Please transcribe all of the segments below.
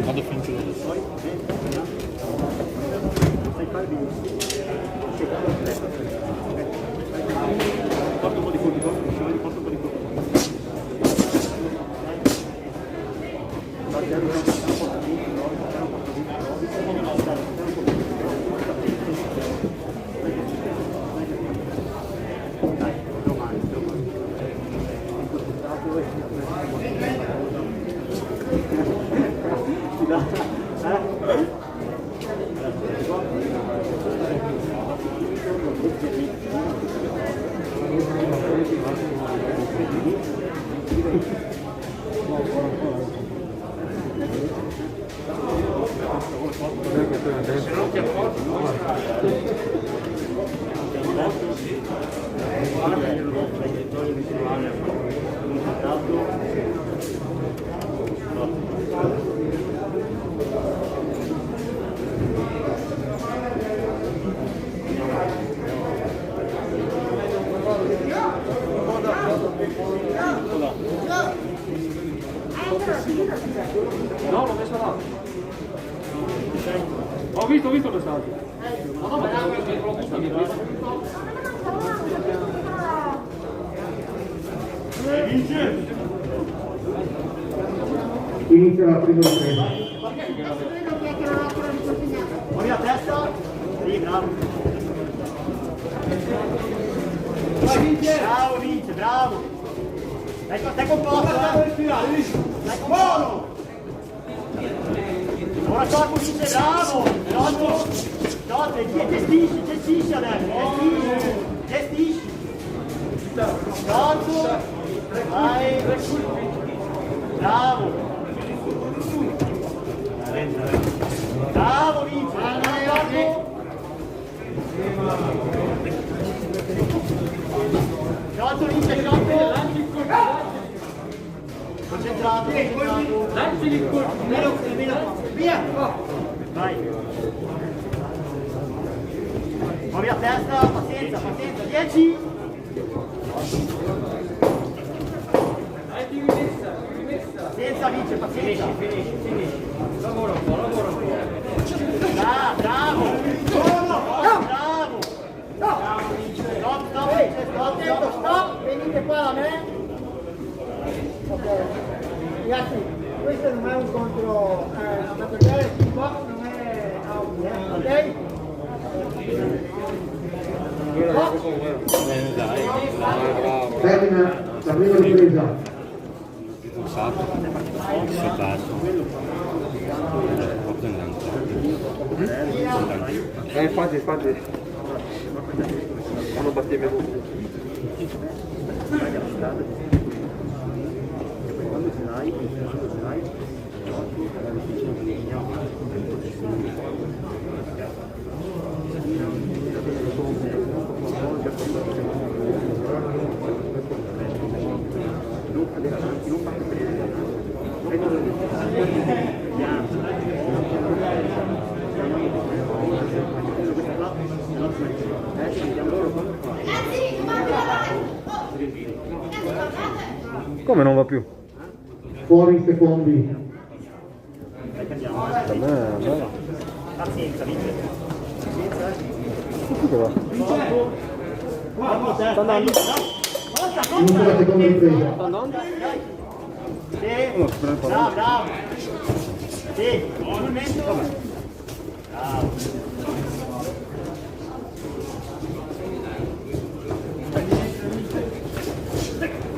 Quando finisce lo porta un po' di colpi, porta un po' di colpi. No, l'ho messo là. Ho visto lo stato. No, ma l'ho visto di qua. Inizia la prima ripresa. Muovi la testa? Sì, bravo. Bravo Vince, bravo. Dai composto, dai composto. Ora corpo Vince, bravo. Notte, gestisci adesso, gestisci. Corpo, vai. Bravo. Bravo Vince, corpo. Shotto Vince, shotto. Concentrato, lanci il colpo, via, vai. Muovi la testa, pazienza, 10. Pazienza Vince, pazienza. Finisci. Lavora un po'. Bravo. Stop, venite qua da me. Ok, ragazzi, questo non è un contro amatoriale, kickbox non è out, ok? Termina la prima ripresa. Infatti. Quando battevi quando ce l'hai, non cadere avanti, non fare Come non va più? fuori secondi. Pazienza, Vince. Sta andando? Inizia la seconda ripresa. Sta andando? Sì, bravo. Sì, movimento. Bravo.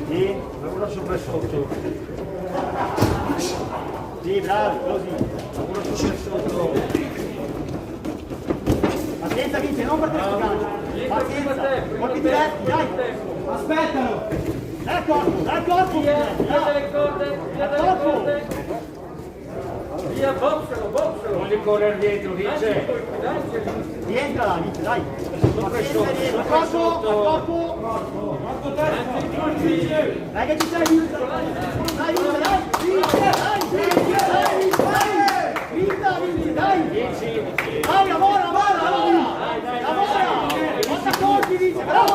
Sì, lavora sopra e sotto. Sì, bravi, così. Lavora sopra e sotto. Pazienza Vince, non partire sul gancio. Pazienza, colpi diretti, dai. Aspettalo. Dai al corpo. Via le corde. Via, boxalo. Non gli correre dietro, Vince. Rientra là, Vince, dai. Pazienza, dietro, al corpo. Dai che ci sei, vinta! Dai, lavora! Quanta corti, vince, bravo!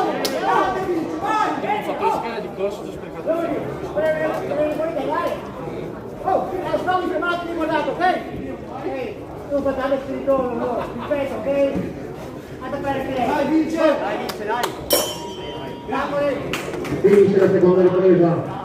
Fatto la scala di corso, ti ho sprecato. Oh, stavi fermati, guardato, ok? Non guardare il ritorno, allora, ripeto, ok? Attaccare che lei. Dai, vince, dai. Bravo, Finisce la seconda ripresa.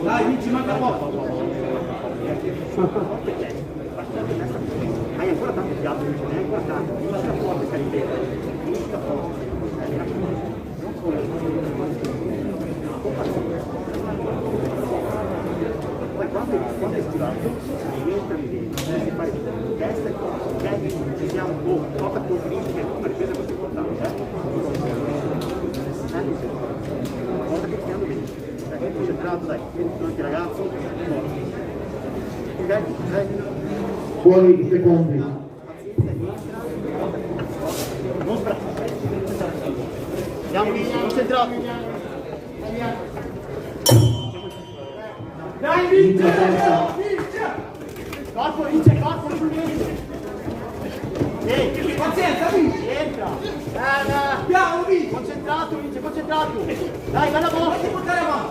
Dai, vinci, manca poco. Hai ancora tanto fiato, non ce n'è ancora tanto. Finisci la forte, Caribera. Finisci la forte. Poi quando è stivato, entra mi viene, devi fare testa e corso, ok? Ci siamo, porta con finisci che la ripresa è molto importante, Guarda che stiamo bene. Dai, concentrato, dai, anche ragazzo, ok? Fuori i secondi. Non sbracciare. Siamo lì, concentrati. Dai, vince! Corpo, vince, sul vince! Pazienza, vince! Entra! Piano, vince! Concentrato! Dai, bella botta! Ti portare avanti!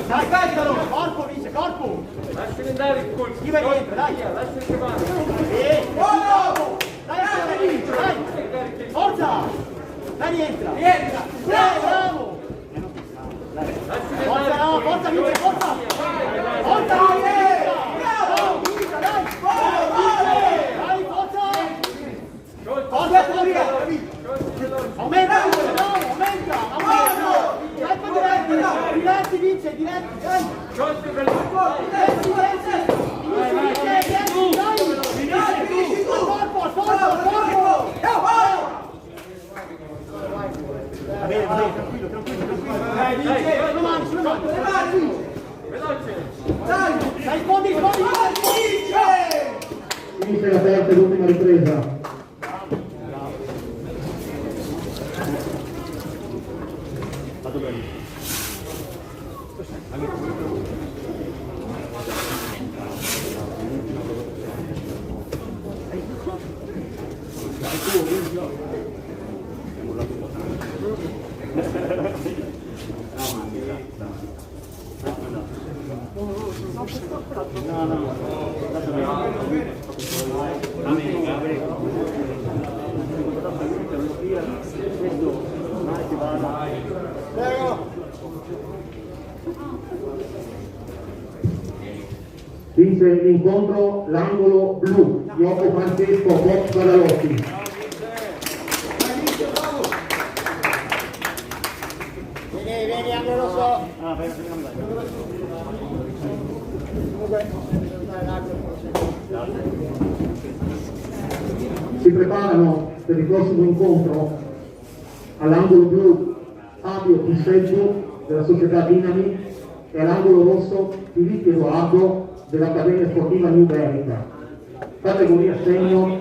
Dai, peccalo! Corpo, vince, corpo! Lasciali andare il colpo. Chi va dentro, dai! Lasciali che vanno. Bravo! Dai, vince, dai! Forza! Dai, rientra! Bravo! Forza, no, forza, vince, forza! Forza, vince! Bravo, vince, dai! Dai, forza! Forza, forza! Aumenta! Dai, diretti, vince, diretti, dai! Diretti! Va bene, tranquillo. Dai, sulle mani! Veloce. Dai, fondi! Finisce la terza e l'ultima ripresa. Vado bene. Vince l'incontro l'angolo blu, Gioco Francesco Box Guadalotti. Vieni, angolo rosso! Si preparano per il prossimo incontro all'angolo blu Fabio Pisceggiu della società Dinami e all'angolo rosso Filippo Edoardo dell'Accademia Sportiva New Verica. Categoria segno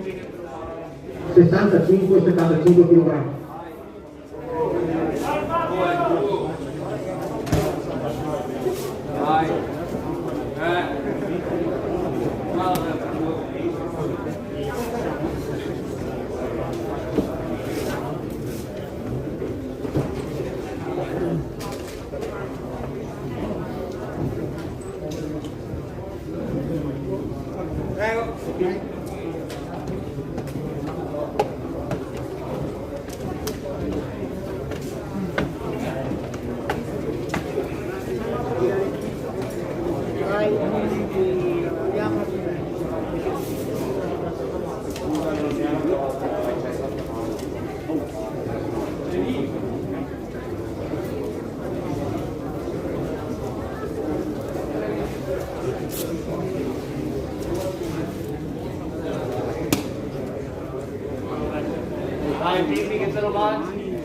65-75 kg. Dai, dimmi che te lo mangi.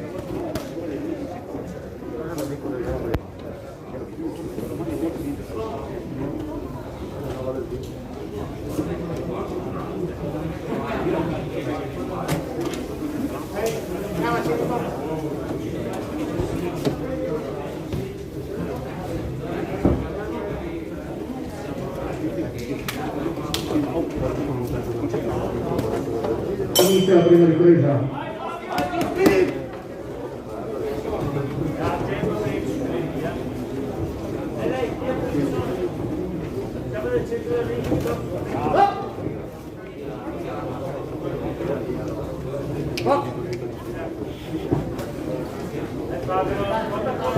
inizia la prima ripresa.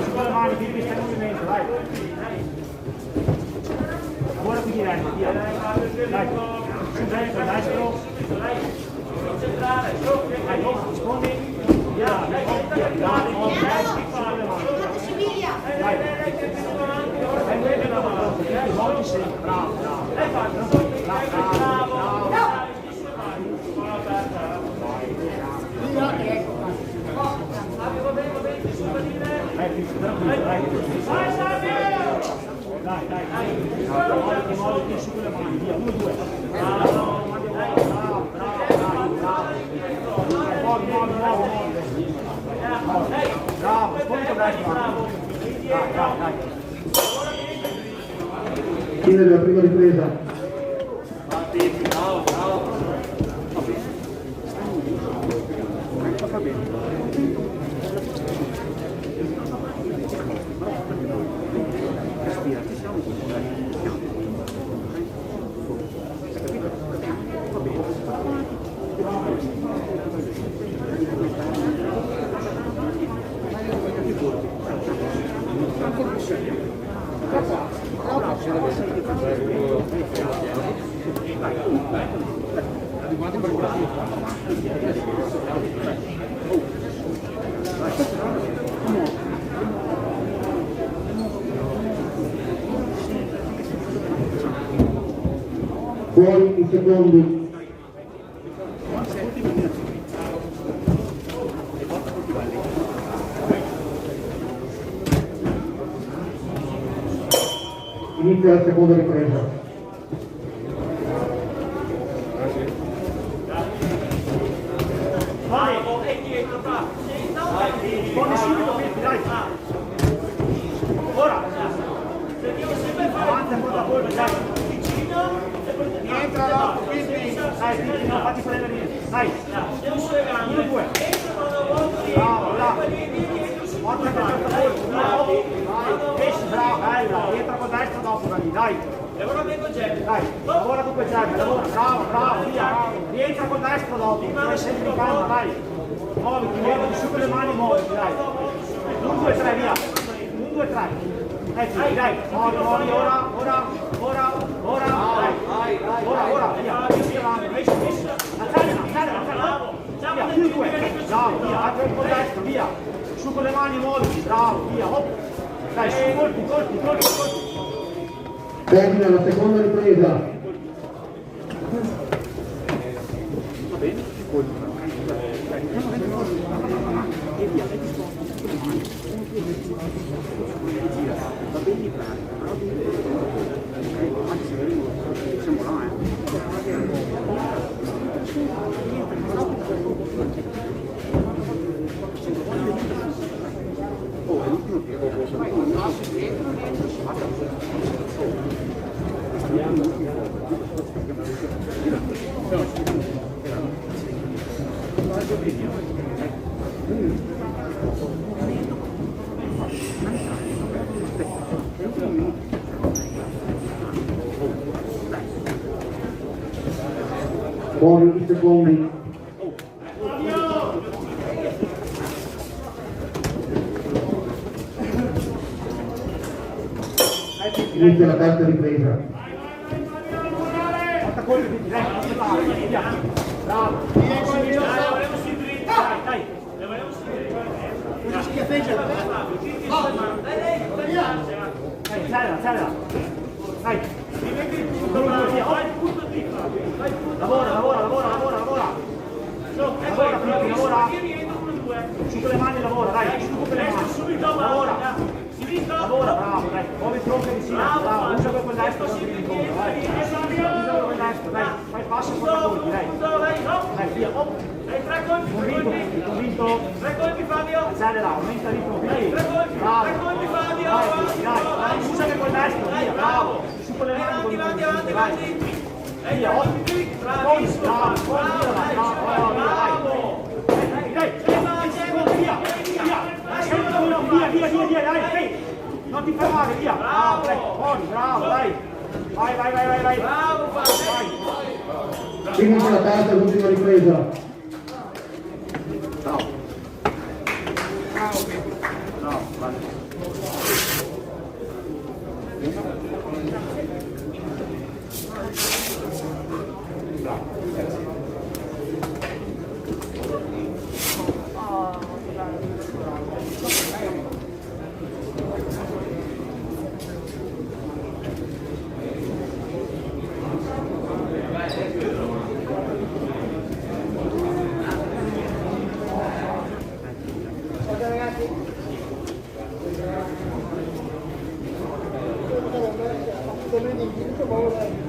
Con le mani, dimmi stai in movimento, vai. Lavora qui diretto, via. Dai, su dentro, destro. Vai, rispondi. Via, esci, su le mani. Vai. Vai, vedi la mano, rivolgi sempre, bravo, Dai, muoviti su quelle mani, via, 1, 2. Bravo. Bravo, spunto destro. Dai. Fine della prima ripresa. Fuori i secondi. Inizia la seconda ripresa. Vai, rispondi subito, dai. Ora. Avanti ancora da voi, dai. Rientra dopo, quindi. Dai, no, fatti prendere lì. Dai. 1, 2. Bravo, bravo. Porta che esci, bravo, bella. Rientra con destra dopo da lì, dai. Dai, lavora tu quel genere, lavora, bravo, via. Rientra con destra dopo, deve sempre in calma, dai. Muoviti, su con le mani, muoviti, dai. 1, 2, 3, via. 1, 2, 3. Dai, muovi, ora, via. Esci avanti, alzare. Via, 1, 2, bravo, via, apri un po' destra, via. Su con le mani, muoviti, bravo, via, hop. Dai, su, colpi. Termina la seconda ripresa. Fuori i secondi. Inizia la terza ripresa. Porta colpi, via. Bravo. Dai. Accelera. Dai. Lavora. Su con le mani lavora, dai. Su con le mani. Lavora, bravo, dai. Muovi tronco di sinistra, bravo. Usa per quel destro, dai. Fai passo con i colpi, dai. Dai, via, hop. Convinto. Accelera, aumenta il ritmo, bravo. Dai. Usa per quel destro, via, bravo. Su con le mani con i colpi, dai. Via, hop. Bravo. non ti fermare, via! Bravo, fuori, bravo, dai! Vai, vai, vai, vai, vai! Bravo, vai! Finisce la carta, l'ultima ripresa. Bravo! Bravo, vai!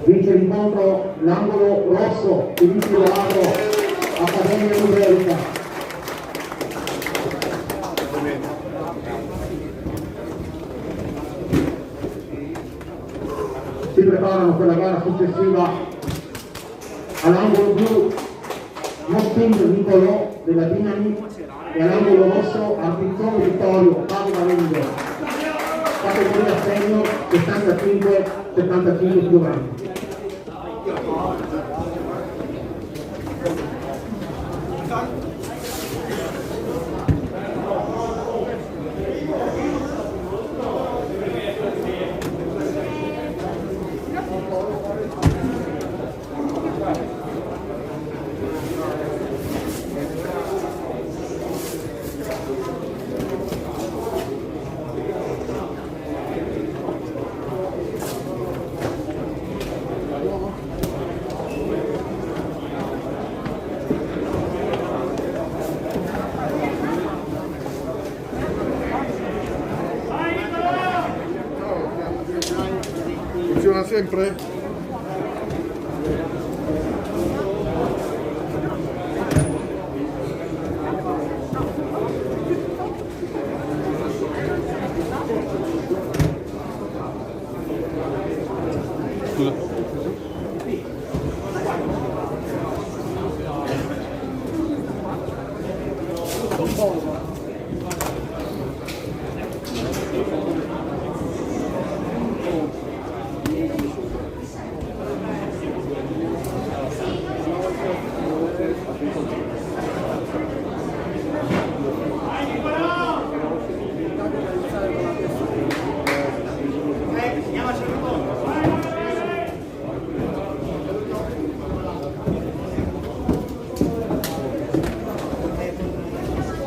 Vince l'incontro l'angolo rosso, Filippo Lago, Accademia Numerica. Si preparano per la gara successiva all'angolo blu Mostin Nicolò della Dinami e all'angolo rosso Artizzone Vittorio Paolo Valendo. Categoria senior 75 più anni. Funziona sempre?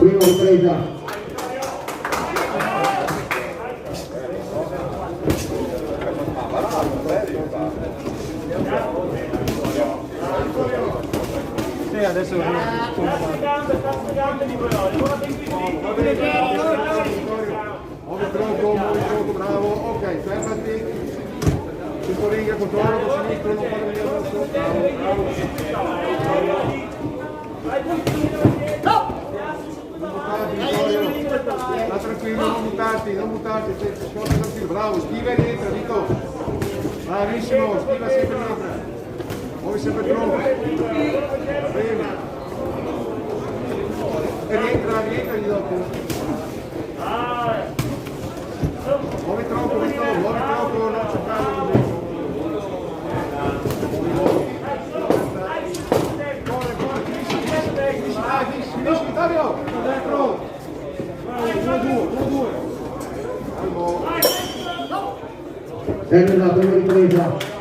Prima ripresa. Sì, adesso Sta spiegando di quello, ora Muovi tronco, bravo, ok, fermati. Tutto riga, controllo da sinistra, non fare venire addosso. Bravo, sta tranquillo, non buttarti, scorda tranquillo, bravo, schiva e rientra, Vito. Bravissimo, schiva sempre e rientra. Muovi sempre tronco. Bene. E rientra di dopo. Muovi tronco, Vito, muovi tronco, non cercare di finisci, Vittorio! Dentro! 1-2. Termina la prima ripresa.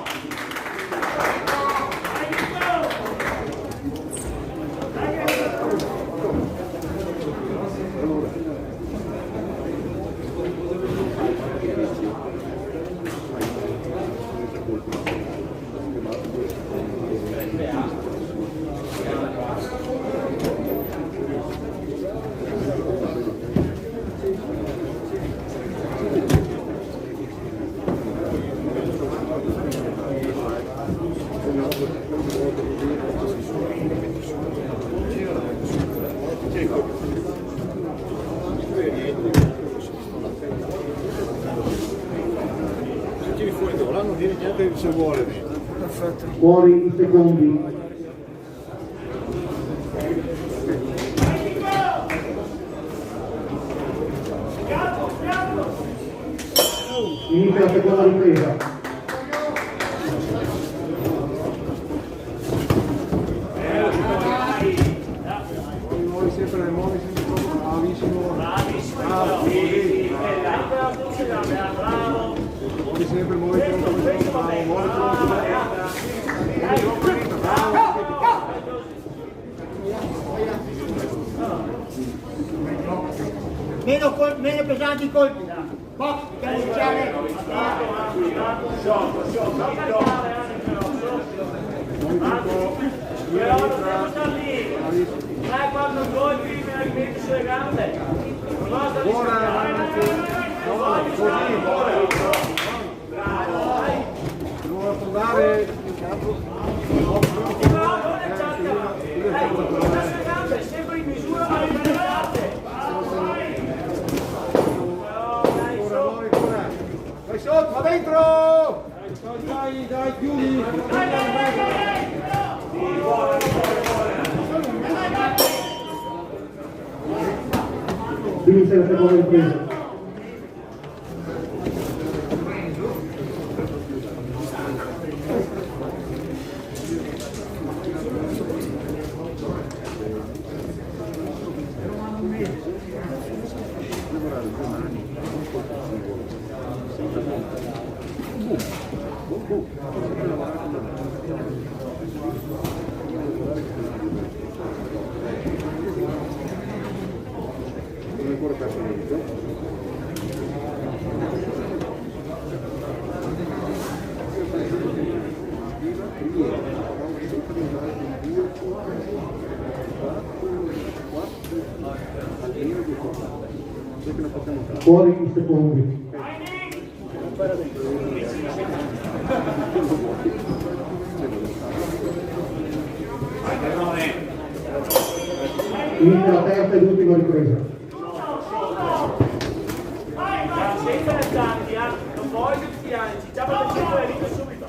Non viene niente se vuole. Fuori i secondi. Inizia la seconda ripresa. Muovi sempre proprio bravissimo. Bravo, così. Muovi sempre, muovi tronco, bravo, muovi tronco. Bravo. Meno pesanti i colpi. Box, piano iniziale. Quando colpi mi metti sulle gambe. Buona, avanti. Così. Devo affondare in campo. Sulle gambe, sempre in misura ma liberate. Vai sotto, va dentro! Dai, chiudi! Inizia la seconda ripresa. Fuori i secondi. Inizia la terza ed ultima ripresa. Senza le zampe, non puoi iniziare, ci chiamo per centro le vite subito.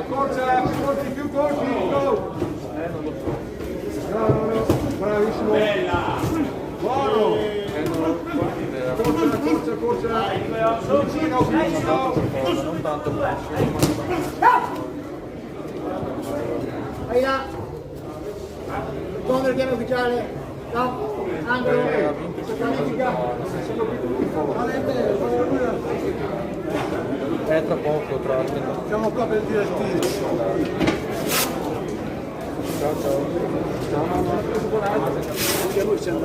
Forza, più colpi, go! No, bravissimo! Buono! Forza! Vicino! Non tanto. Vai là. Secondo il piano ufficiale. No. Angolo. Pianifica. È tra poco, tra l'altro. Siamo qua per divertirci. Ciao. Anche noi siamo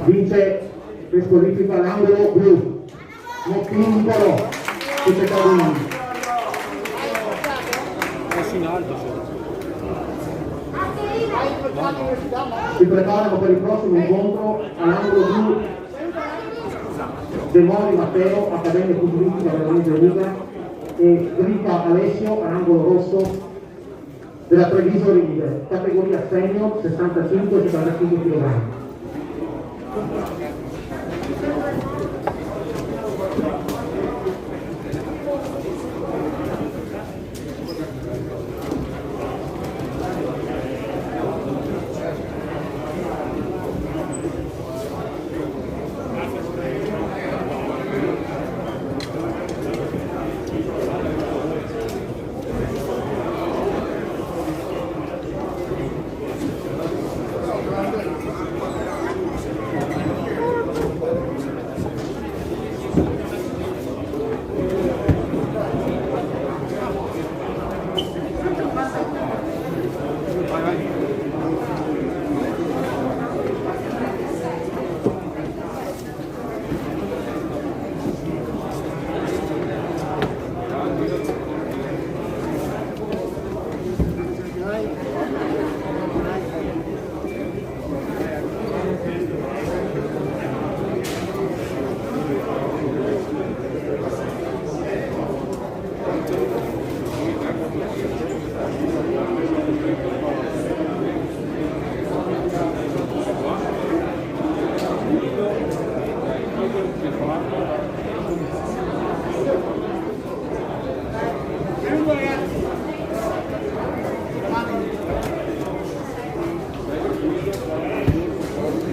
Vince per squalifica l'angolo blu. Moccolo e Peccadini. In alto. Si preparano per il prossimo incontro all'angolo blu De Mori Matteo, Accademia Futuristica della Legge Luca, e Dritta Alessio all'angolo rosso della Treviso Ring, categoria senior 65-75 kg.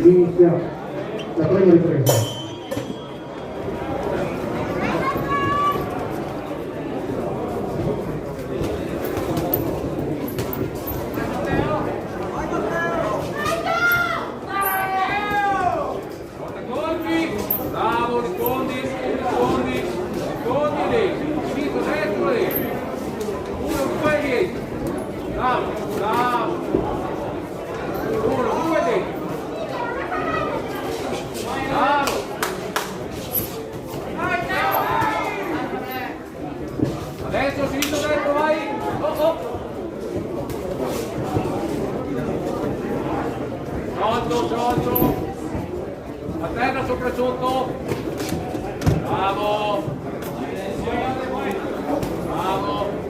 Inizia la prima ripresa. Bravo, rispondi lì, cinto, destro lì, 1, 2, 10, bravo, 1, 2, 10, bravo, adesso cinto, destro, vai, Pronto, a terra sopra e sotto, bravo, bravissimo, bravo,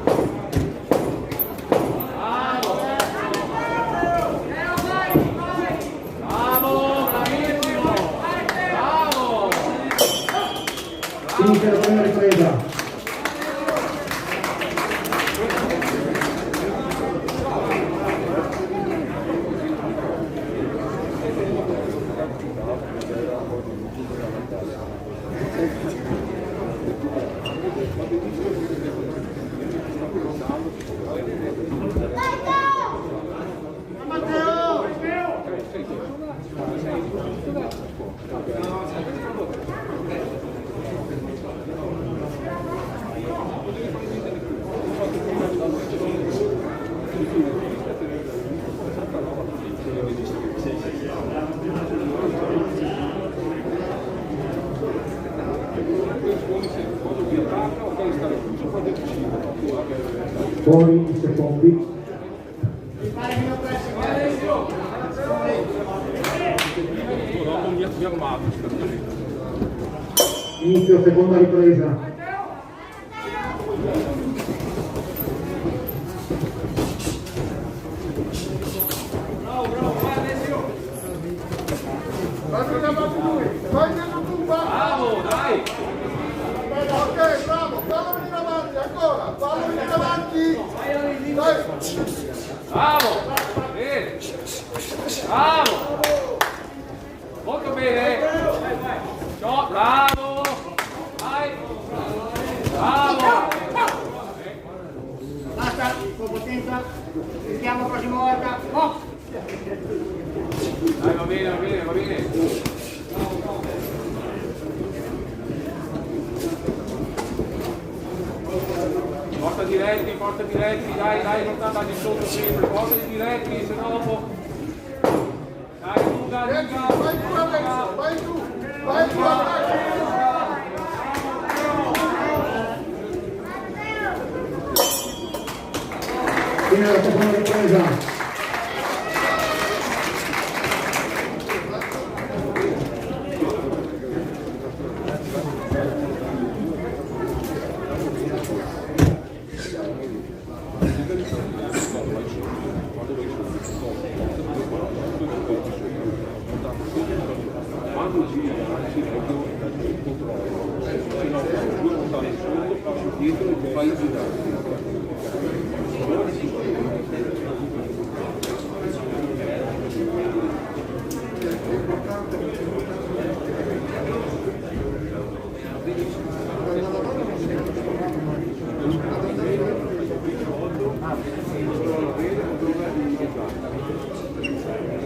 Inizia la prima ripresa. Fuori i secondi. Inizio seconda ripresa. bravo, dai, Ok, bravo, fallo venire avanti, ancora, fallo venire avanti. Dai. bravo, bene, bravo, molto bene, no, bravo, vai, bravo, Basta, con potenza, sentiamo la prossima volta. Oh! dai, va bene, porta diretti, dai, non andare di sotto sempre, porta diretti, se no dopo, dai, lunga, Vai tu Alex, vai tu Alex. Fine la seconda ripresa.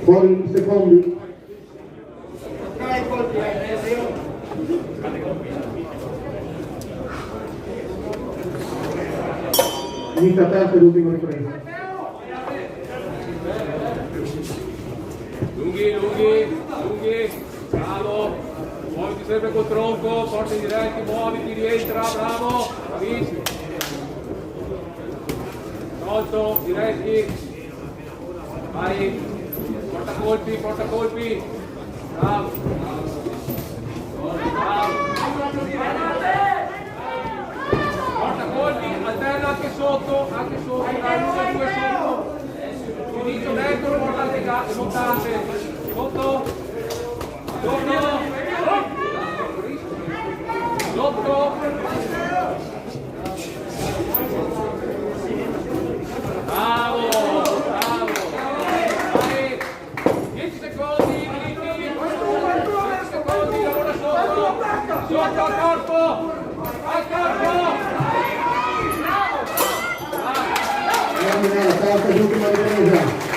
Fuori i secondi. Inizia terza e l'ultima ripresa. Lunghi, bravo, muoviti sempre col tronco, porti diretti, muoviti, rientra, bravo, bravissimo, tolto, diretti, vai, porta colpi, bravo, porta colpi, alterna anche sotto, dai, 1 e 2 sotto. Inizio dentro, portate montate, sotto, bravo, vai, 10 secondi, Sotto al corpo! Al corpo! Termina la quarta e ultima ripresa.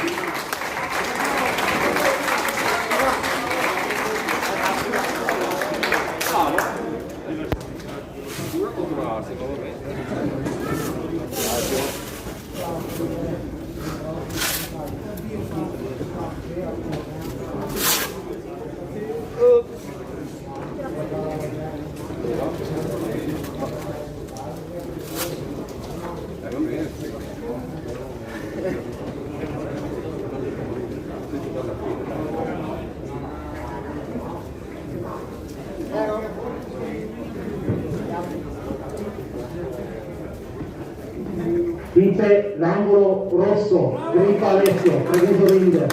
Vince l'angolo rosso, Griffa Alessio, Treviso Ring.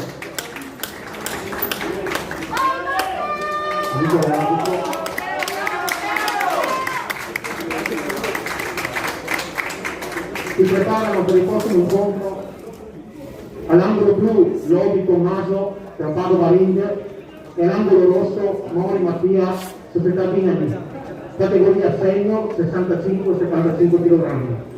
Vince l'arbitro. Si preparano per il prossimo incontro all'angolo blu Lodi Tommaso per Padova Ring e all'angolo rosso Mori Mattia, società Dinami, categoria senior 65-75 kg.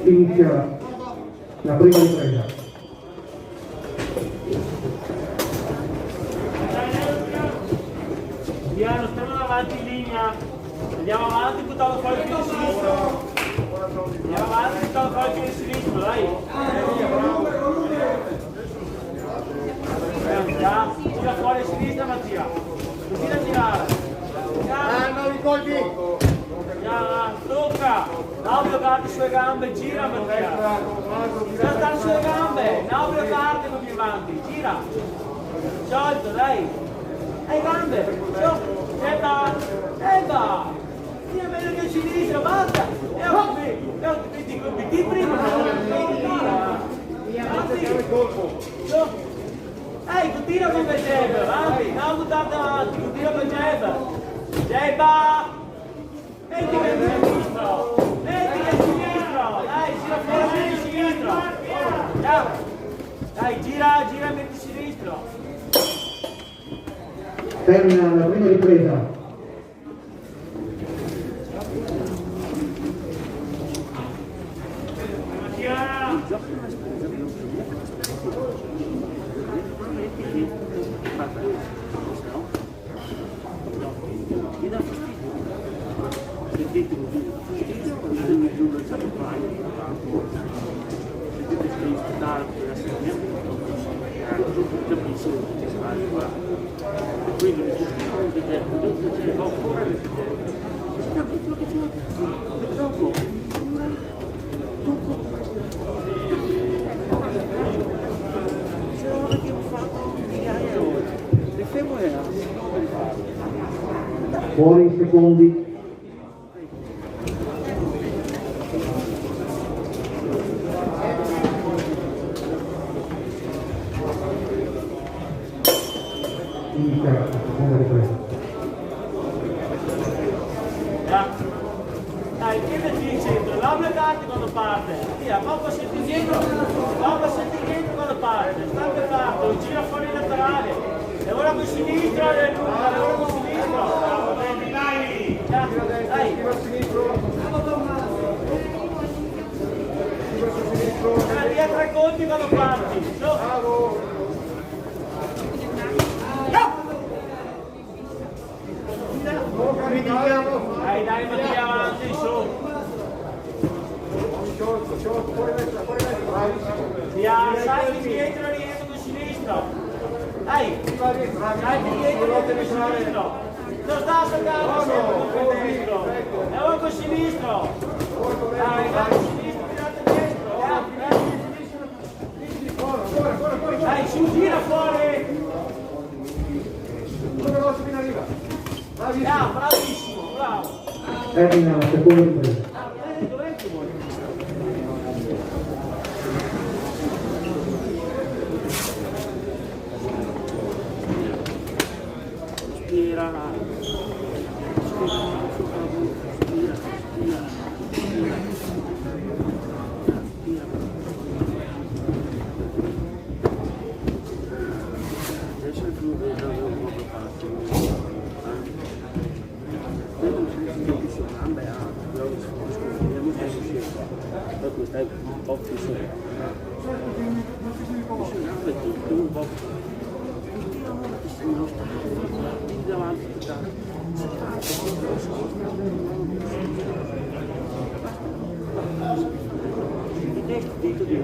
Inizia la prima ripresa. Piano, stiamo davanti in linea. Andiamo avanti, buttando fuori il piede sinistro. Andiamo avanti, buttando fuori il piede sinistro, dai. Tira fuori a sinistra, Mattia. Continua a girare. Non i colpi! Tocca! Naubio guarda le sue gambe, gira Mattia! Sta le sue gambe! Naubio guarda e più avanti, gira! Sciolto, dai! Hai gambe! Eba! Eba! Tira meglio che a sinistra, basta! Ti prima! Tira con il jab, avanti! Non buttare davanti, tira con il jab! Jeba! Metti che è sinistro! Metti che è sinistro! Dai, gira fuori il sinistro! Dai, gira e metti sinistro! Termina la prima ripresa. Fuori in secondi. Inizia la seconda ripresa. Cambia carte quando parte. Via, poco senti dietro quando parte. Cambia carte, gira fuori il laterale. E ora con sinistra, e ora con sinistra. Dai. Via 3 conti quando parti. Dai Mattia avanti, su. Sai dietro e rientro con sinistra. Dai dietro e rientro con sinistra. Non sta a saltare sempre con destro. E ora con sinistro. Dai, con sinistro, tirate destro. Dai, su, gira fuori. Bravissimo, bravo. Termina la seconda ripresa.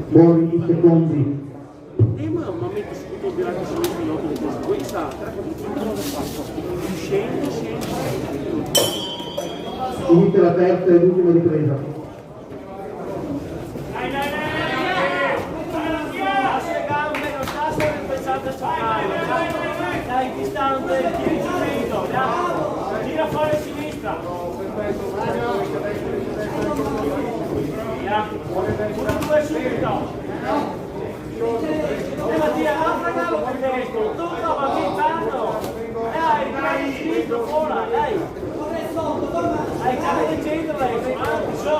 Buoni secondi. Inizia la terza e l'ultima ripresa. Dai, distante, tieni subito, gira fuori a sinistra. Via, 1-2 subito. Mattia, non fregalo per destro, tu no, ma che tanto? Dai, sinistro, fuori, dai. Dai, cambia di centro, dai, avanti, so.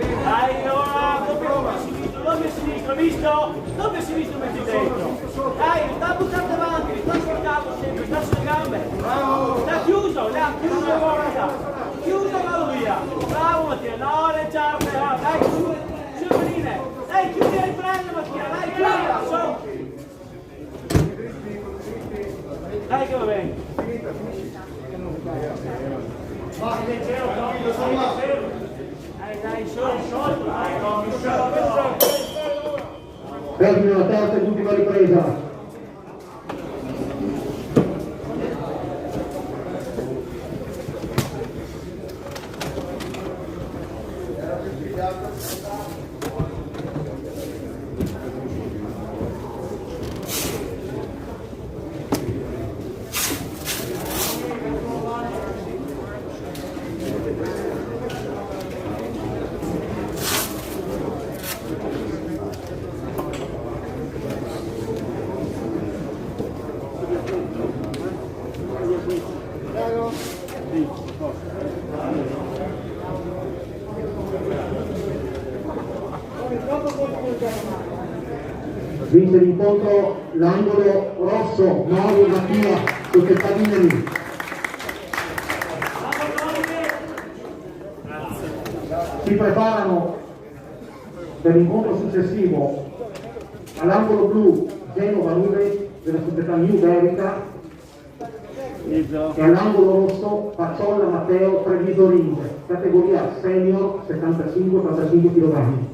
Dai, ora, doppio sinistro, visto? Doppio sinistro metti dentro. Dai, sta buttando avanti, sta sporcando sempre, sta sulle gambe. Sta chiuso, guarda. Chiuso, vado via. Bravo Mattia, no, le ciarpe, dai, su Marine. Dai, chiudi e riprende Mattia, dai, chiudi, so. Dai che va bene. Dai, sciolto, Termina la terza e l'ultima ripresa. Vince l'incontro l'angolo rosso, Mauro Mattia, società Dinami. Si preparano per l'incontro successivo all'angolo blu Genova Nube della società New Iberica e all'angolo rosso Paciolla Matteo Treviso Ring, categoria senior 75-85 kg.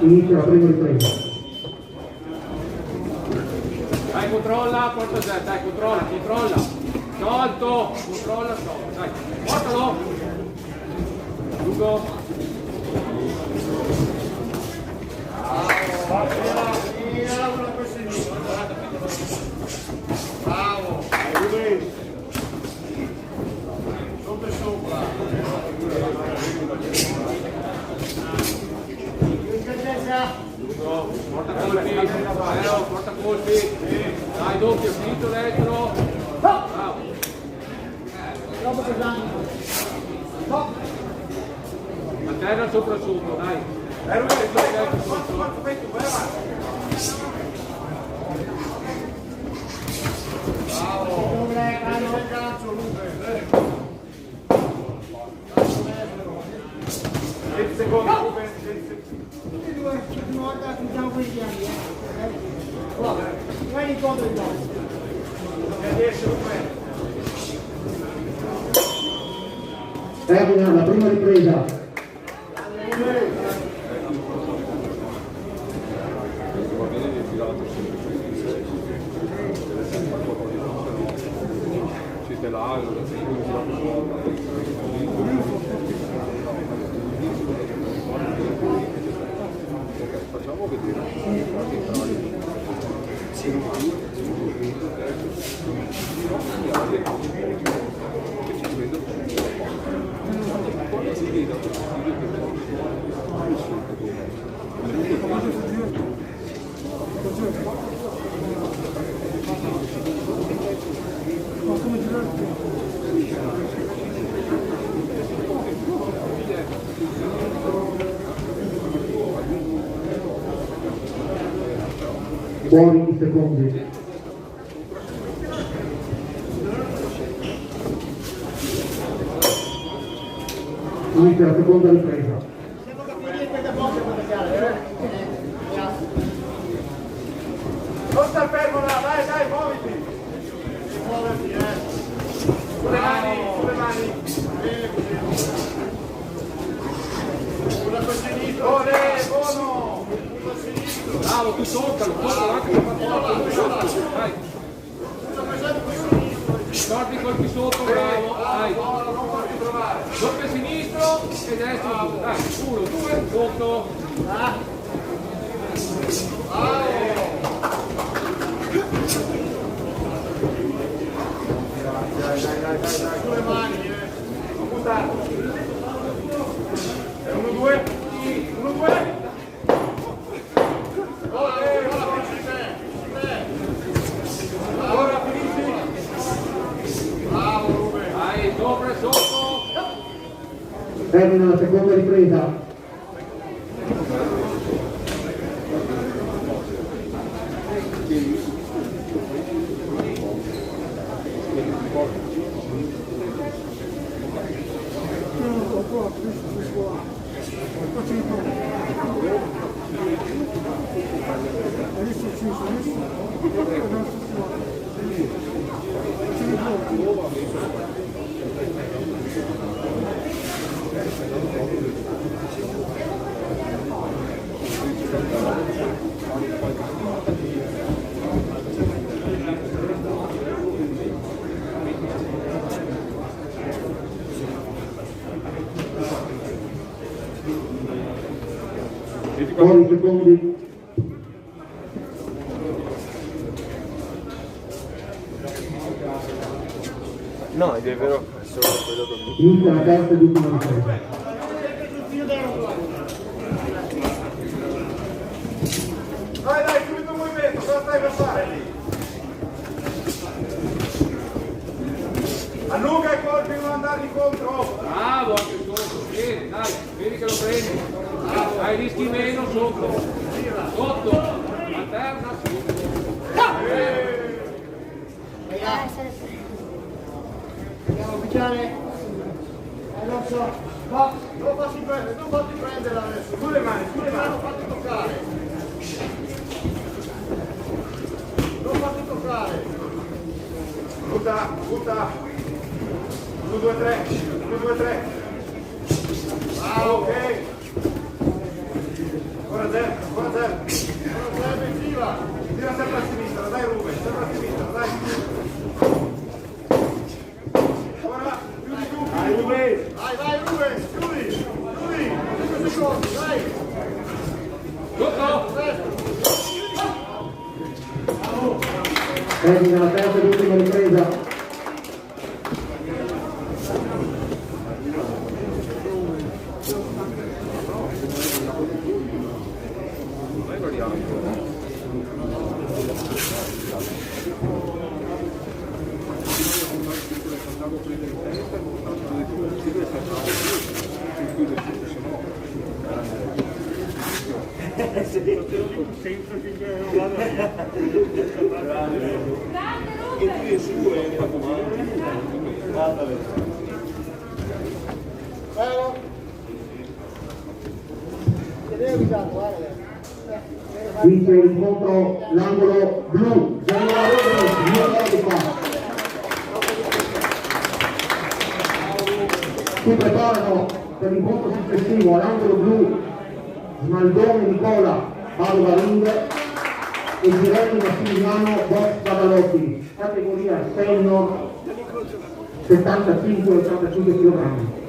Inizia la prima ripresa. Dai, controlla, porta Zé, dai, controlla. Sciolto, controlla, sciolto, dai, portalo. Lungo. Bravo. Sotto e sopra. Porta colpi, porta colpi. Dai, doppio, finito dentro. Bravo. Troppo pesante. Alterna sopra sotto, dai. Tutti e due, una volta facciamo questi anni. Vai incontro di noi. Termina la prima ripresa. Facciamo vedere. Fuori i secondi. Inizia la seconda ripresa. Devo capire questa cosa per tagliare, Non sta fermo là, dai, muoviti. Muoviti, Sulle mani. Bene così. Sulla tua sinistra. Buono. Sulla sinistra. Bravo, tu toccalo anche per fatto. Dai. Torti colpi sotto, bravo, dai. Doppio sinistro e destro, dai, 1, 2, sotto. Dai, sulle mani, non buttare. 1, 2. 1, 2. Ora finisci. Bravo Ruben. Dai, sopra e sotto. Termina la seconda ripresa. Fuori i secondi. No, è vero, è solo quello che Inizia la terza ed ultima ripresa. Dai, subito un movimento, cosa stai per fare lì? Allunga i colpi, non andare incontro. Bravo, anche sotto, bene, dai, vedi che lo prendi. Dai, rischi meno sotto. Sotto, alterna, sotto. Andiamo a picchiare. Non so. No, non fatti prendere adesso. Sulle mani, non fatti toccare. Non fatti toccare. Butta. 1, 2, 3. Ah, ok. Ora Zé. Termina la terza ed ultima ripresa. Vince l'incontro l'angolo blu, si preparano per l'incontro successivo all'angolo blu Smaldone Nicola Padova Ring e Girelli Massimiliano Box Cavalotti, categoria senior 75-85 kg.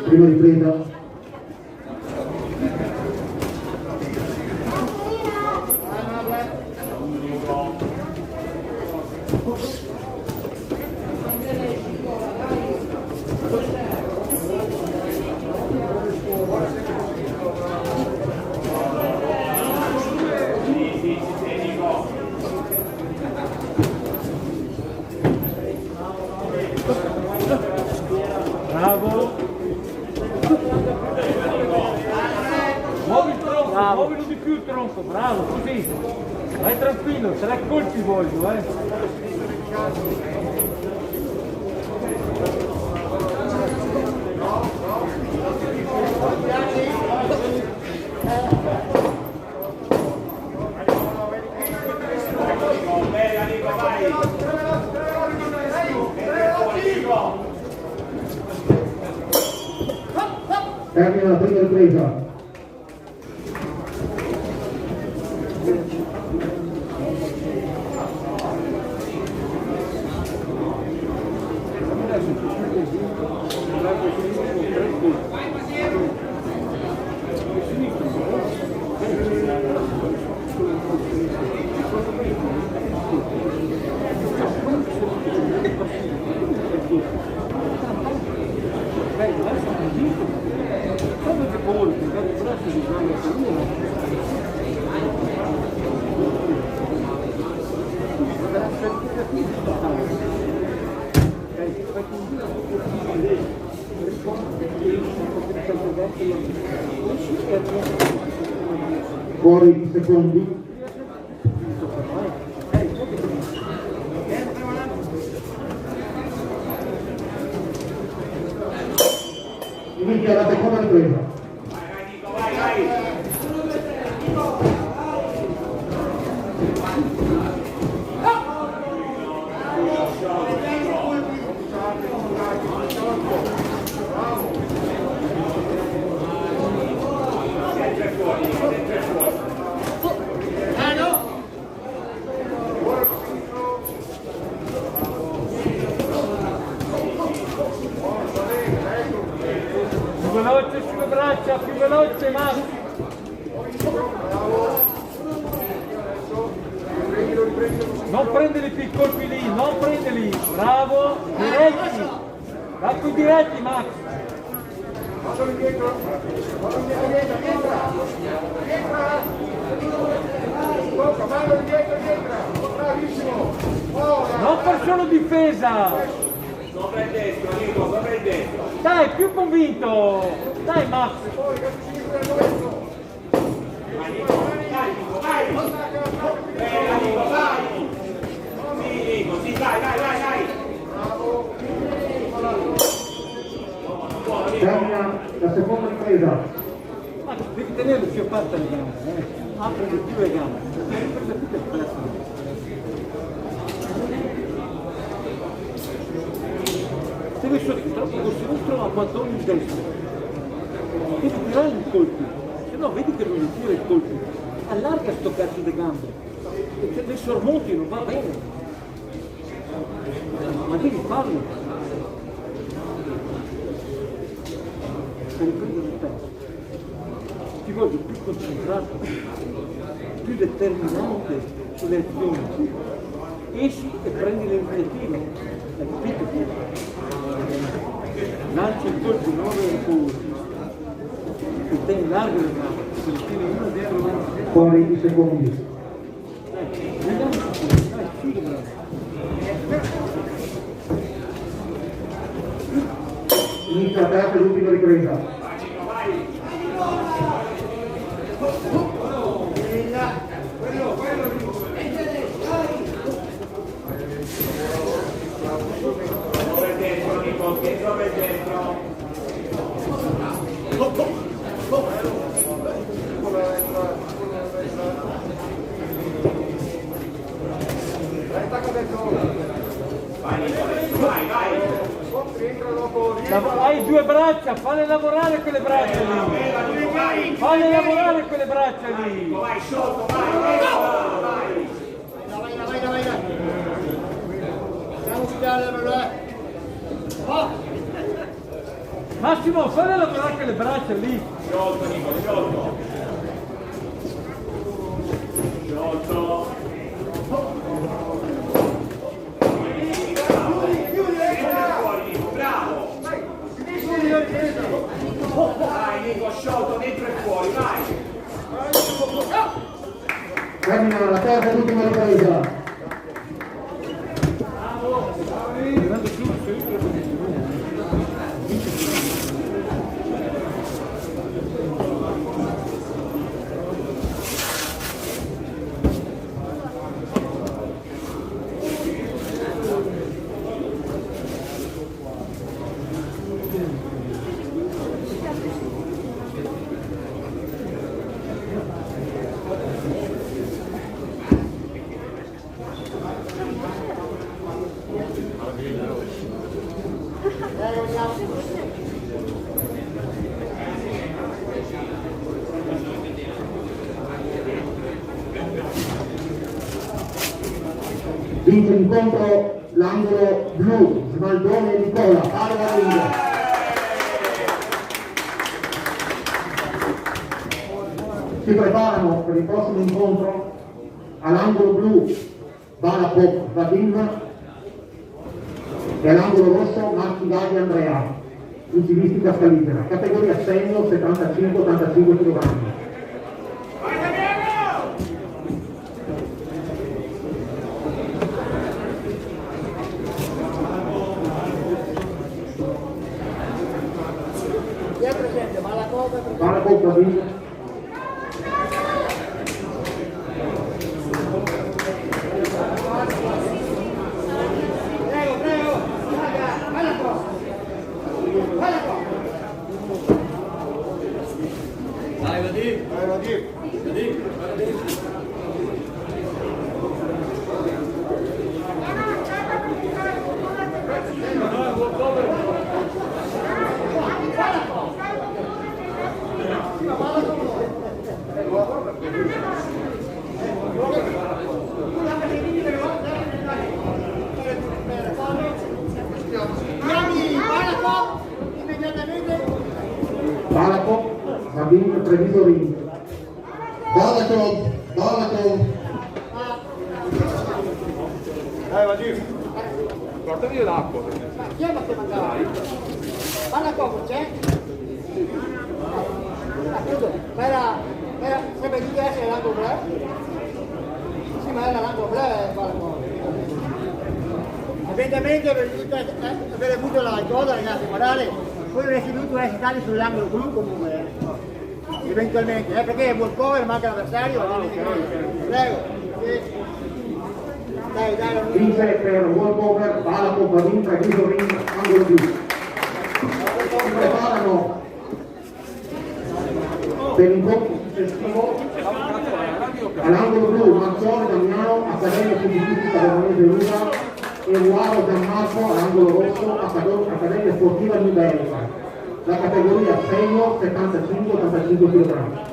Prima ripresa. Muovilo di più il tronco, bravo, così. Vai tranquillo, se la colpi voglio, Termina la prima ripresa. Fuori i secondi. Inizia la seconda ripresa. Fuori. veloce sulle braccia, più veloce Max. Non prendeli più i colpi lì, non prendeli, bravo, diretti, vai più diretti Max. Vado indietro, tocca, vado indietro, bravissimo, ora. Non per solo difesa. Sopra il destro, Nico, sopra il destro. Dai, più convinto, dai Max. Poi, sinistra e destro. Vai, Nico, vai! Bella, Nico, vai! Sì, Nico, sì, vai! Termina la seconda ripresa. Ma devi tenere più aperte le gambe, apri di più le gambe. Prende tutte le pressioni. Se vai solo troppo con sinistro, abbandoni il destro. Devi tirare i colpi, se no vedi che non li tira i colpi. Allarga sto cazzo di gambe. E se le sormonti non va bene. Ma devi farlo. Per riprendere il pezzo. Ti voglio più concentrato, più determinante sulle azioni. Esci e prendi l'iniziativa. Hai capito? Lanci il colpo, non avere paura. E te largo le gambe, se le tieni uno dietro l'altro. Fuori i secondi. Dai, figo bravo. Inizia la terza e l'ultima ripresa. Sopra il destro, Nico, sopra il destro. Vai, Nico, vai! Rientra dopo, Hai due braccia, falle lavorare quelle braccia lì. Falle lavorare quelle braccia lì. Vai, sotto, vai! Vai. Andiamo su piano, Massimo, falle lavorare quelle braccia lì. Sciolto, Nico, sciolto. Bravo! Vai, Nico, sciolto dentro e fuori, vai! Termina la terza e l'ultima ripresa. Vince l'incontro l'angolo blu, Smaldone e Nicola, palla da ring. Si preparano per il prossimo incontro all'angolo blu Balapop Vadim e all'angolo rosso Marchi Gagli Andrea, Lucilistica Scalitera, categoria senior 75-85 kg. Balapop Vadim. Chiami Balapop immediatamente. Garbin, Trevisorin. Balatov. Va giù. Portami l'acqua. Chi è che mangiare? Parla poco, c'è? Sempre di essere l'angolo blu? Sì, ma era l'angolo blu e parla poco. Evidentemente avere avuto la cosa, ragazzi, guardate, poi avresti dovuto essere stati sull'angolo blu comunque, eventualmente, perché vuol cover, manca l'avversario, prego. Dai, Vince per walkover, Balatov, Garbin, Trevisorin, angolo blu. Si preparano per l'incontro successivo all'angolo blu Mazzone Damiano, Accademia Futuristica Veronese Luca e Ruaro Gianmarco all'angolo rosso Accademia Sportiva New Belgica, la categoria segno 75-85 kg.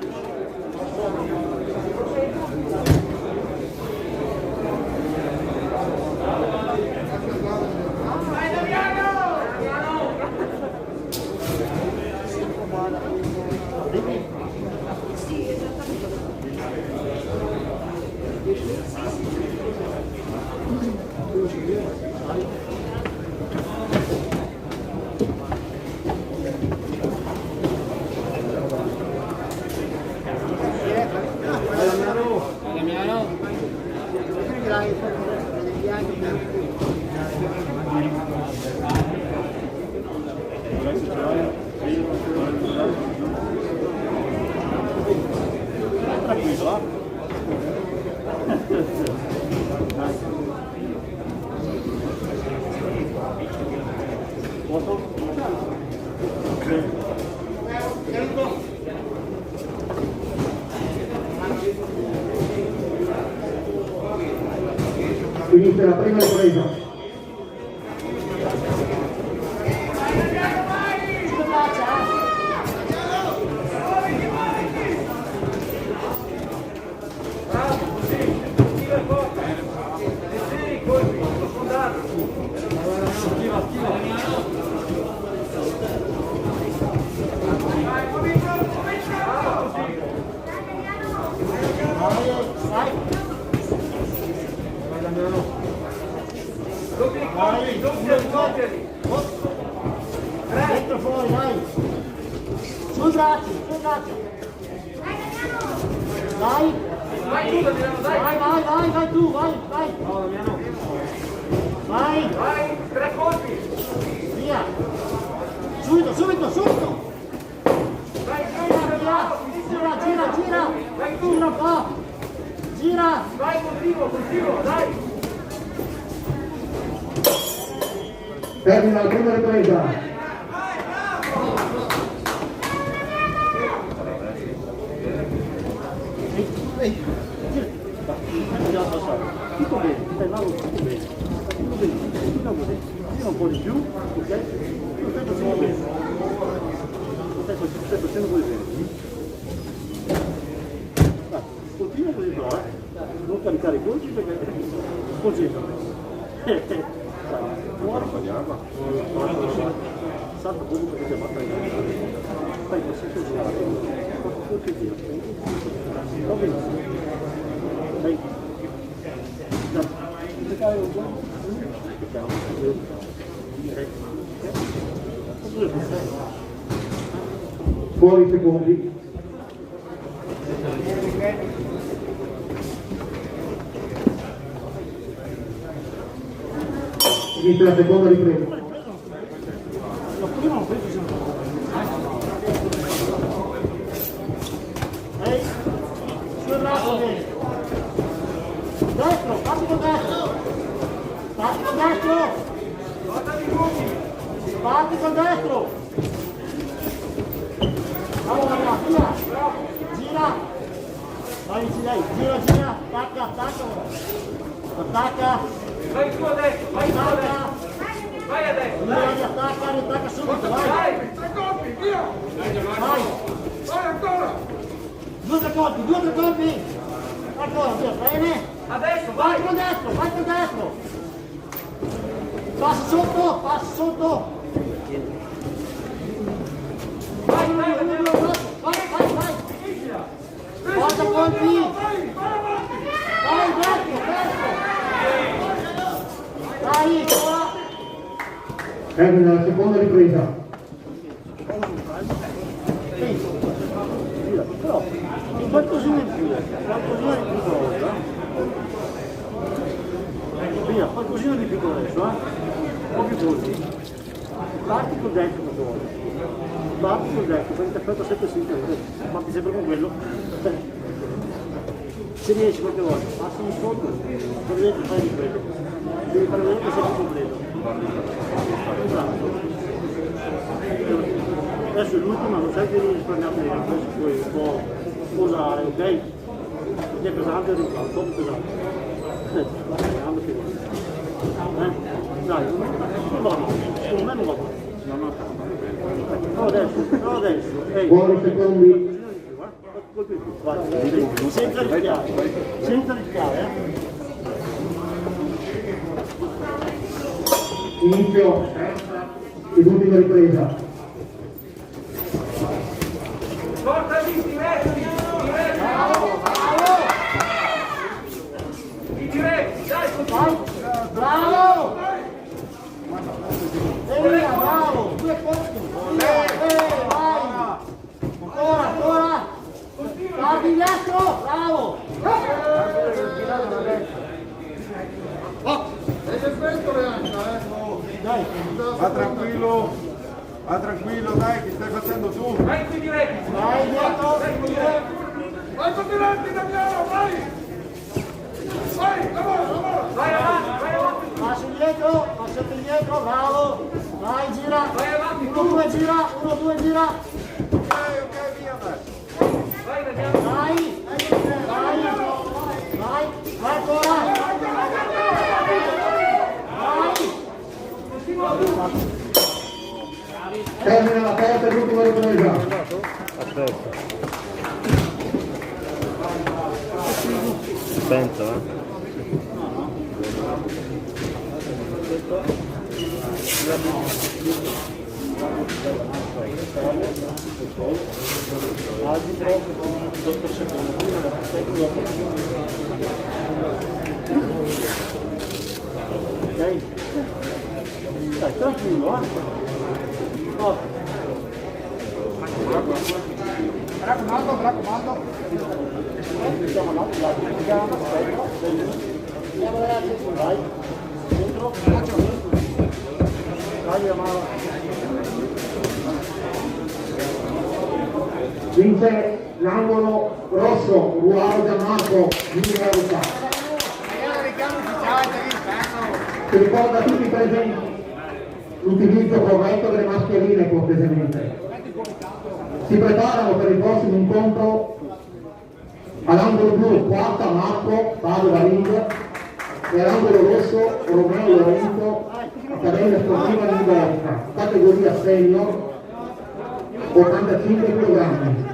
Finisce la prima ripresa. Dentro fuori, dai! Sui bracci! Dai! Vai tu, vai! Vai! 3 colpi! Via! Subito! Gira! Gira un po'! Gira! Vai, continuo, dai! Termina la prima ripresa. Tutto bene, stai là, tutto bene. Gira un po' di più, ok? Lo stai facendo bene. Stai facendo così bene. Continua così però, non caricare i colpi perché concentrati. Muori, salta proprio perché ti ha fatto fai così che girare, che gira. Va benissimo. Dai. Fuori secondi. Inizia la seconda ripresa. La prima non penso sia ehi, sul braccio bene. Destro, passi con destro. Parti con destro. Allora, via. Gira. Vai, gira. Attacca. Vai tu adesso, vai a destra. Attacca subito, vai. 3 colpi, via. Vai ancora. 2 colpi. Ancora, via, bene. Adesso, Vai con destro. Passi sotto. Vai. Basta colpi! Dai, vecchio, dai, ora! Termina la seconda ripresa. Però, qualcosina in più cosa. Via, qualcosina di più adesso, un po' più colpi. Parti col destro quando vuoi. Parti col destro, poi interpreta sempre sinistra, parti sempre con quello. Se riesci qualche volta, passi in fondo, poi dentro fai di quello. Devi fare vedere che sei più completo. Esatto. Adesso è l'ultima, lo sai che devi risparmiare le gambe, puoi un po' posare, ok? Perché è pesante un po' pesante. Gambe più dai, non va bene, secondo me non va bene. No, adesso, ehi. Buoni secondi. Vai, senza rischiare, Inizio ed ultima ripresa. Portali diretti, dai, bravo! Bravo! 2 posti! Vai! Ancora! Guardi destro! Bravo! Dai! Va tranquillo, dai, che stai facendo tu? vai qui diretti, Vai dietro! vai con diretti, Damiano, vai! Vai, lavora! Vai avanti! Passo indietro, bravo! Vai, gira! Vai avanti, 1-2 gira! 1-2 gira! Ok, via, dai. vai, Damiano! Vai ancora! Termina la terza e l'ultima ripresa. Aspetta. Spento, Ok? Dai, tranquillo, Raccomando. Mettiamo la gamma, aspetta, andiamo ragazzi, vai, dentro, vai la mano. Vince l'angolo rosso, Ruaro Gianmarco, di Minerva. Si ricorda a tutti i presenti l'utilizzo corretto delle mascherine cortesemente. Si preparano per il prossimo incontro all'angolo blu quarta Marco Padova Ring e all'angolo rosso Romeo Lorenzo, Accademia Sportiva di Liberta, categoria senior, 85 kg.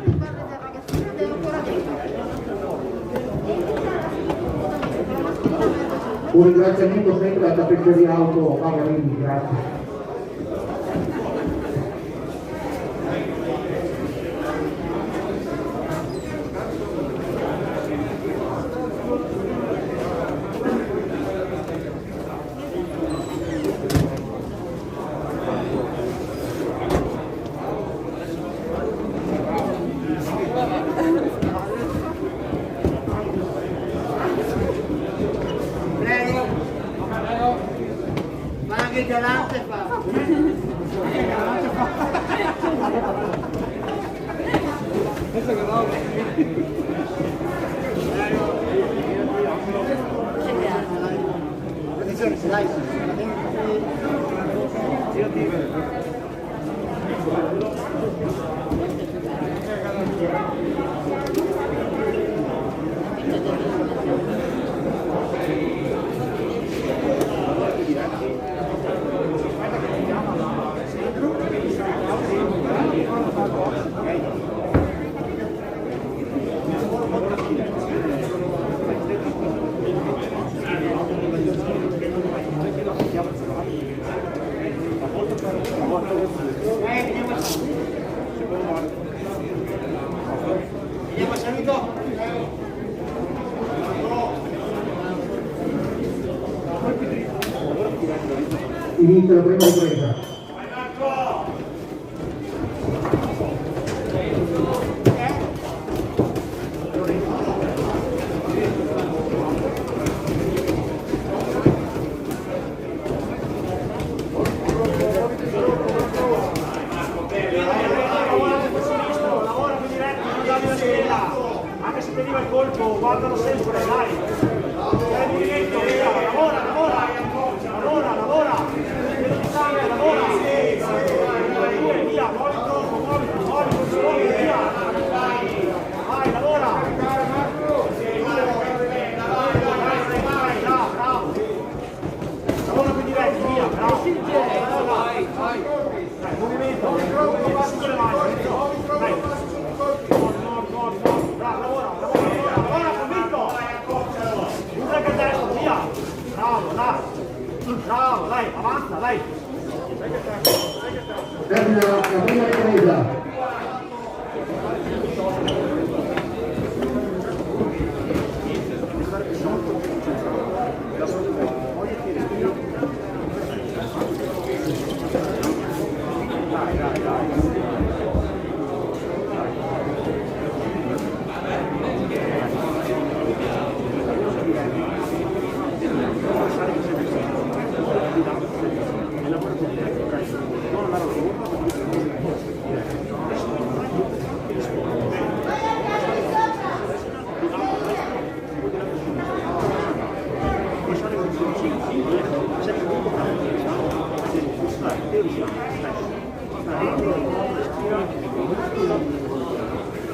Un ringraziamento sempre alla tappezzeria auto Pavarini, grazie. Ma anche il galante fa. Dai, inizia la prima ripresa. Anche se veniva il colpo, guardalo sempre, dai! Dai movimento, via! Lavora! Vedo di sangue, lavora! Via, muovi troppo, via! Vai, lavora! Vai, bravo! Lavora più diretto, via, bravo! Dai, movimento, su con le mani, dai! Lavora, convinto! Usa il destro, via! Bravo, dai, avanza, dai! Termina la prima ripresa.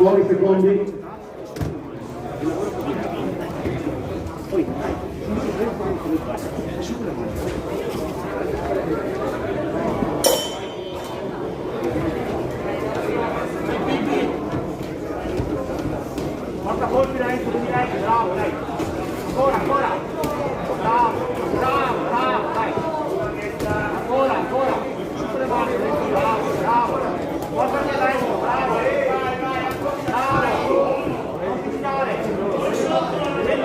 Fuori secondi. Porta colpi dentro, bravo, dai! Ancora! Bravo, dai! Ancora! Su con le mani, bravo! Porta via dentro, bravo! Non puntare! Ti vedi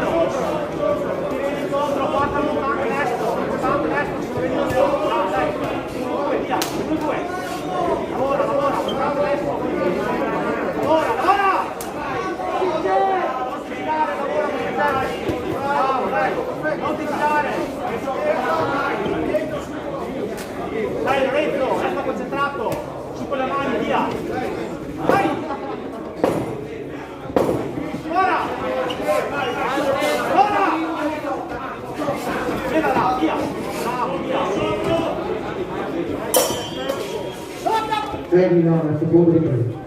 contro, porta lontano destro, se lo vedi dentro, bravo, dai! 2, via, 2! Lavora, porta destro! Lavora! Bravo, dai! Non ti tirare! Dai Lorenzo, resta concentrato! Su con le mani, via! Vai! Ora! Vieni là, via! Bravo, via! Termina la seconda ripresa.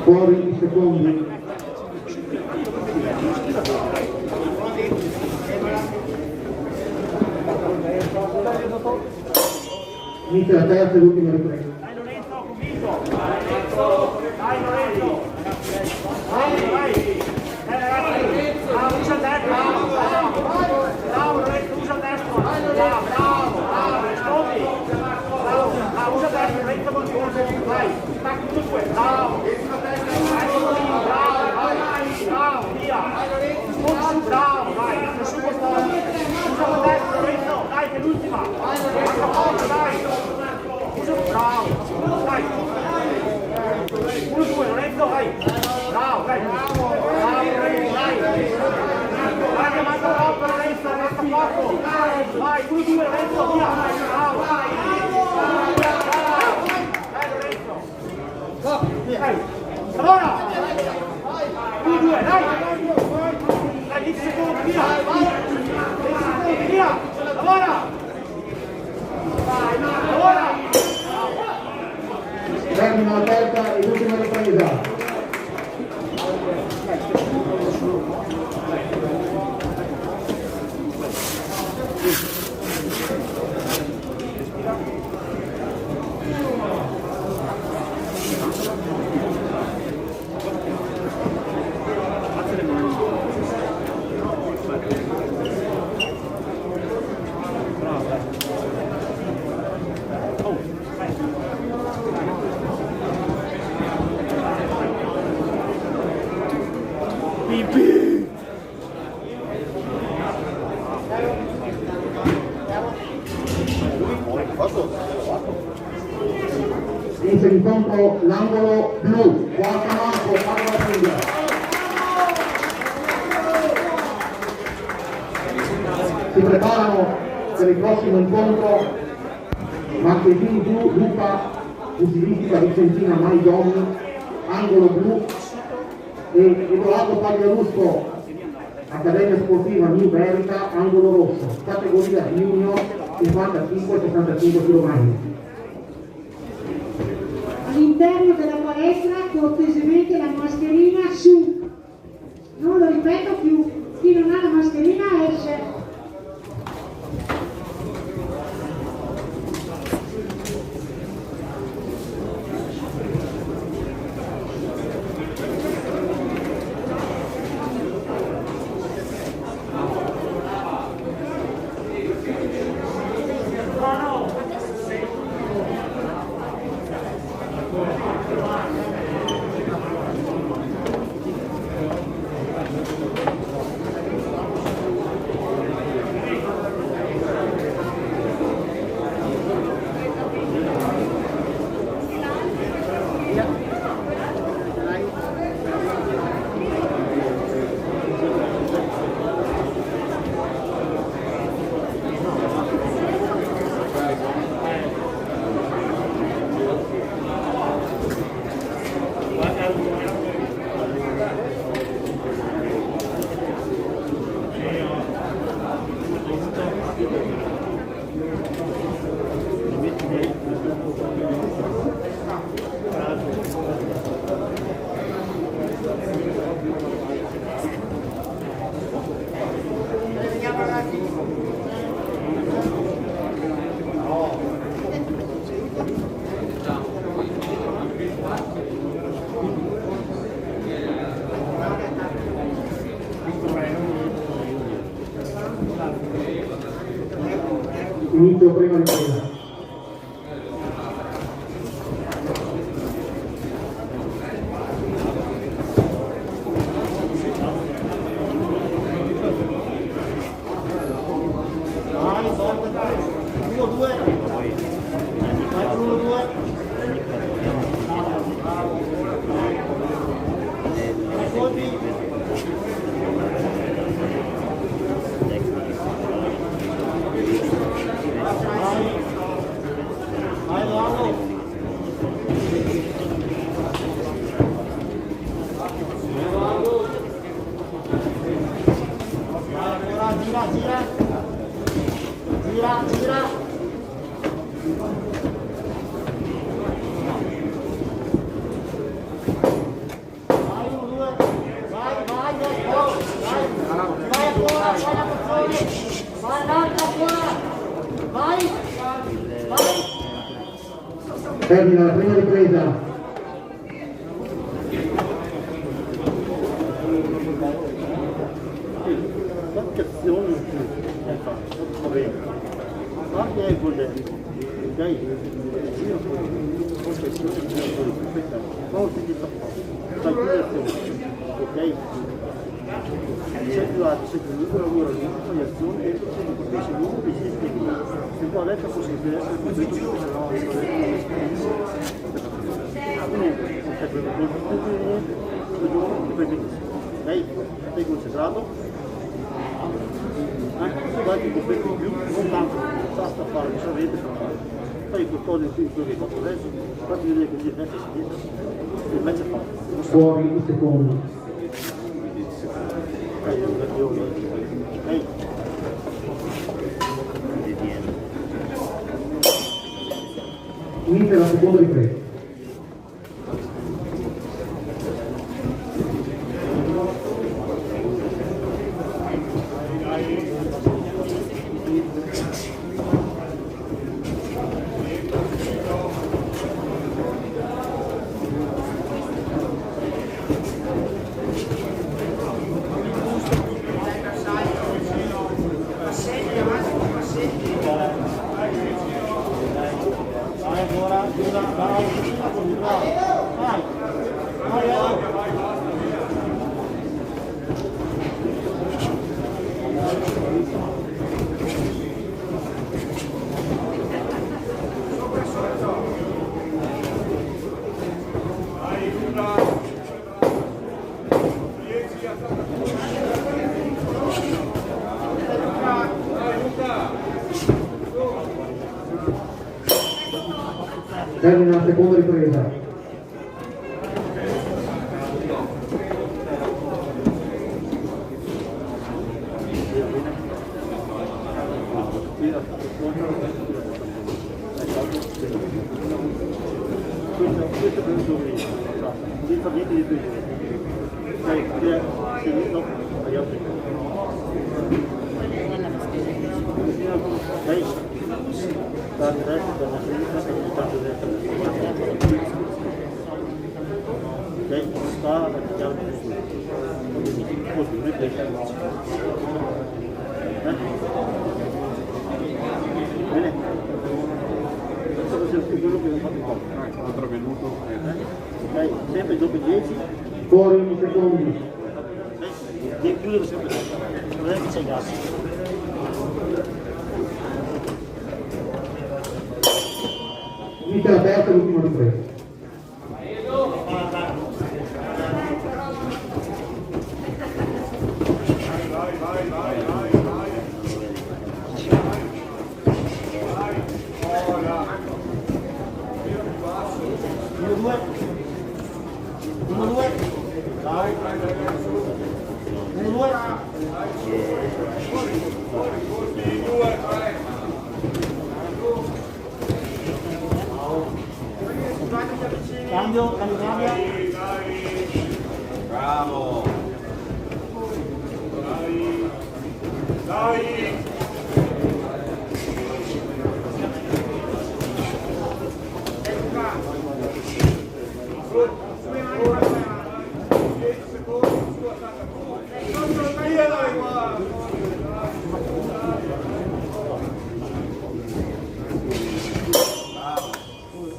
Fuori i secondi. Inizia la terza e l'ultima ripresa. Dai Lorenzo, convinto! Dai Lorenzo! Vai! Ragazzi! Bravo, usa il destro! Bravo Lorenzo, usa il destro! Bravo! Rispondi! Bravo, usa il destro, Lorenzo con il vai! Stacchi tutto, bravo! Bravo, via! Rispondi su, bravo, vai! Su questo! Usa il destro, Lorenzo! Dai, che è l'ultima! Dai! Bravo! Dai! 1-2, Lorenzo, vai! Bravo, dai! Bravo, Lorenzo, dai! Dai, che manca troppo, Lorenzo, manca poco! Vai, 1-2, Lorenzo, via! Bravo! Dai, Lorenzo! Dai! Lavora! 1-2, dai! Dai, 10 secondi, via! 10 secondi, via! Lavora! Vai, lavora! Termina la terza e l'ultima ripresa. Inizia l'incontro l'angolo blu, quarta manco, Paolo Puglia. Si preparano per il prossimo incontro martedì blu, Luca, fusilistica Vicentina Maidoni, angolo blu, e Edoardo Pagliarusco, Accademia Sportiva New Verica, angolo rosso, categoria junior 55-65 kg. All'interno della palestra cortesemente la mascherina su, non lo ripeto più, chi non ha la mascherina esce. Inizio prima ripresa. Termina la prima ripresa. Sei concentrato, guardi un po' più, non tanto, basta fare, sapete, fai qualcosa in più di quello che hai fatto adesso, fatti vedere che gli destra e sinistra, e invece fa. Fuori i secondi. Inizia la seconda ripresa. Termina la seconda ripresa. Questo per un giorno, non fa niente di più. No, agli altri. Dai, sta di destra, per la sinistra, per il tanto destra. Ok, sta la chiave di su. Così, non è pesce. Bene? Questo è quello che ho fatto qua. Altro venuto. Ok, sempre dopo 10. Fuori ogni secondo. Devi chiudere sempre dopo. Non è che c'è gas. Inizia la terza e l'ultima ripresa. Cambio, cambia. Bravo. Dai.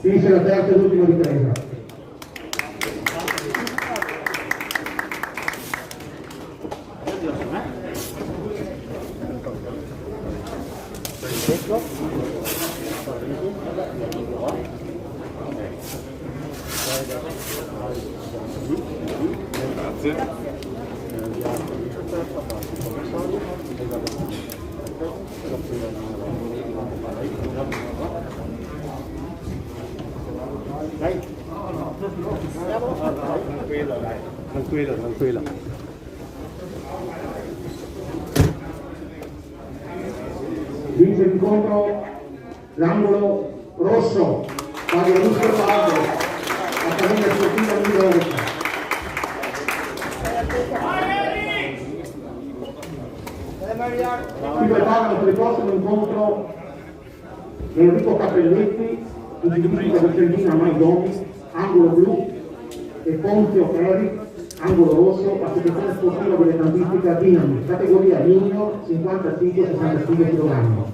Finisce la terza e l'ultima ripresa. Grazie. Tranquilla, tranquilla. Vince l'incontro l'angolo rosso, Fabio Lucio Paolo, Accademia Sportiva Milano. Si preparano per il prossimo incontro Enrico Cappelletti, individuo da Vicendina Maidoni, angolo blu, e Ponzio Eri, angolo rosso, associazione sportiva dilettantistica Dinami, categoria junior 55-65 kg.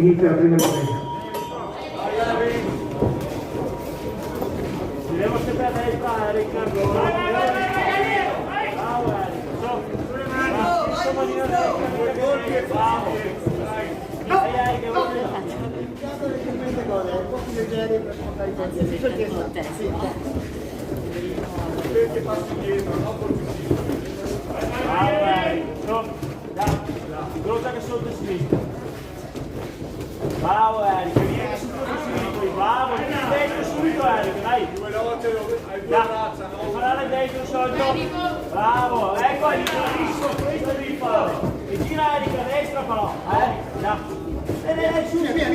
Inizia la prima ripresa. Devo sempre a destra, Riccardo. Vai! Bravo, sulle mani. Insomma, di bravo. Dai, che vuoi? Leggermente cose, un po' più leggeri per portare i pensieri. Perché passi dietro, no? Bravo, Grotta che sotto a sinistra. Bravo, Eric, vieni subito subito, bravo, vieni dentro subito, Eric, dai. Due volte hai due braccia, no? Fare dentro, solito. Bravo, ecco, Eric, bravissimo, questo devi fare. E gira, Eric, a destra però, Eric, dai. Dai, su, via.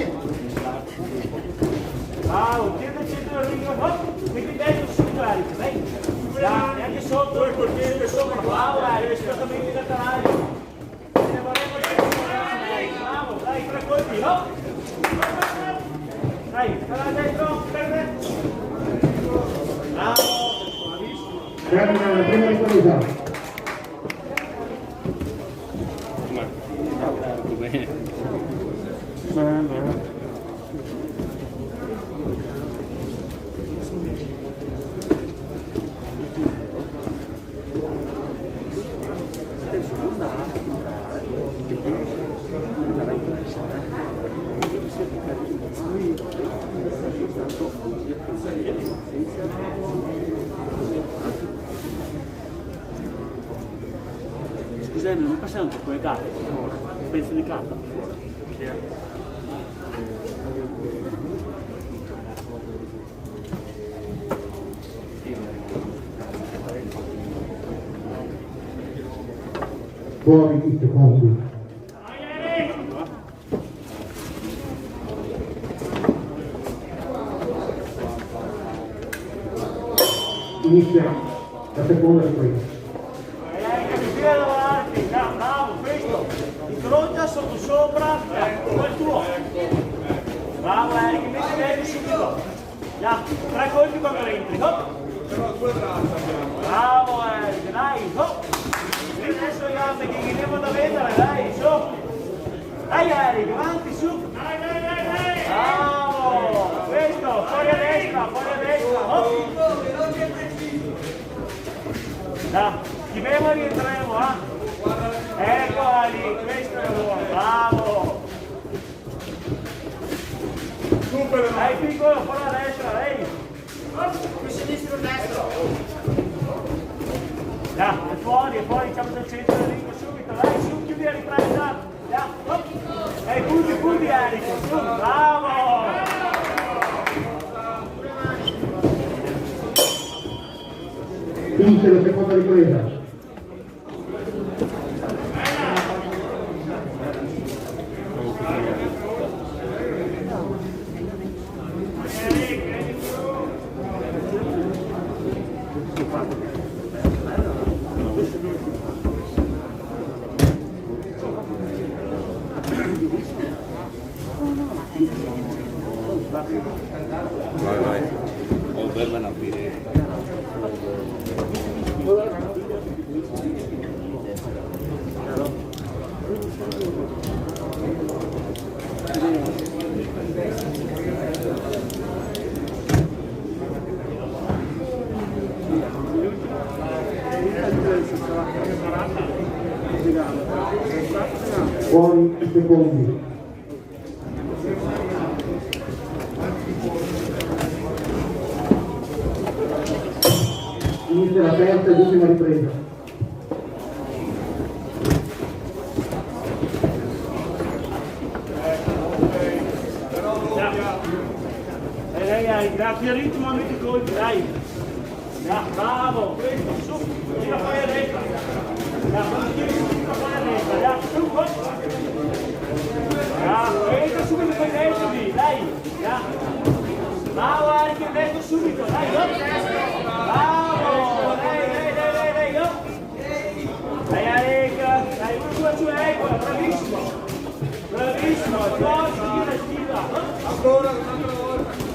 Bravo, tira del centro del ring, metti dentro subito, Eric, dai. Dai, anche sotto, il coltello sopra, bravo, Eric, spostamenti laterali. Bravo, dai, 3 colpi, no? Dai, spara dentro, perde. Bravo, bravissimo. Termina la prima ripresa. Scusami, non passare un po' con le carte? Un pezzo di carta? Fuori i secondi. Inizia la seconda ripresa. Bravo, questo. Incrocia sotto sopra, poi il tuo. Bravo, Eric, metti dentro subito. 3 colpi quando entri. Bravo, Eric, dai, Prendi adesso le gambe che devo da vendere, dai, su. Dai, Eric, avanti, su. Bravo, questo, fuori a destra. Dai, schiviamo e rientriamo, Ecco lì, questo è buono, bravo! Super! Dai piccolo, fuori a destra, dai! Qui sinistro e destro! Dai, è fuori, diciamo del centro del ring subito, dai, su, chiudi la ripresa! Dai, punti, Eric, su, bravo! Finisce la seconda ripresa. Vai. Ho bella una birra. Fuori i secondi. Inizia la terza ed ultima ripresa. Dai, grazie al ritmo, metti i colpi, dai. Bravo, questo, su, gira fuori a destra. Quando tiri su, gira fuori a destra, su, questo subito poi dentro lì, dai. Bravo, Eric, dentro subito, dai. Bravo, dai. Dai, Eric, dai, uno su Ecco, bravissimo. Poi gira. Ancora, un'altra volta.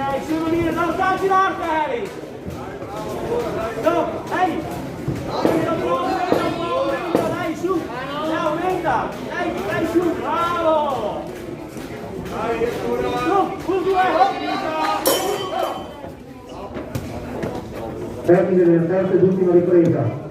Dai, su, non sta a girarti, Eric! No, dai! Dai, su! Dai, aumenta! Dai! Termine della terza ed ultima ripresa.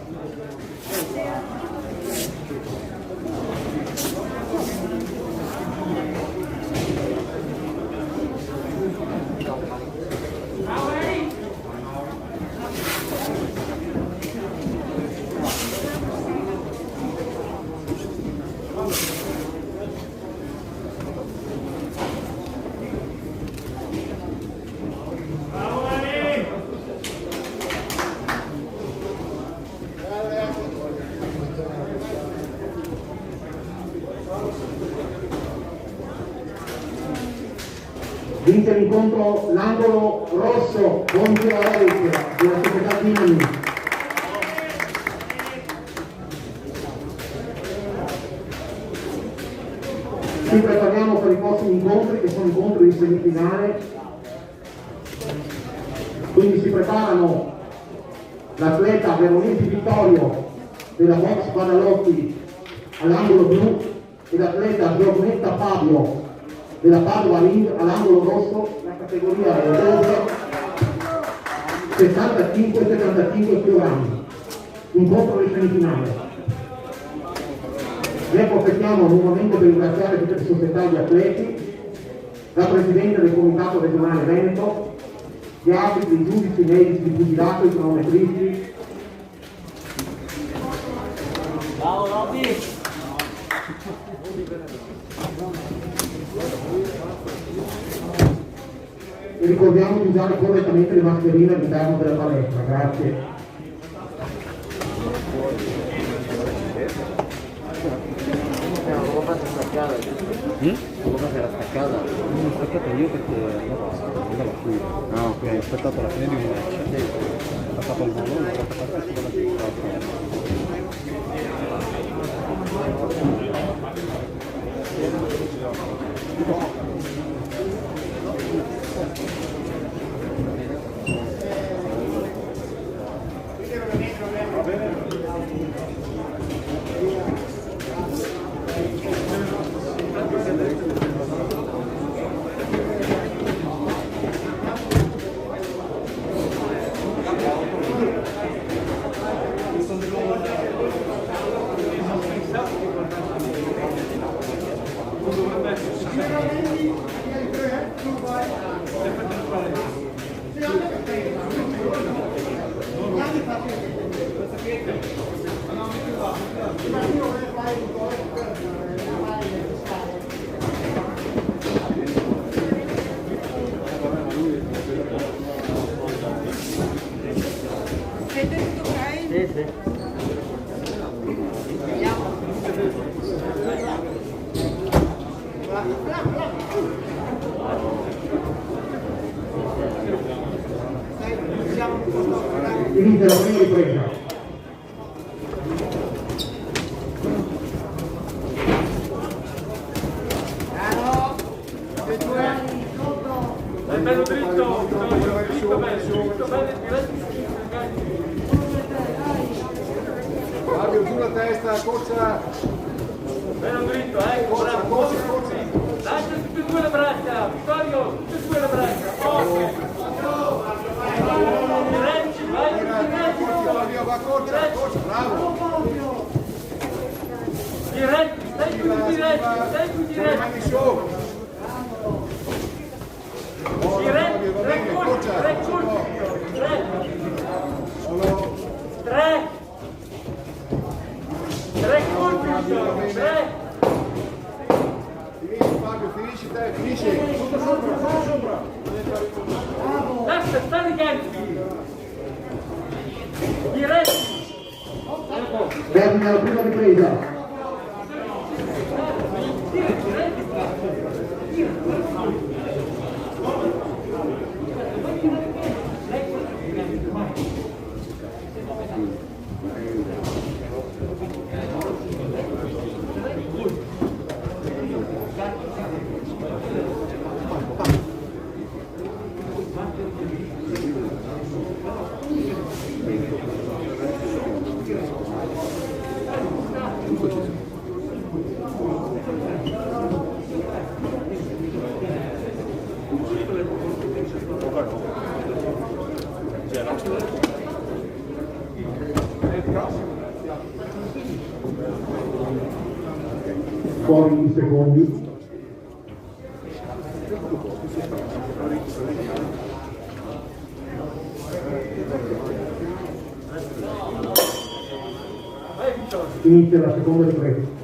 Vince l'incontro l'angolo rosso con Eric della società Dinami. Ci prepariamo per i prossimi incontri, che sono incontri di semifinale. Quindi si preparano l'atleta Veronesi Vittorio della Box Badalotti all'angolo blu e l'atleta Giornetta Fabio della Padova Ring all'angolo rosso. La categoria è dove 75-75 kg. Incontro di semifinale. Ne approfittiamo nuovamente per ringraziare tutte le società e gli atleti, la Presidente del Comitato Regionale Veneto, gli arbitri, i giudici, i medici di pugilato, i cronometristi. Ciao Robby! E ricordiamo di usare correttamente le mascherine all'interno della palestra. Grazie. Come era staccata? Non l'ho staccata io perché andava qui. Ah ok, ho aspettato la fine di un match. Ho fatto il volo, ho fatto parte sulla città. Inizia la prima ripresa. Bello dritto, dritto bene, diretto. Fabio, giù la testa, coccia. Bello dritto, bravo, Coccia. lascia tutte e due le braccia, Vittorio, tutte e due le braccia, diretti, vai, diretti, Fabio, va coccia, bravo. diretti, stai più diretti, Mani su. diretti, tre colpi, Solo. tre colpi, tre. Finisci Fabio, finisci te, finisci. Sopra. Lascia, sta di ganci. Diretti. Termina la prima ripresa. Fuori i secondi. Inizia la seconda ripresa.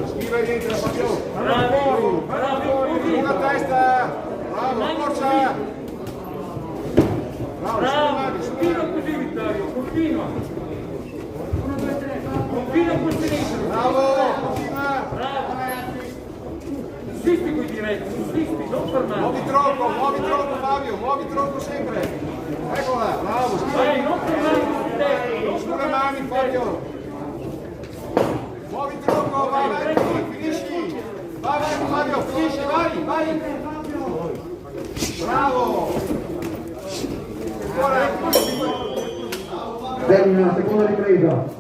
Schiva dentro, Fabio. Lunga testa. Bravo, forza. Bravo, continua così Vittorio, continua. Continua col sinistro. Bravo, continua. Bravo. Insisti con i diretti, insisti, non fermare. Muovi troppo Fabio, muovi troppo sempre. Eccola, bravo, Vai, non fermare sul tecnico. sulle mani Fabio. Muovi troppo, vai avanti, finisci. Vai avanti Fabio, finisci, vai. Bravo. Termina la seconda ripresa.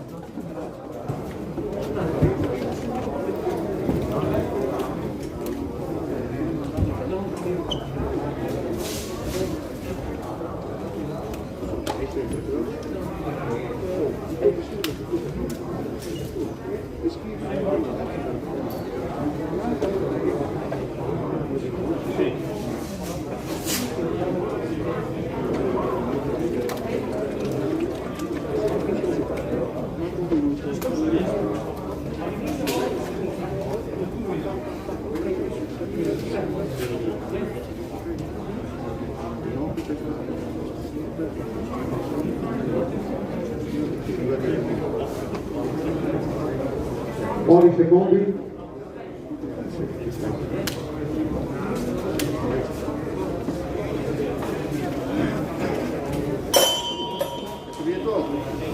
Fuori secondi.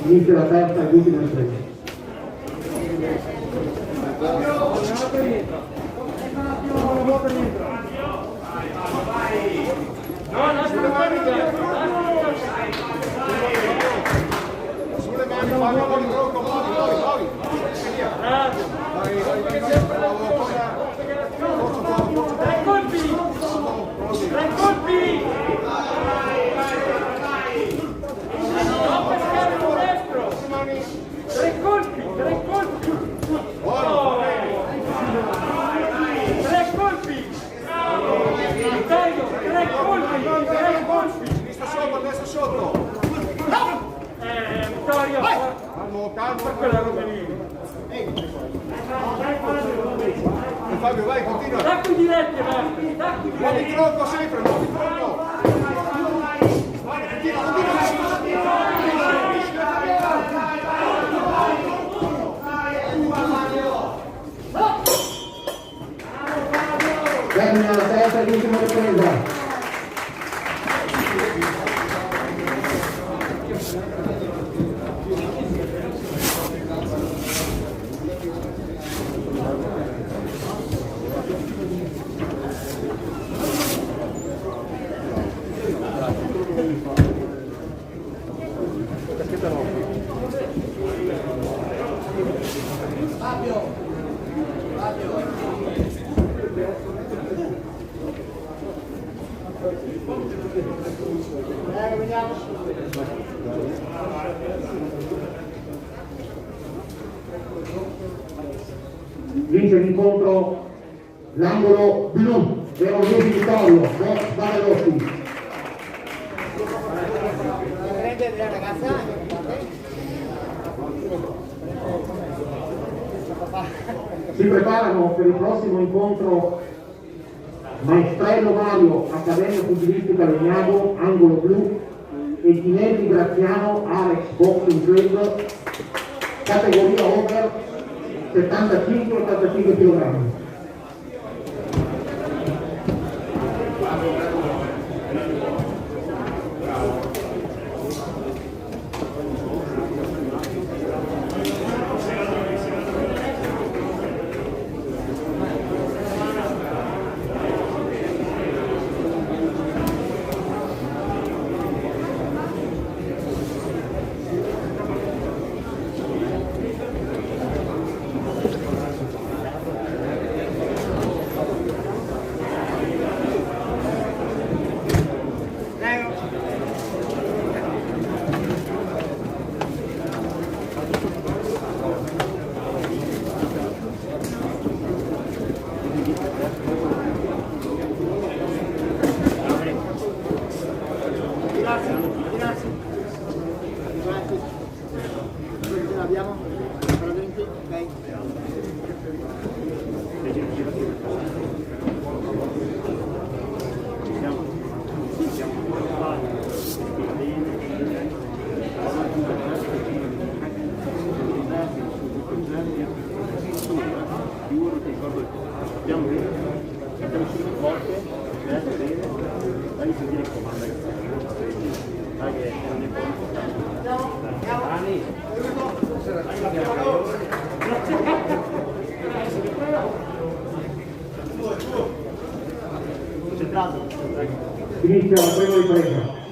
Inizia la terza e l'ultima ripresa. Sulle mani Fabio, muovi troppo, muovi. Tre colpi! Non pescare con destro! Tre colpi! Tre colpi! Vittorio, tre colpi! Adesso sotto. Vittorio! Calmo. Quella roba lì! Fabio, vai, continua. Tacco diretti, basta! Muovi troppo sempre, muovi troppo. Termina la terza e l'ultima ripresa. Vince l'incontro l'angolo blu, Vero Vittorio, Varelossi. Si preparano per il prossimo incontro Maestrello Mario, Accademia Pugilistica Legnago, angolo blu, e Tinelli Graziano, Alex Boxing Club, categoria over 75-85 kg. Inizia la prima ripresa.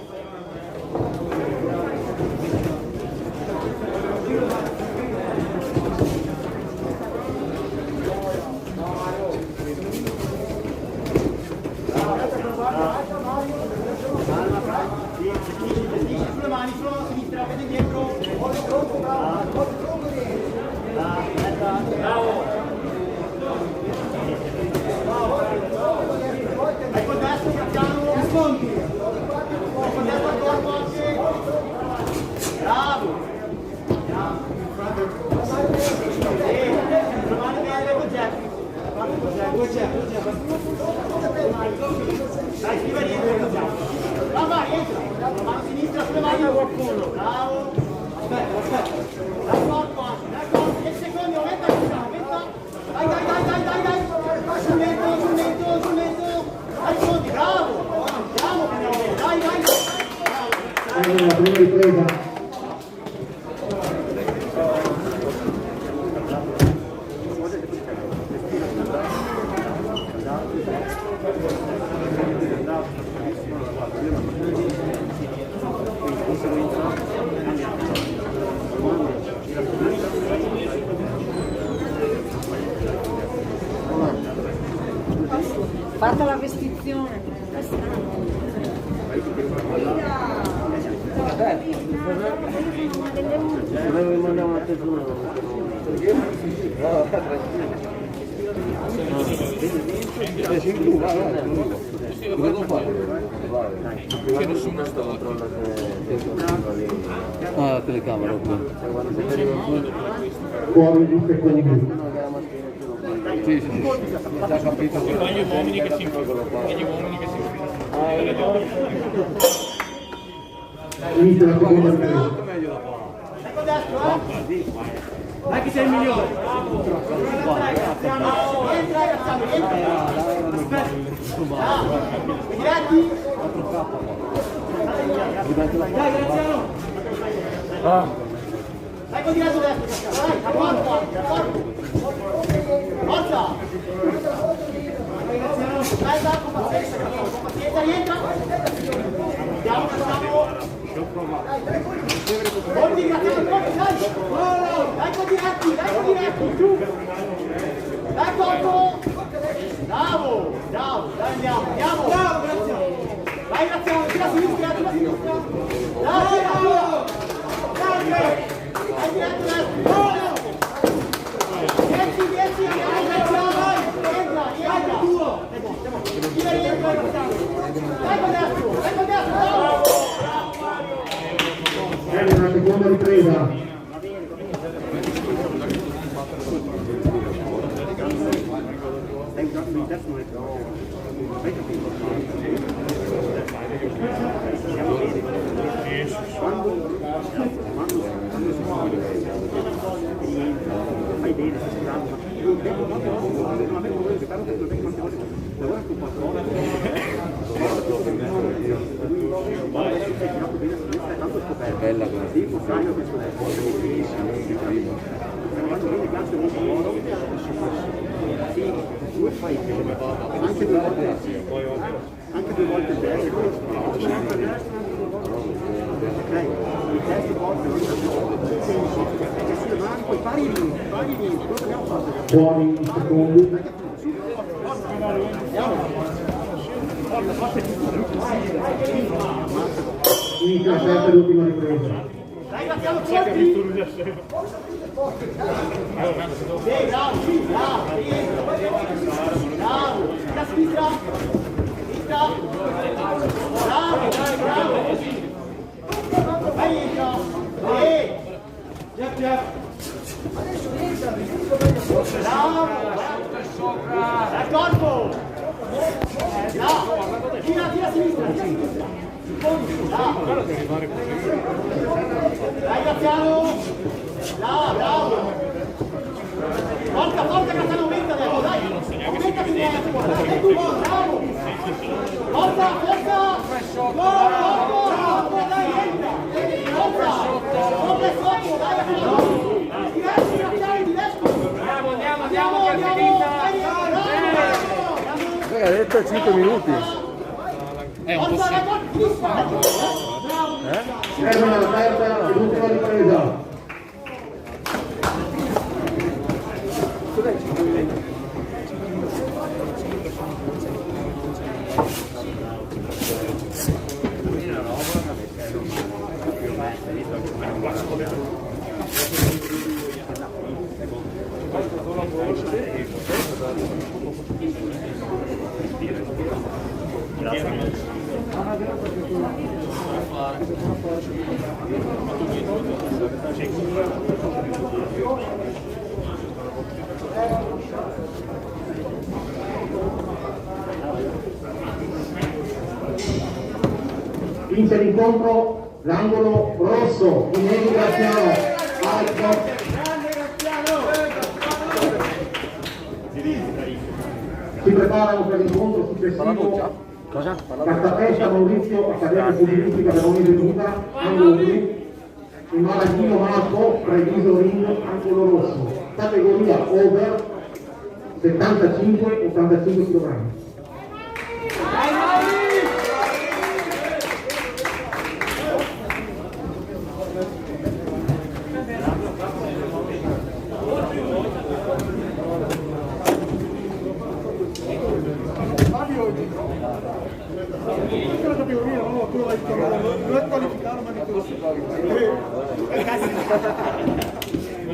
Sulle mani, sulla sinistra, vedi dietro. Vai col destro, piano, rispondi. Con destro al corpo anche. Bravo. Sulle mani bene, con Jeffy. Dai, scriva dietro. Vai, entra. Mano sinistra sulle mani. Qualcuno. Bravo. Aspetta. Dai corpo anche, dai corpo. 10 secondi, aumenta. Dai. Sul letto. Dai, fondi, bravo. Andiamo, dai. La prima ripresa. Fatta la vestizione. Dovevo mandare una tesura. Che nessuno sta Ah, la telecamera, ok. Fuori di secondi. Sì, già capito. gli uomini che si infilano. Inizia la seconda ripresa. Ecco destro, Dai che sei il migliore. Entra, Graziano, entra. Aspetta. Diretti. Dai, Graziano. Dai con diretto destro, Graziano. Dai, a corpo. Forza. Dai, Graziano. Dai, con pazienza, rientra. Andiamo, facciamo. Volti, Graziano, dai! Dai con diretti, giù! Dai corpo! Bravo! Dai andiamo! Bravo, Graziano! Vai Graziano, tira a sinistra! Dai, diretto, destro! 10, Graziano! Entra! Rientra, Graziano! Dai con destro! Bravo! Una seconda ripresa. È bella così. Anche due volte il destro. Il destro porta sulle mani, poi pari lì. Cosa abbiamo fatto? Fuori i secondi. Inizia la terza e l'ultima ripresa. Dai, Graziano, corti! Sì, bravo! La sinistra! Bravo! Vai, entra! Jeff! Bravo! Dai, corpo! Gira a sinistra, gira a sinistra. Dai Graziano! Là, bravo! Forza, forza Graziano, aumenta adesso, dai! Aumenta più bravo! Forza, forza! Bravo, dai, entra! Forza! Forza e sotto, dai! Di destra, Graziano, di destra! Andiamo, Ha detto 5 minuti. Forza, la gol! Termina la terza e l'ultima ripresa. Vince l'incontro l'angolo rosso, Inedi Graziano, Alto. Si preparano per l'incontro successivo. Cartapesta Maurizio, Accademia Pugilistica Veronese Giuda, angolo blu. Il Malaghino Marco, Treviso Ring, angolo rosso. Categoria over 75-85 kg.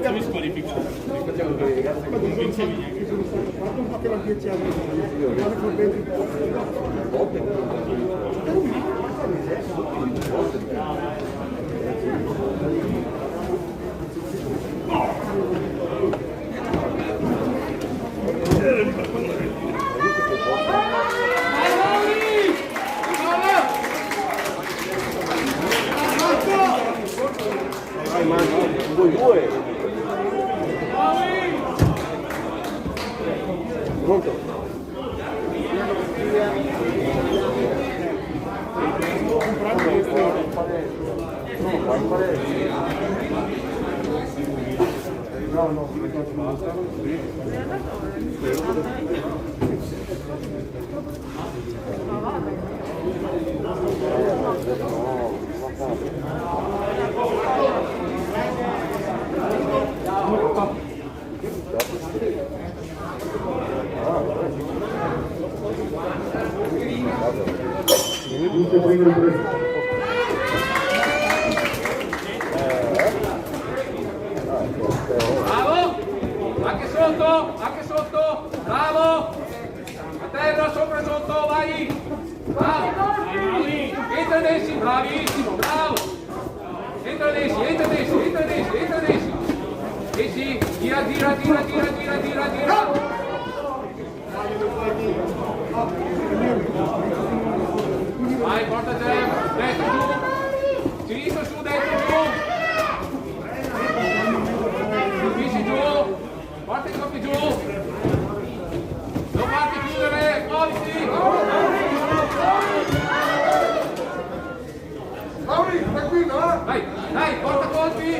Non mi squalificare. Non vincevi neanche. Pronto? Bravo! Anche sotto! Bravo! A terra, sopra, sotto, vai! Bravo! Entra Nessi, bravissimo, bravo! Entra Nessi! Nessi, gira! Vai, porta Gem, destro giù, sinistro su, destro giù, finisci giù, porta i colpi giù, non farti chiudere, muoviti! Mauri, tranquillo, eh? Dai, porta colpi,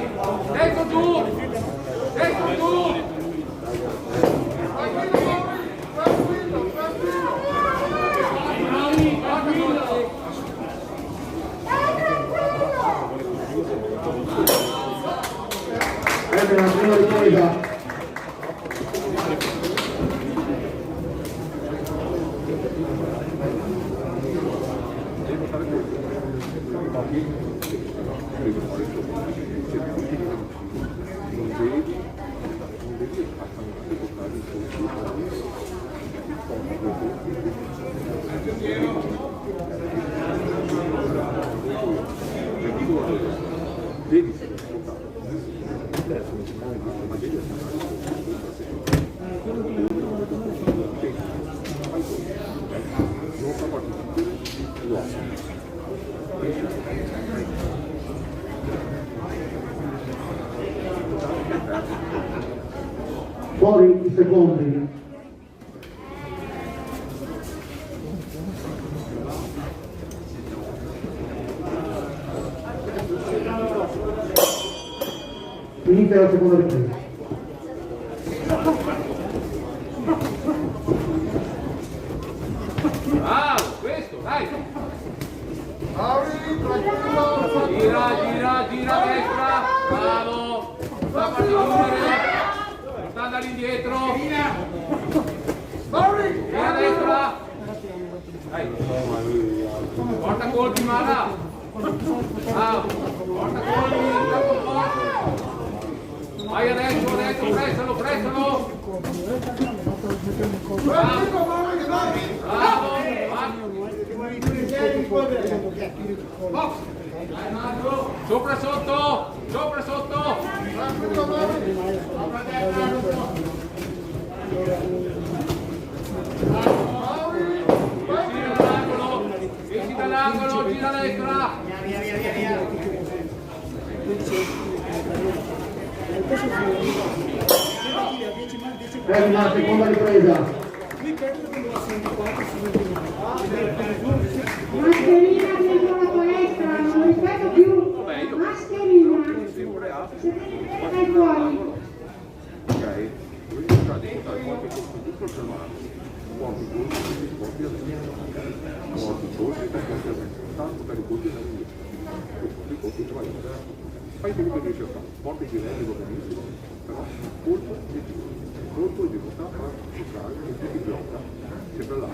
destro giù, Questa è la prima ripresa. Fuori i secondi. Finite la seconda ripresa. Bravo, questo, dai! Mauri, tranquillo. Gira destra, bravo! Sta a chiudere, sta andare indietro! Mauri, Gira destra! Dai! Porta colpi, Mara! Bravo! Porta colpi, troppo forte! Vai adesso, pressalo! Bravo! Bravo! Sopra sotto! tranquillo, Mauri. Esci dall'angolo, gira a destra! Fermi la seconda ripresa. Mascherina dentro la palestra, non ripeto più. Mascherina. Se devi prendere fuori. Fai quello che riesci a fare, porta i livelli va benissimo, però colpo e di votare a giocare e tu ti blocca, sempre là.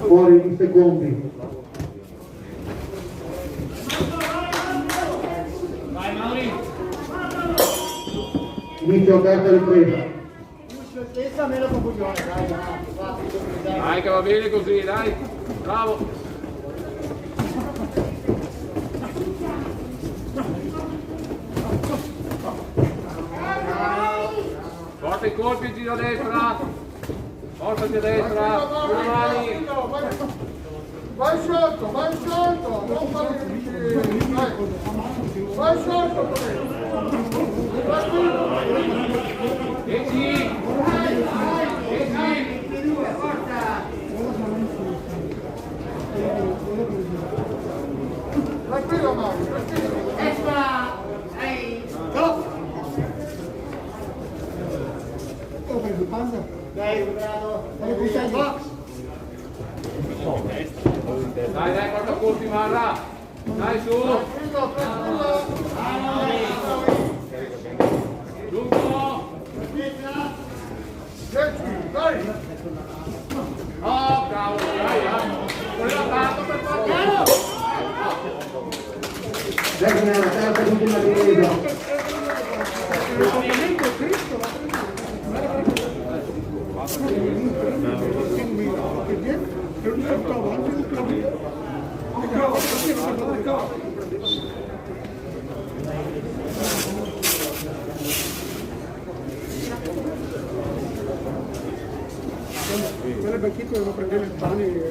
Fuori i secondi. Inizio terza ripresa. Stessa meno confusione, dai. Dai che va bene così, dai! Bravo! Porta i colpi, gira a destra! Portati a destra! Con le mani! Vai sotto, non fare vai sotto, Esci! tranquillo Mario, tranquillo. Dai, bravo. Dai, porta colpi, Marra! Dai, su! Lungo! Dai! Oh, bravo, dai! Voleva tanto per forza! Termina la terza e ultima ripresa. Quelle bacchette devono prendere il pane e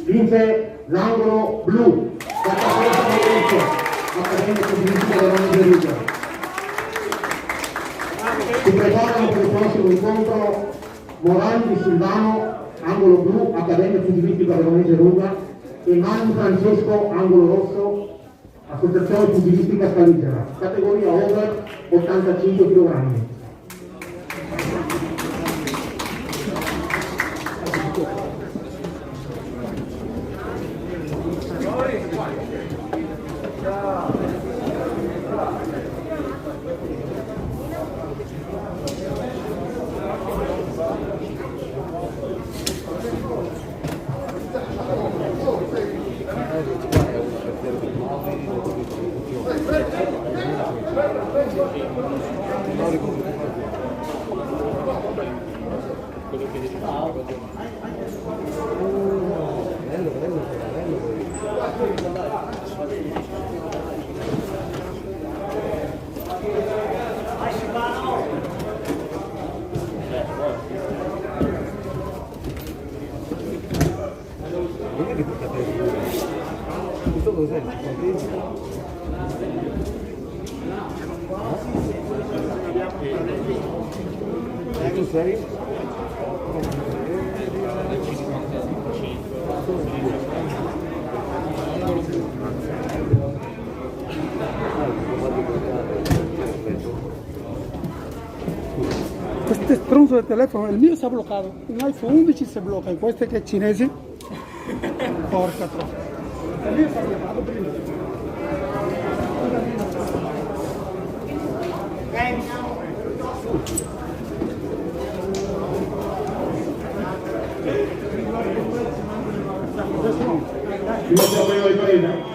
Vince l'angolo blu, Accademia Scientifica della Nigeria. Si preparano per il prossimo incontro Morandi Silvano, angolo blu, Accademia Pugilistica Veronese Ruga, e Manu Francesco, angolo rosso, Associazione Pugilistica Scaligera, categoria over 85 kg. Questo cos'è? Tu sei? Questo stronzo del telefono, il mio si è bloccato, un iPhone 11 si blocca, in questo che è cinese, porca troppo. Il mio si è bloccato prima. Io prima di prima.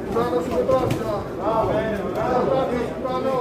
Mano sulle braccia. Ah, bene. Mano.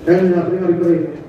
Termina la prima ripresa.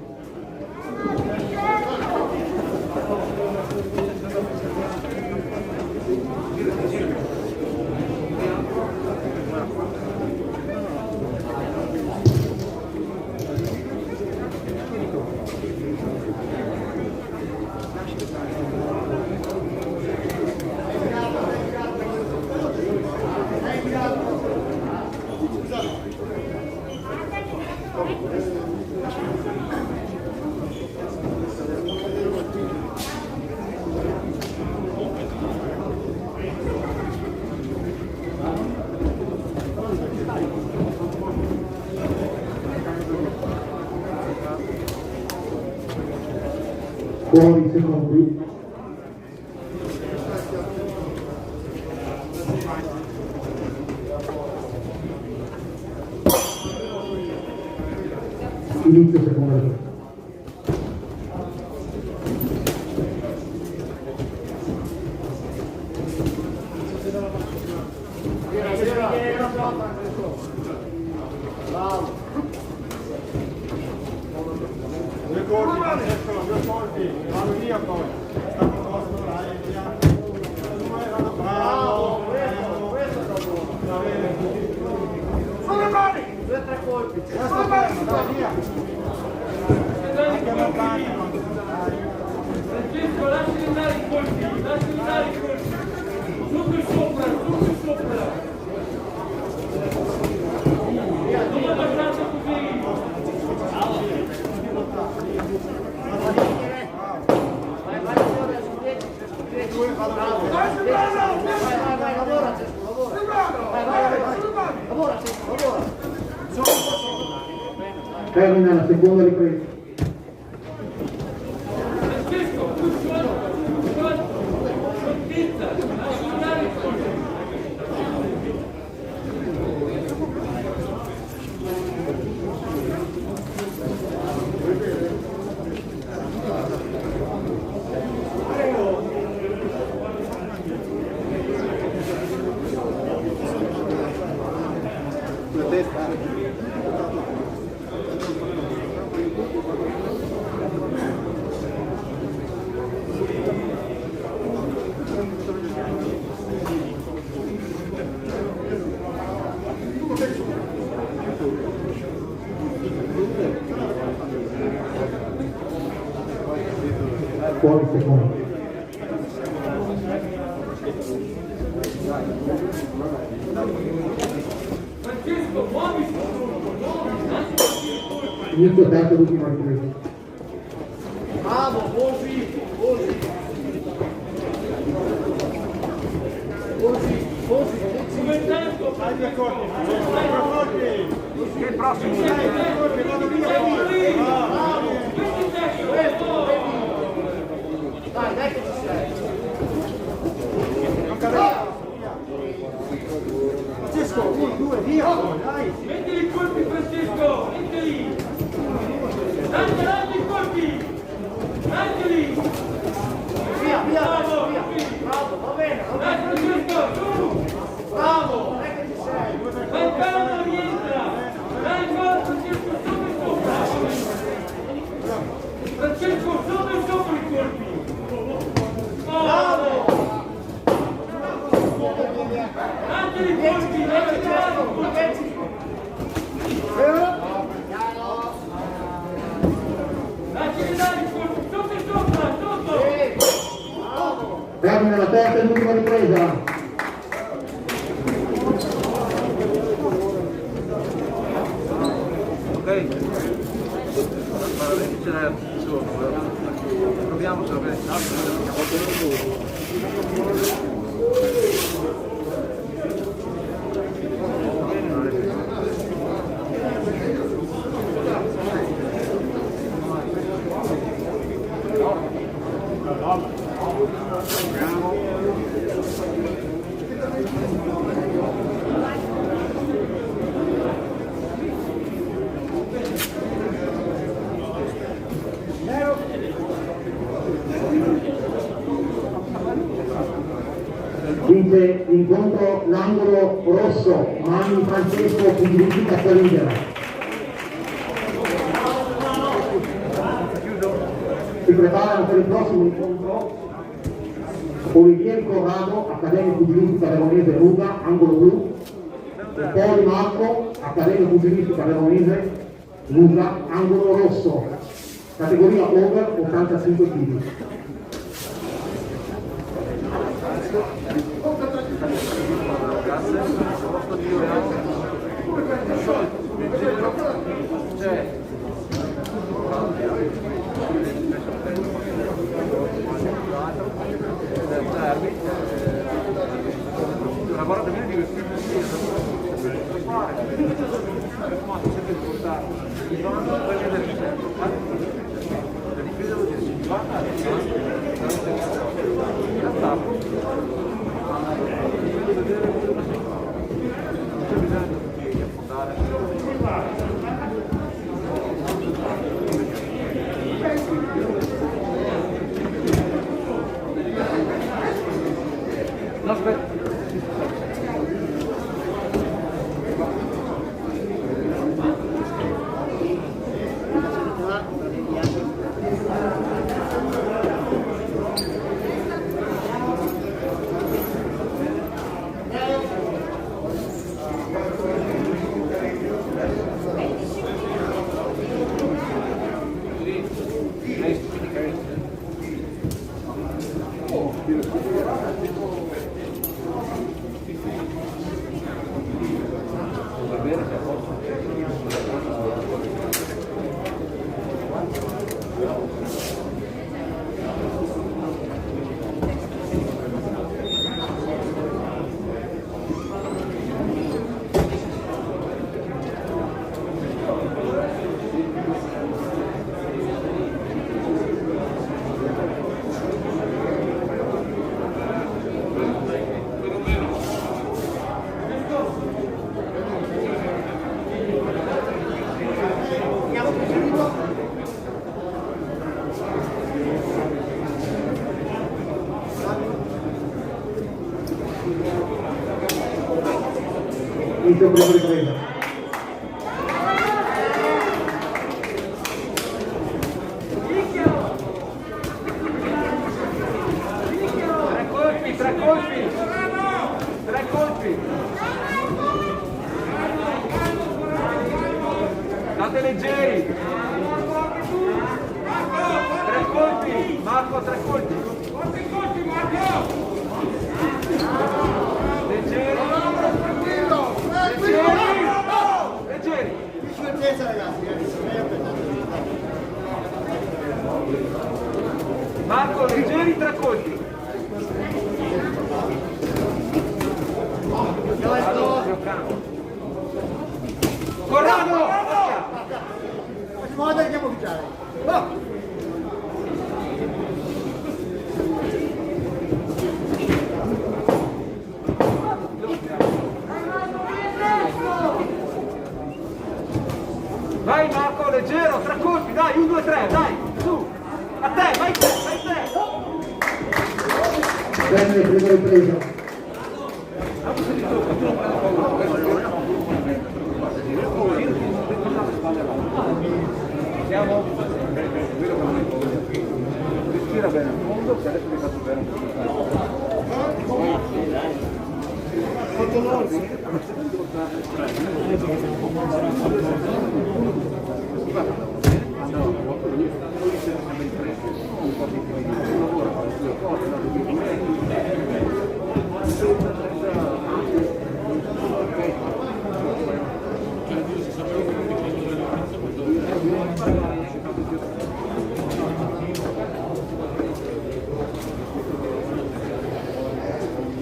Fuori secondi. Inizio seconda ripresa. Due colpi, due colpi, vanno via poi. Bravo, Sulle mani! 2 o 3 colpi. Sulle mani, dai, via. Francesco, lasci andare i colpi, lasci andare i colpi. Sotto e sopra, sotto e sopra. Non lo lasciate così. Termina la seconda ripresa. Francesco, fortezza, lasci andare i colpi. Fuori secondi. Inizio terza l'ultima ripresa. Bravo, così. Come tempo? Fai due colpi. Che il prossimo? Vado via. Bravo. Dai, dai che ci sei. Francesco, 1, 2, via. Dai. Mettili i colpi, Francesco, mettili! Dai i colpi! Daglieli! Via. Bravo, va bene. Dai Francesco, su! Bravo, non è che ci sei. Dai calma, rientra! Dai qua, Francesco, sopra! Francesco, sopra i colpi! Bravo. Daglieli i colpi, daglieli! Termina la terza e l'ultima ripresa. Ok? Ma vedi ce l'hai solo. Proviamo se lo vedi. Vince l'incontro l'angolo rosso, Mani Francesco, Pugiliti Casalingera. Si preparano per il prossimo incontro Olivier Corrado, Accademia Pugilistica Veronese Ruga, angolo blu, e Poli Marco, Accademia Pugilistica Veronese Ruga, angolo rosso, categoria over 85 kg. Guarda bene di Inizio prima ripresa. Tre colpi! State leggeri! Tre colpi! Marco, tre colpi! Quanti colpi, Marco? Marco, leggeri 3 colpi. Corrado! Modo andiamo a vinciare. Vai Marco, leggero, 3 colpi, dai, 1, 2, 3, dai, su. A te, vai te, vai te. Termine prima ripresa. Respira bene a fondo, che adesso mi faccio bene un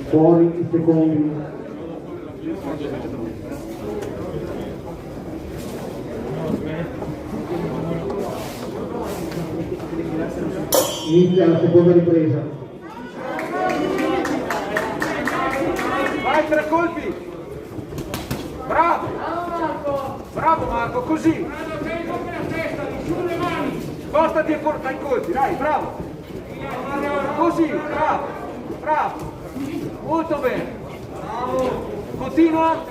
Fuori i secondi. Inizia la seconda ripresa. Vai, 3 colpi. Bravo. Bravo Marco, così. Spostati e porta i colpi, dai, bravo. Così, bravo. Bravo. Molto bene. Continua.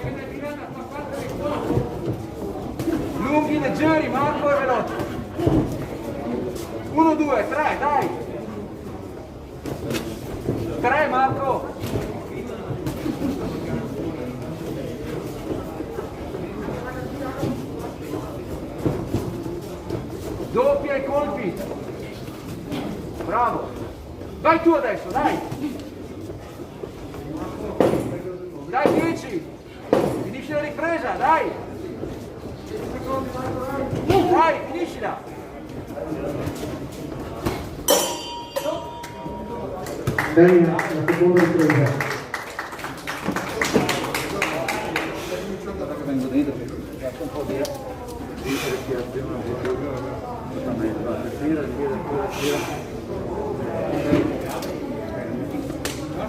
Lunghi, leggeri, Marco e veloci. 1, 2, 3, dai. 3 Marco. Doppia i colpi. Bravo. Vai tu adesso, dai. Dai 10. Finisci la ripresa, dai. Dai, finiscila. Bene, la seconda ripresa. vengo dentro perché faccio un po' di respirazione, respira.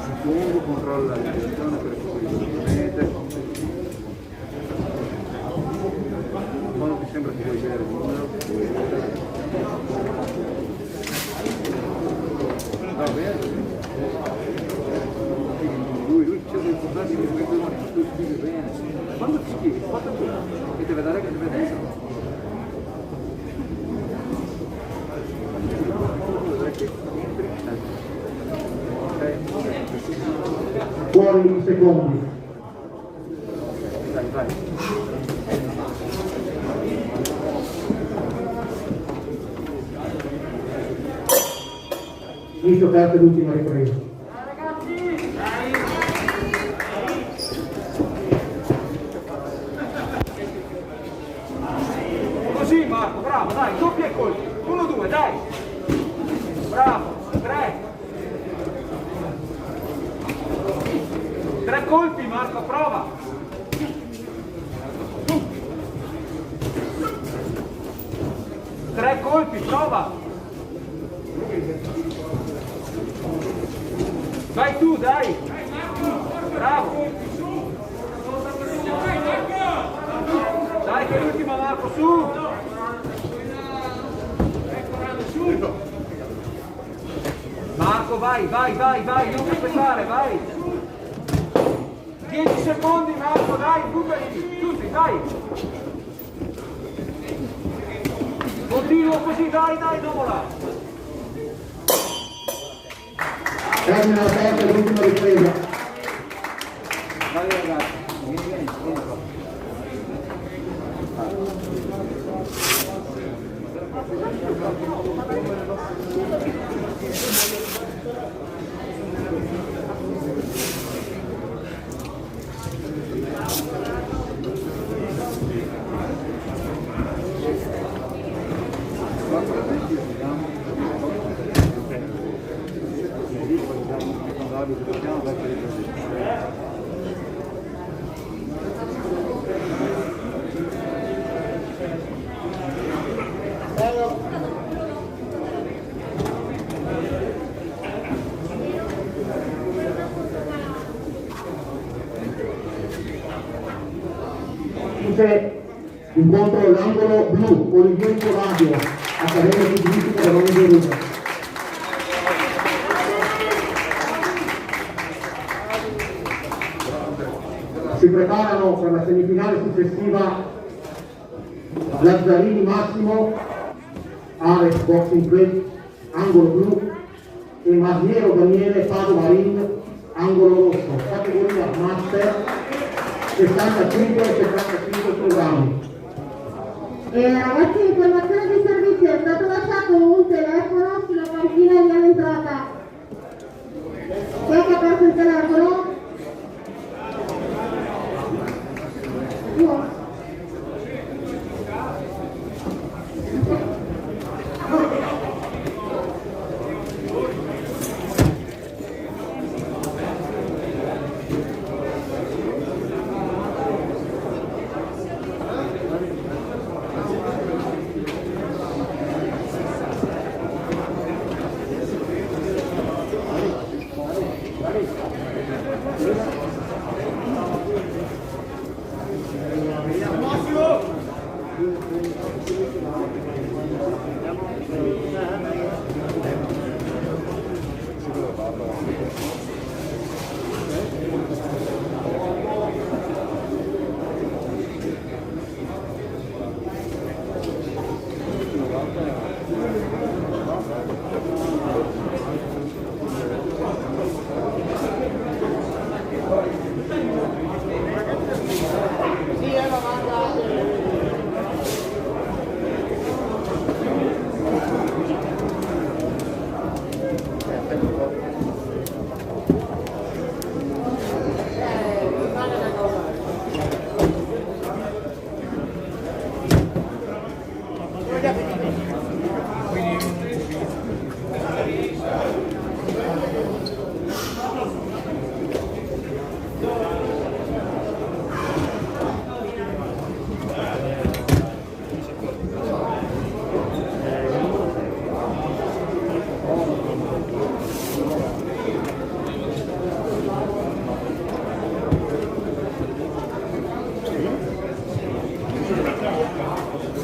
Secondo, controlla la respirazione per cui quando ti sembra che vuoi vedere il numero, puoi vedere. Va bene. Lui c'è dei problemi che tu scrivi bene. Quando ti scrivi, fatta tu e deve dare che deve essere. Fuori i secondi. Dai, vai. Inizio terza ed ultima ripresa. Così Marco, bravo, dai, doppia e colpi. 1, 2, dai. Bravo, 3. 3 colpi Marco, prova. Tre colpi, prova. Vai tu, dai. Bravo. Dai che è l'ultima Marco, su. Marco, vai, non aspettare, vai. 10 secondi Marco, dai, buttali, tutti, dai. Continua così, dai, non vola. Termina la terza ed ultima ripresa. Vai ragazzi, vieni qua. Fabio, se possiamo vai per il incontro l'angolo blu, Olivier Coradio, Accademia di Politica della Unione Europea. Si preparano per la semifinale successiva Lazzarini Massimo, Ares Boxing Club, angolo blu, e Masniero Daniele Padova Ring, angolo rosso, categoria Master, 65 e 75 kg. Ragazzi, informazione di servizio, è stato lasciato un telefono sulla panchina di all'entrata. Chi è che ha perso il telefono? Io.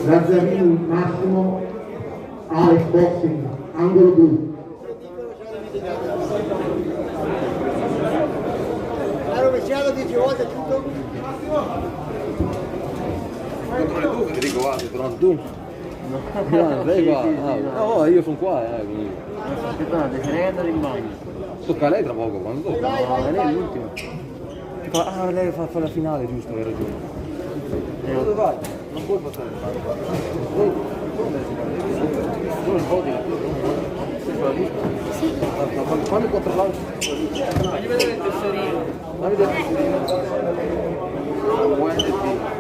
Lazzarini Massimo, Ares Boxing, angolo blu. Ha rovesciato 10 volte tutto? Controlli tu che ti dico, guarda, però tu. No, sei qua. Oh, io sono qua, quindi. Aspettate, se ne andare in bagno. Tocca a lei tra poco, quando tocca? No, lei è l'ultima. Ah, lei fa la finale, giusto, hai ragione. Dove vai? Non puoi passare il bagno. Solo il body. Fammi controllare. Fagli vedere il tesserino. Fammi vedere il tesserino. Buon tesserino.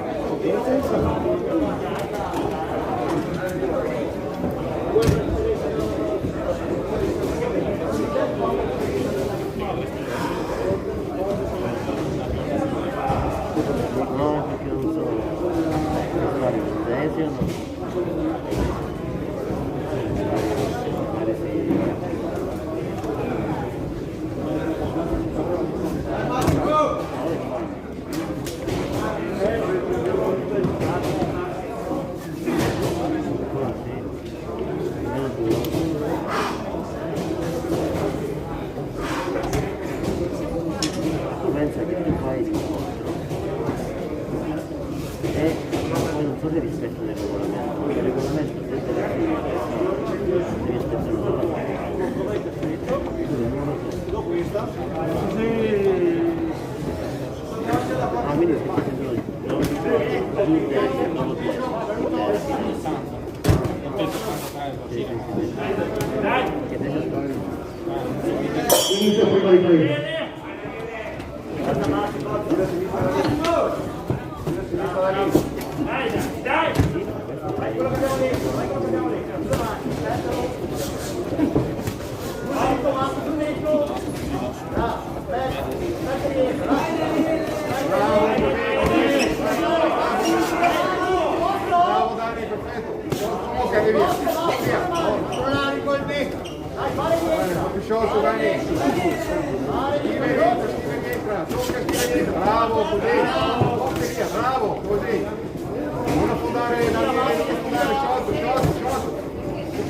No, perché non so. Sono arrivato o no? Pensa che tu fai e poi non so se rispetto del regolamento, perché il regolamento senza le figlie devi aspettare una volta. Ah, quindi stai facendo Inizio prima ripresa. entra, tocca Steven entra, bravo, così, forte via, bravo, così. Non affondare, non affondare,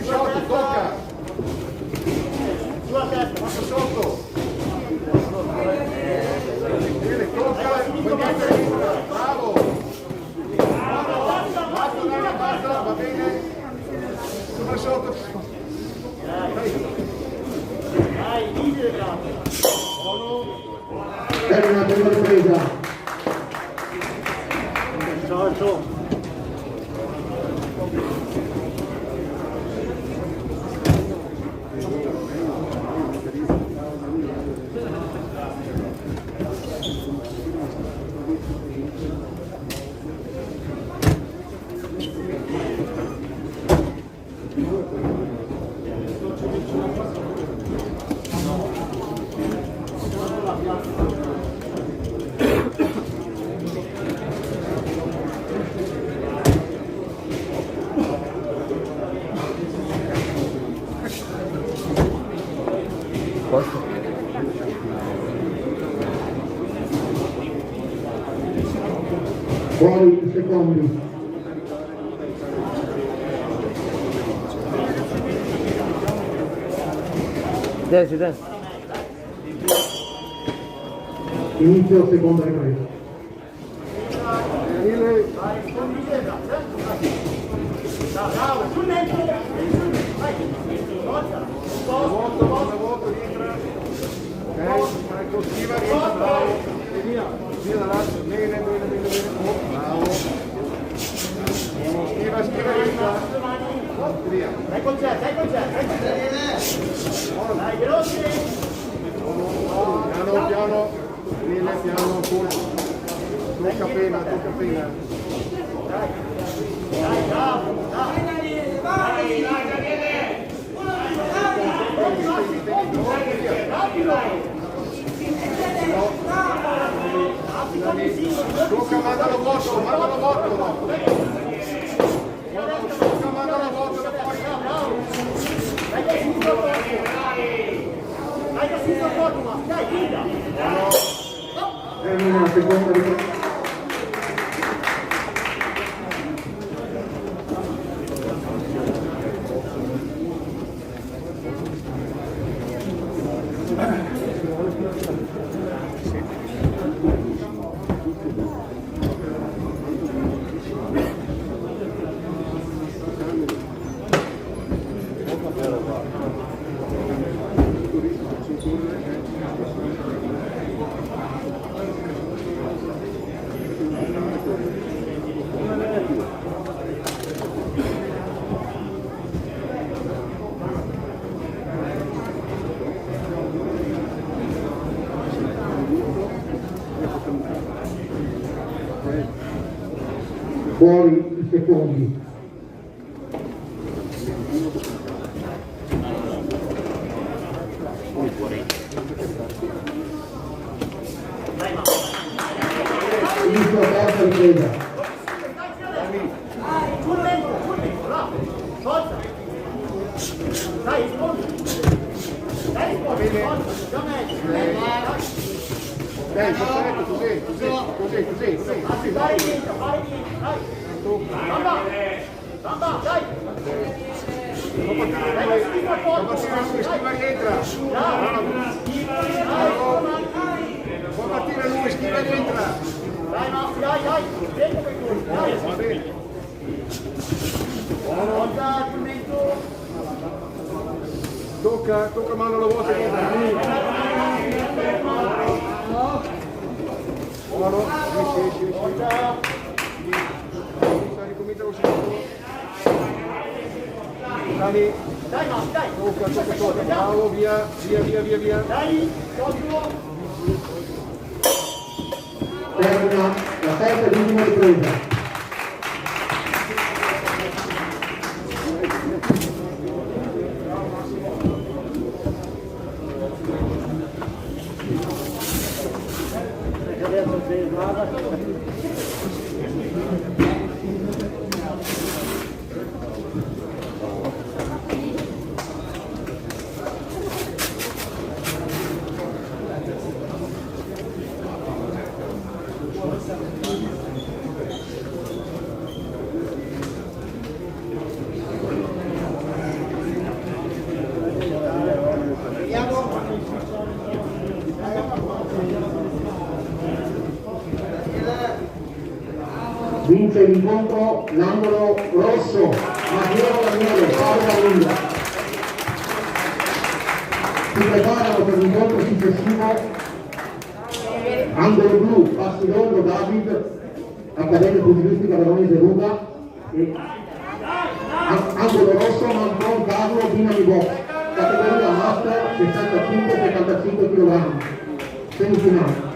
sciolto, tocca. Sulla testa, Passa sotto. Bene, tocca, bravo. Basta, va bene. Sopra sotto. dai, vigile bravo. Termina la prima ripresa. Ciao. Fuori i secondi. Desce. Inizio seconda ripresa. Bravo, sul mezzo. Vai. Una volta rientra. Ok, ecco, schiva, rientra, bravo. E via dall'altro, bene. Bravo. Schiva, rientra. Via. Dai con te. Dai, veloce. Piano. Bene, piano, ancora. Tocca appena. Dai, bravo. Vai, Daniele. Tocca, mandalo vuoto. Mandalo vuoto da fuori. Dai che sinistro fuori, ma dai, guida. Termina la seconda ripresa. Fuori i secondi. Inizio la terza ripresa. Sul mezzo, bravo. Forza. Dai, rispondi. Già meglio. Dai, perfetto, così. Vai dentro, dai. Bamba, dai. Schiva rientra. Può partire lui, schiva rientra. Dai. Dentro per lui, dai. Va bene. Forza, sul mezzo. Tocca mano alla volta rientra. Buono, esci. Ricomincia lo secondo. Dai. Tocca sotto. Bravo, via. Dai, controllo. Termina la terza ed ultima ripresa. vince l'incontro l'angolo rosso, Matteo Daniele, Paolo Lunga. Si preparano per l'incontro successivo angolo blu, Passidondo David, Accademia Pugilistica Veronese Ruga, e angolo rosso Manton Carlo Dinami Box, categoria master 65-75 kg, semifinale.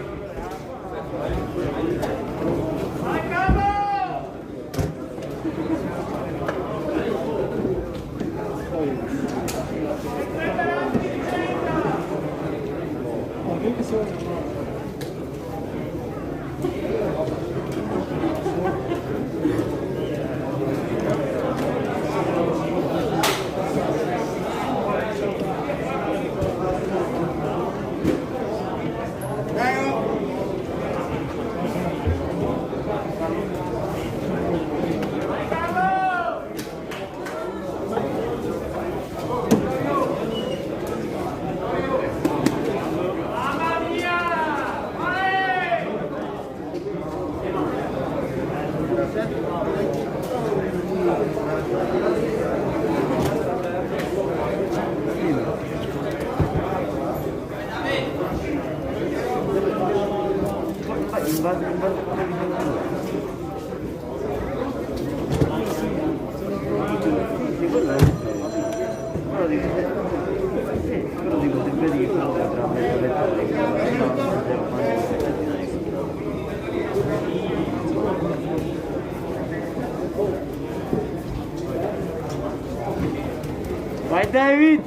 Vai David!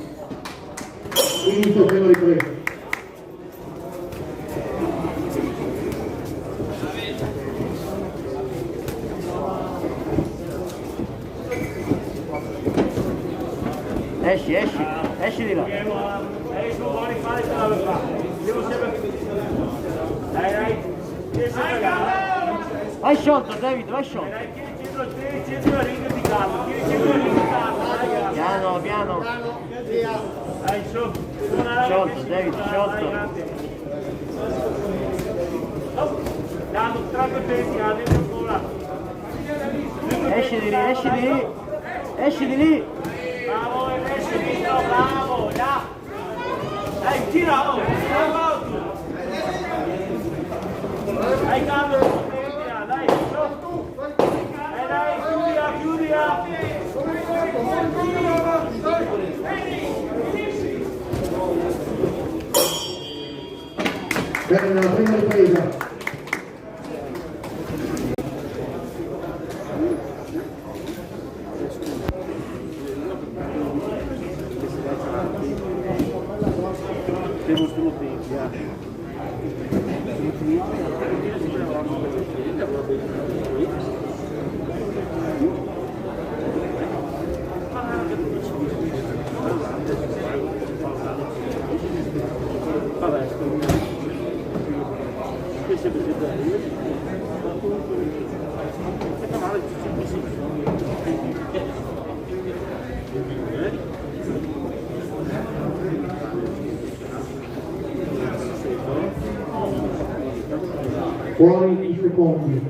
Inizio prima ripresa. Esci di là. Esci, non vuoi fare ce la fa. Devo sempre... Dai. Vai sciolto David, vai sciolto. Tieni centro la ringa di calma. Piano. Dai, su. Sciolto David, sciolto. Dando, troppo tempo, adesso ancora. Esci di lì. Bravo, esci di lì, bravo, là. Dai, tira, dai, cambio. Dai, chiudila. Termina la prima ripresa. Fuori i secondi.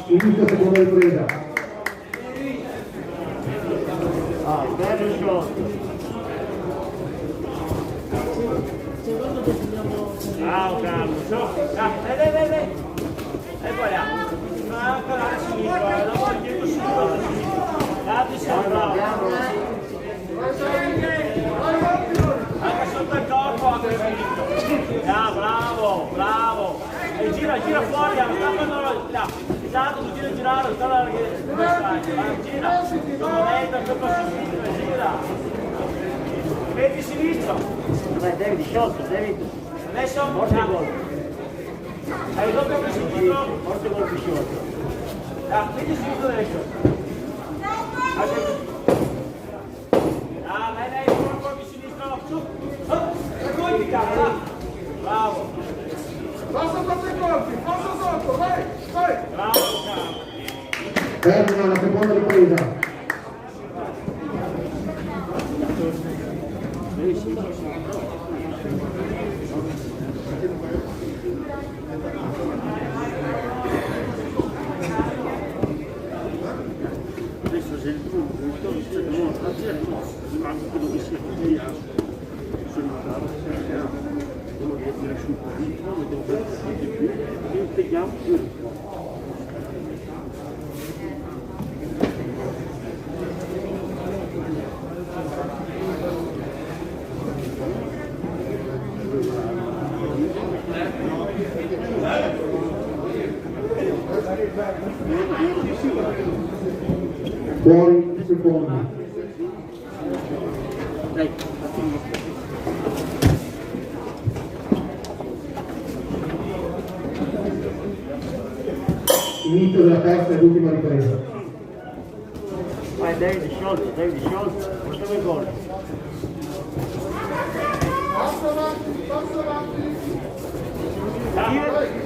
Inizio seconda ripresa. Bello sciolto. Bravo, dai. E guarda. Ancora a sinistra, la voglio dietro sinistra. Anche sotto il corpo, anche bravo. E gira fuori, esatto, tu gira girare, gira, gira. Vedi sinistro. Vai David, sciolto, David. Adesso Forte gol. Hai doppio che sinistro. Forte gol più sciolto. Vedi sinistro adesso. Dai, colpi sinistro, su, colpi, bravo. Passa sotto i colpi, passa sotto, vai. Bravo, Termina la seconda ripresa. Fuori secondi. Inizio della terza ed ultima ripresa. Vai David sciolto, facciamo il gol. Passo avanti.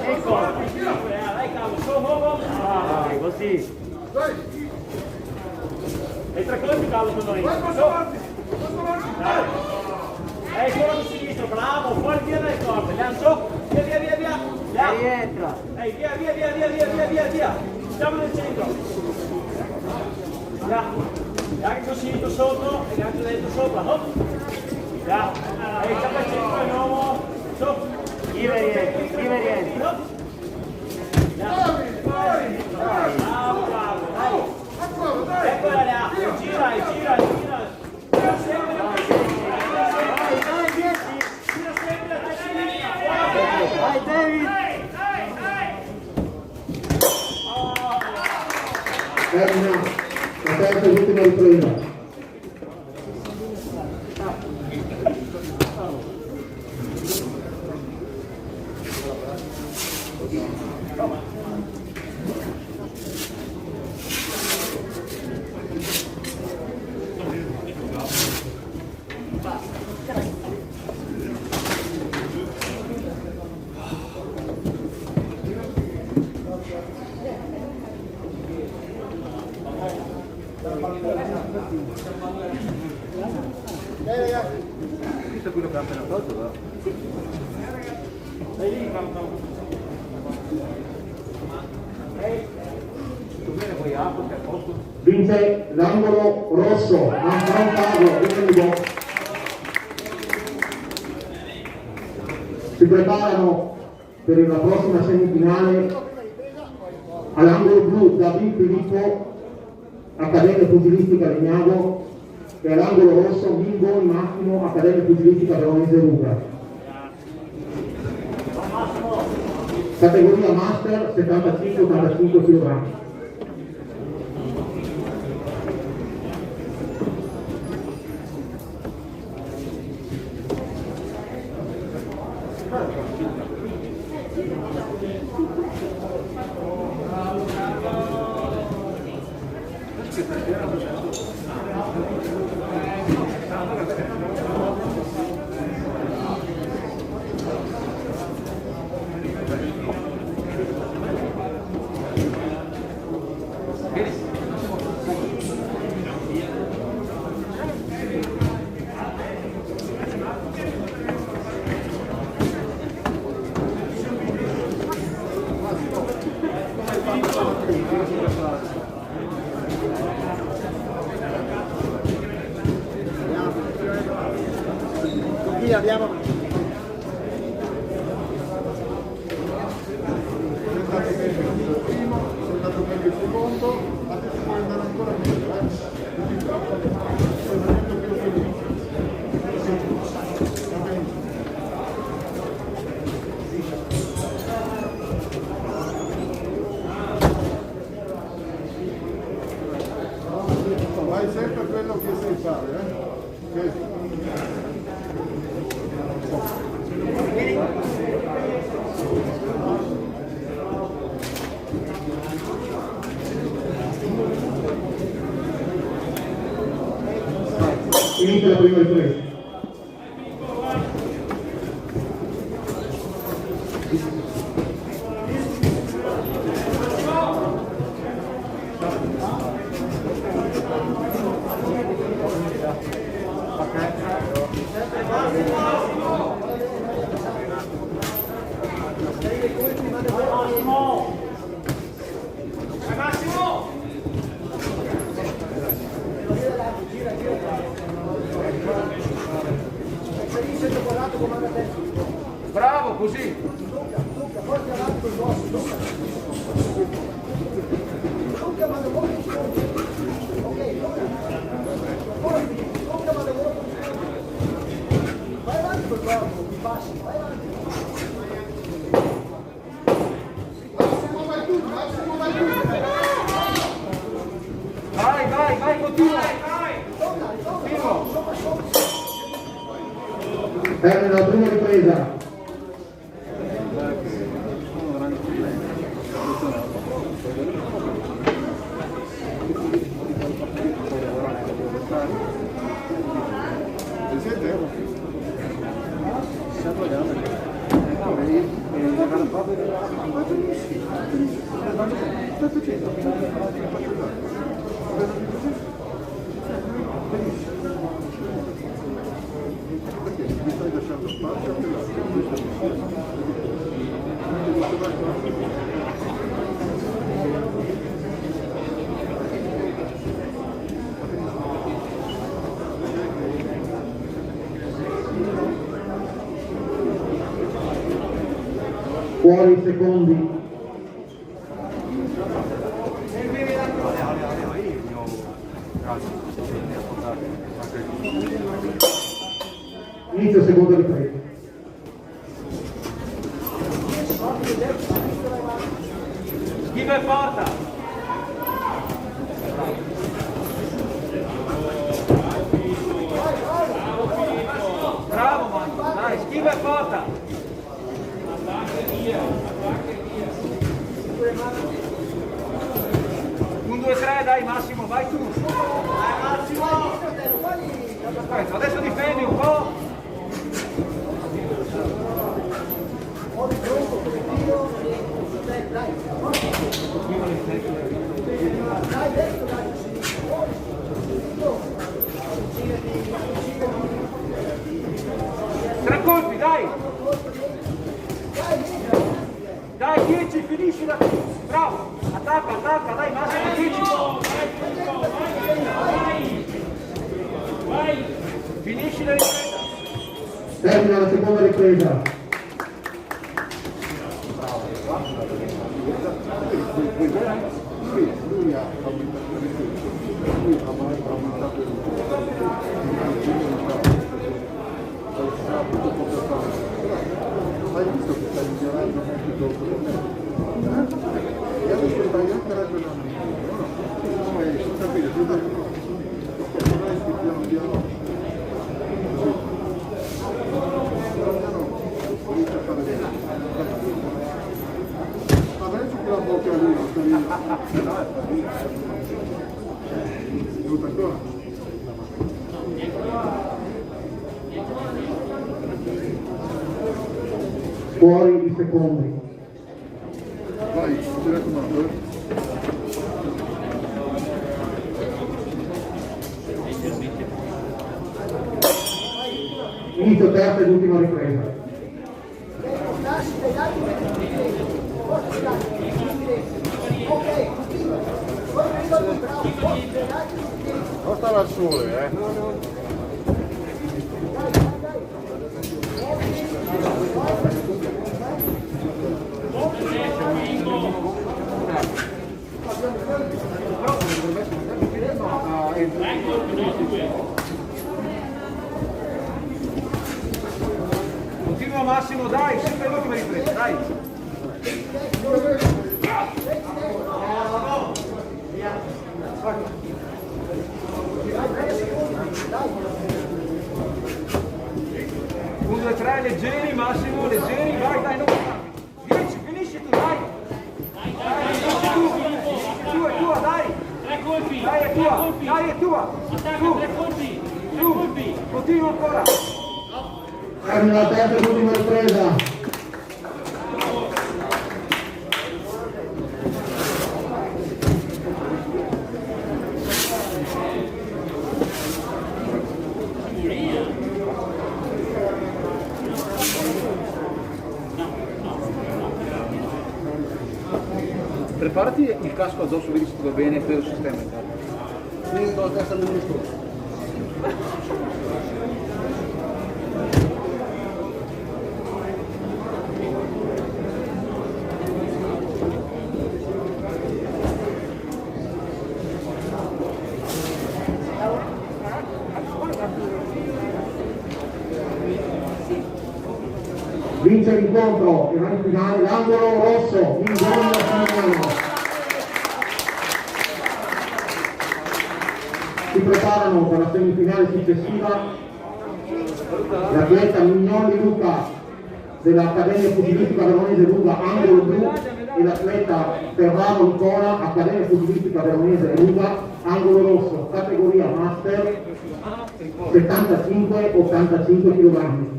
Ecco. Dai, così. E tre colpi callo con noi. Passo avanti. Quello di sinistro, bravo, fuori via dalle corde, Lancio, via. Rientra. Via. Siamo nel centro. Via. Anche il sinistro sotto e anche dentro sopra. Via. Siamo al centro di nuovo. Chi rientra. Bravo. Eccola là, gira. Vai David. Termina la terza ed ultima ripresa. Visto quello che ha appena fatto, va? Vince l'angolo rosso, Manfron Pago, benvenuto. Si preparano per la prossima semifinale all'angolo blu David Filippo, Accademia Pugilistica Legnago, e all'angolo rosso Mingoni Massimo, Accademia Pugilistica Veronese Luca. Categoria Master 75-85 kg. Qui abbiamo Vai sempre quello che sai fare, Inizia la prima ripresa. Bravo, così. Vai, continua. Termina la prima ripresa. Fuori i secondi. Inizio seconda ripresa. Schiva e porta. Bravo Marco, dai, schiva e porta. 1, 2, 3, dai Massimo, vai tu. Dai Massimo. Adesso difendi un po'. Tre colpi, dai. Dai, 10, finisci la... Bravo, attacca, dai Massimo, 10. Vai. Finisci la ripresa. Termina la seconda ripresa. Hai visto che stai migliorando anche dopo? E adesso stai anche ragionando. No, sono capito, tu dovresti piano piano. Riesci a fare bene. Ma adesso che la bocca lì, non sta lì. Tutto ancora? Fuori i secondi. Vai, ti raccomando. Inizio terza ed ultima ripresa. Non stava al sole, Continua Massimo, dai, sempre l'ultima ripresa, dai. Uno, due, tre, leggeri Massimo, leggeri, vai, dai, non 10, finisci tu, dai. Finisci tu, è tua, dai. 3 colpi. Dai, è tua, dai, è tua. Attacca, 3 colpi. 3 colpi. Continua ancora. Termina la terza ed ultima ripresa. Preparati il casco addosso, vedi se ti va bene per il sistema interno. Sì, la testa del micro. dell'incontro e in finale l'angolo rosso, Mingoni Massimiliano. Si preparano per la semifinale successiva l'atleta Mignoli Luca dell'Accademia Pugilistica Veronese Ruga angolo blu e l'atleta Ferraro Nicola Accademia Pugilistica Veronese Ruga angolo rosso, categoria master 75-85 kg.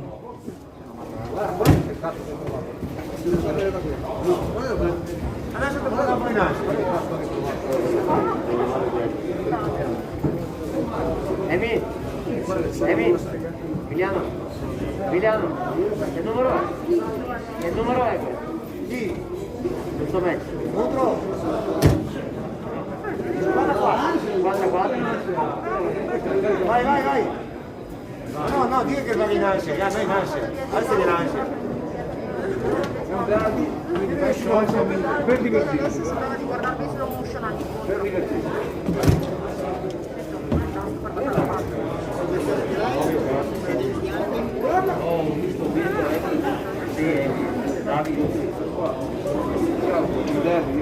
Adesso che poi la puoi nascere. Emi, Emiliano, che numero è? Che numero è quello? Chi? Questo match? Contro? 54? Vai. No, dica che va in ansia, ja, no in ansia. Alzi nell'ansia. Per divertirsi.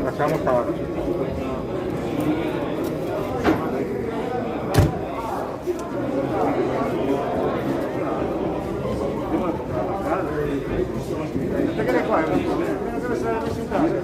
Facciamo stare. Perché qua? Deve essere messo in casa.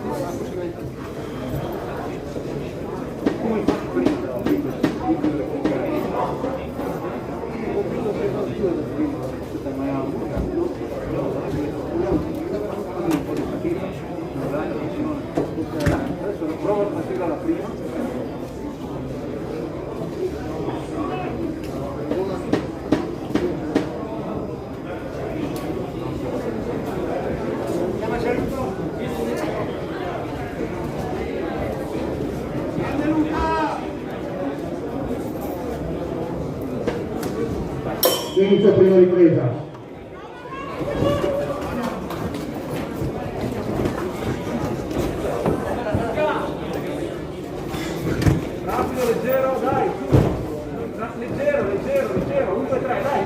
Inizio prima ripresa. Rapido, leggero, dai. Leggero. 1, 2, 3, dai.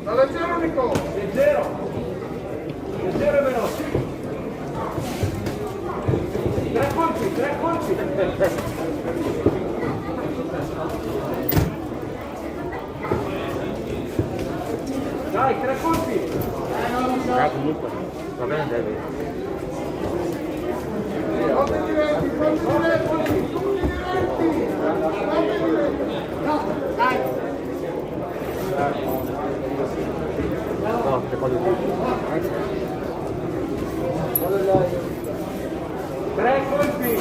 Da leggero Nico! Leggero e veloce. 3 colpi. Dai, 3 colpi. Comunque, va bene, David. Fate diretti! No, che poi 3 colpi.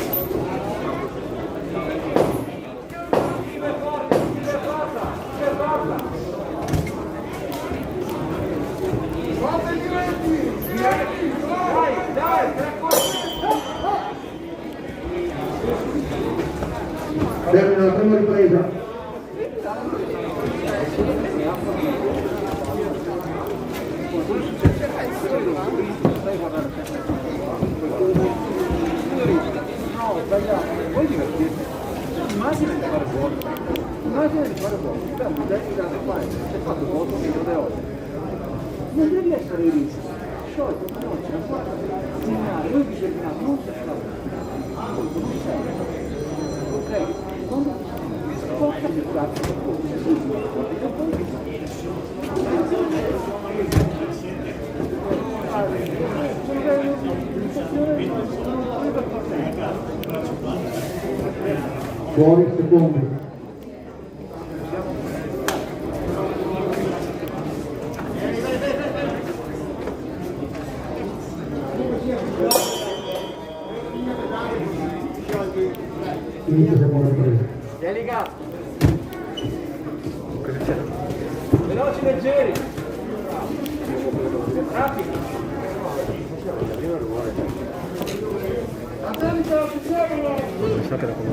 Super forza. Fate diretti! Dai, 3 colpi. Termina la prima ripresa. Vuoi divertirti? Immagina di fare buono. Sei fatto molto meglio di oggi. Non devi essere rischio. Sciolto, ma non ce la fai. Segnare, noi vi cerchiamo, non c'è stato. Non sei. Ok? Quando ti spocca più cazzo, e poi Fuori secondi. Inizio seconda ripresa. Delicato. Veloci, leggeri. Rapidi. Pensate da come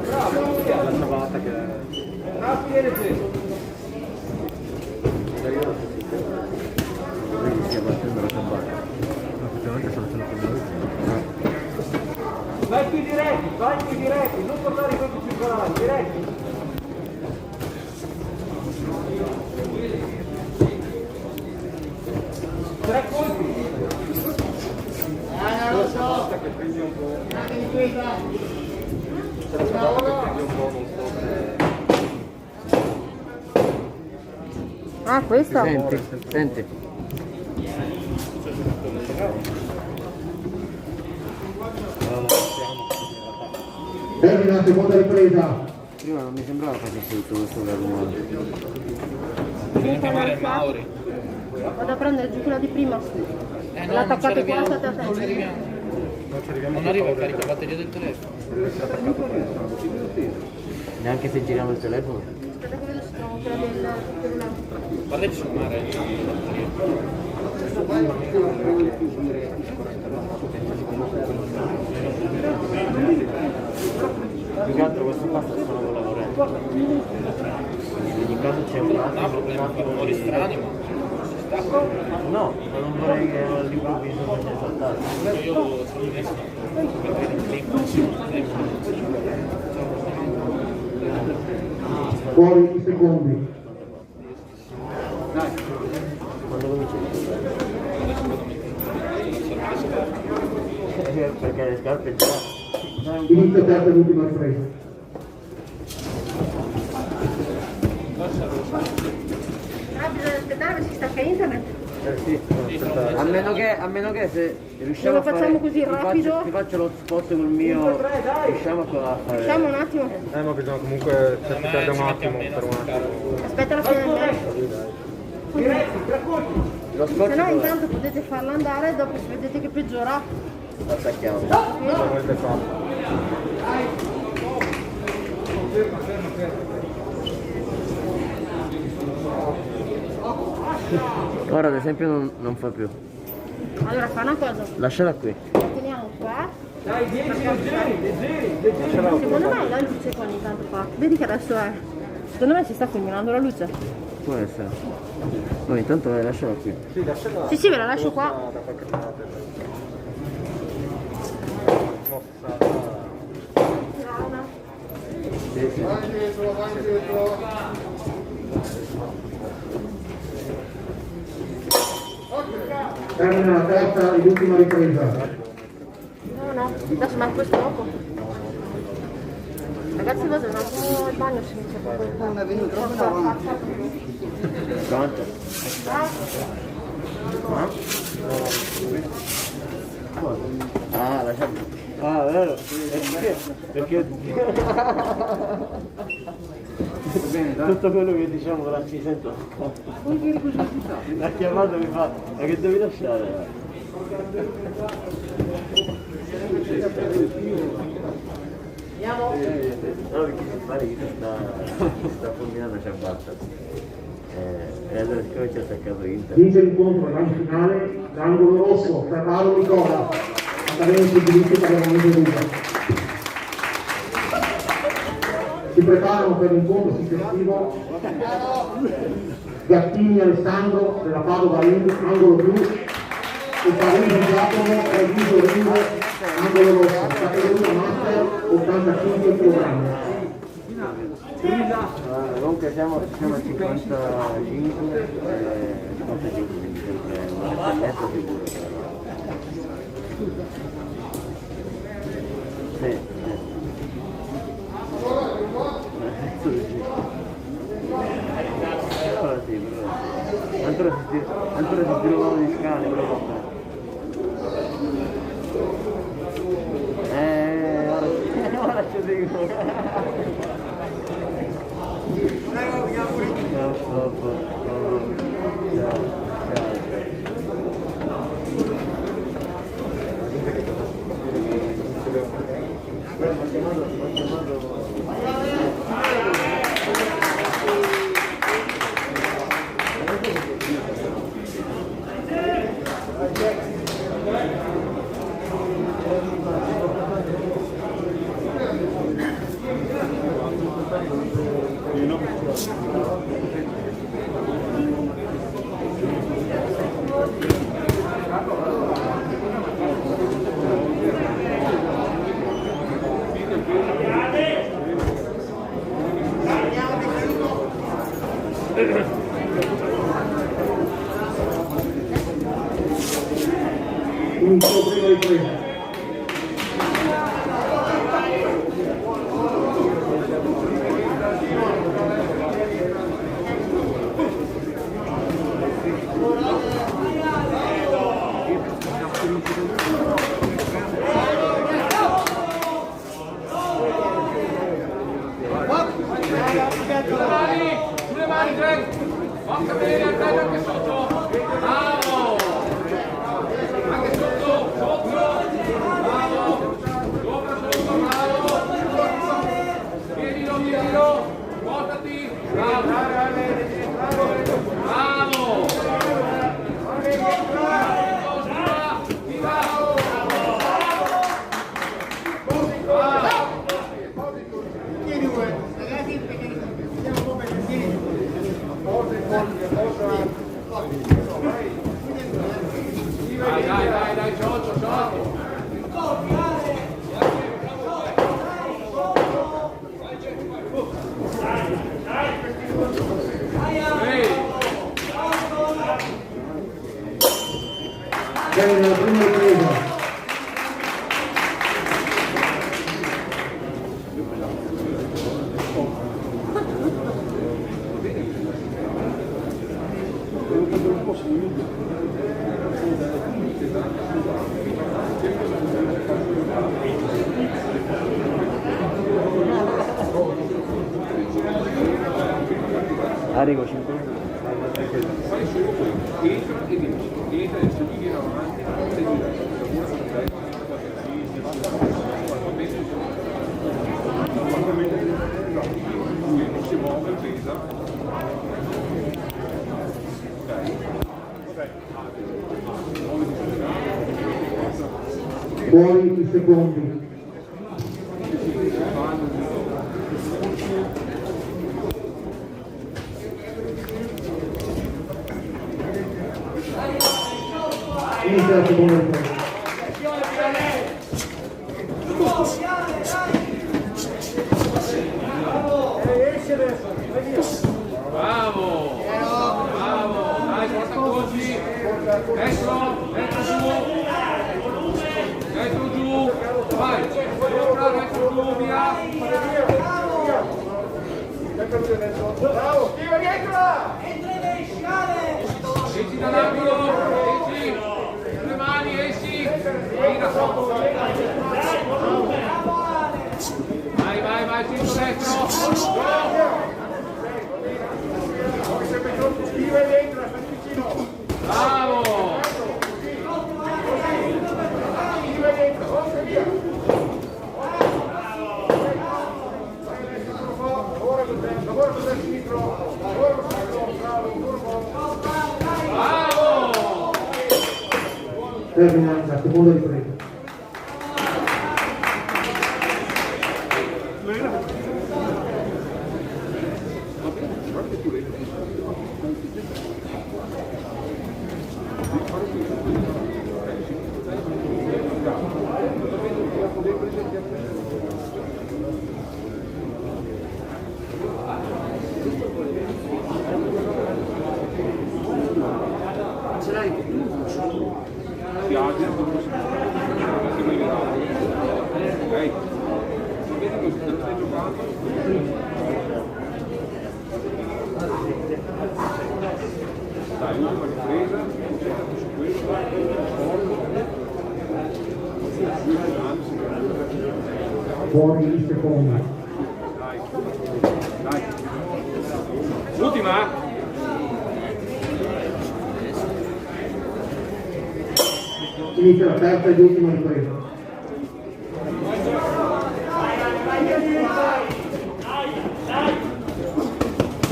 Bravo. la ciabatta che Rapidi e leggeri. lei stia battendo la ciabatta. Effettivamente sta facendo come Vai più diretti, non tornare in questi circolari, diretti. 3 colpi. Ah, questa? Senti. Termina la seconda ripresa. Prima non mi sembrava facesse tutto questo rumore. Vado a prendere giù quella di prima. L'attaccate qua, state attenti. Non arriva a carica batteria del telefono. Neanche se giriamo il telefono. Aspetta che vedo se trovo quella del cellulare. Guarda di suonare. Più che altro questo qua sta solo con la corrente. In ogni caso c'è un altro problema con rumori strani, ma no, ma non vorrei che all'improvviso fosse saltato. io sono messo Fuori i secondi. Quando cominci? Perché le scarpe già. Inizio terza e l'ultima ripresa. Ah, bisogna aspettare che si stacca internet. Sì, a meno che se riusciamo Lo a fare. facciamo così rapido? Ti faccio lo spot col mio. Riusciamo a fare. Facciamo un attimo. ma bisogna comunque cercare un attimo per un attimo. Aspetta la fine del match. Lo Se spot no intanto potete farla andare e dopo se vedete che peggiora. lo attacchiamo. Cosa volete fare? Ora ad esempio non fa più. Allora fa una cosa, Lasciala qui. la teniamo qua. Dai, 10 leggeri. Secondo me la luce qua ogni tanto fa. Vedi che adesso è. Secondo me si sta illuminando la luce. Può essere. No, intanto lasciala qui. Sì, lasciala. Sì, ve la lascio qua. Da qualche parte. Sì, sì. Termina la terza e l'ultima ripresa. No, adesso ma questo dopo. Ragazzi vado un attimo al bagno se mi c'è proprio il Non è venuto troppo davanti. Pronto? Ah, lasciamo. Ah, vero? Perché tutto quello che diciamo che non ci sento. Mi ha chiamato e mi fa, ma che devi lasciare? No, perché si pare che sta fulminando ciabatta. E allora siccome ci ha attaccato Inter. Vince l'incontro nell'anno finale, l'angolo rosso, Ferraro Nicola, Accademia sui diritti per la Montevideo. Si preparano per l'incontro successivo Gattini Alessandro della Padova Ring, angolo blu, e Parigi Giacomo Treviso Ring, angolo rosso, categoria master 85 kg. Comunque siamo a 55 quindi sempre una netto sicuro. Sì, allora sì, però ancora si trovano di scale, però ora ci dico. Arrivo 5 minuti. Fai solo quello, entra e esce, entra e se viene avanti, se lavora sul destra, lui non si muove, pesa. Fuori i secondi. Inizia la seconda ripresa. Bravo! Bravo! Dai, porta colpi! Destro giù! Vai! Destro giù, via! Bravo, schiva dietro! Esci dall'angolo! Esci! Le mani, esci! Gira sotto! Vai, centro destro! Sempre troppo schiva dentro, sta vicino! Bravo! Schiva dentro, forza via! Lavora con il sinistro, lavora con il sinistro, bravo, Bravo! Termina la seconda ripresa. Dai, ultima ripresa, concentrati su quello, Fuori i secondi. Dai. Ultima? Inizia la terza ed ultima ripresa.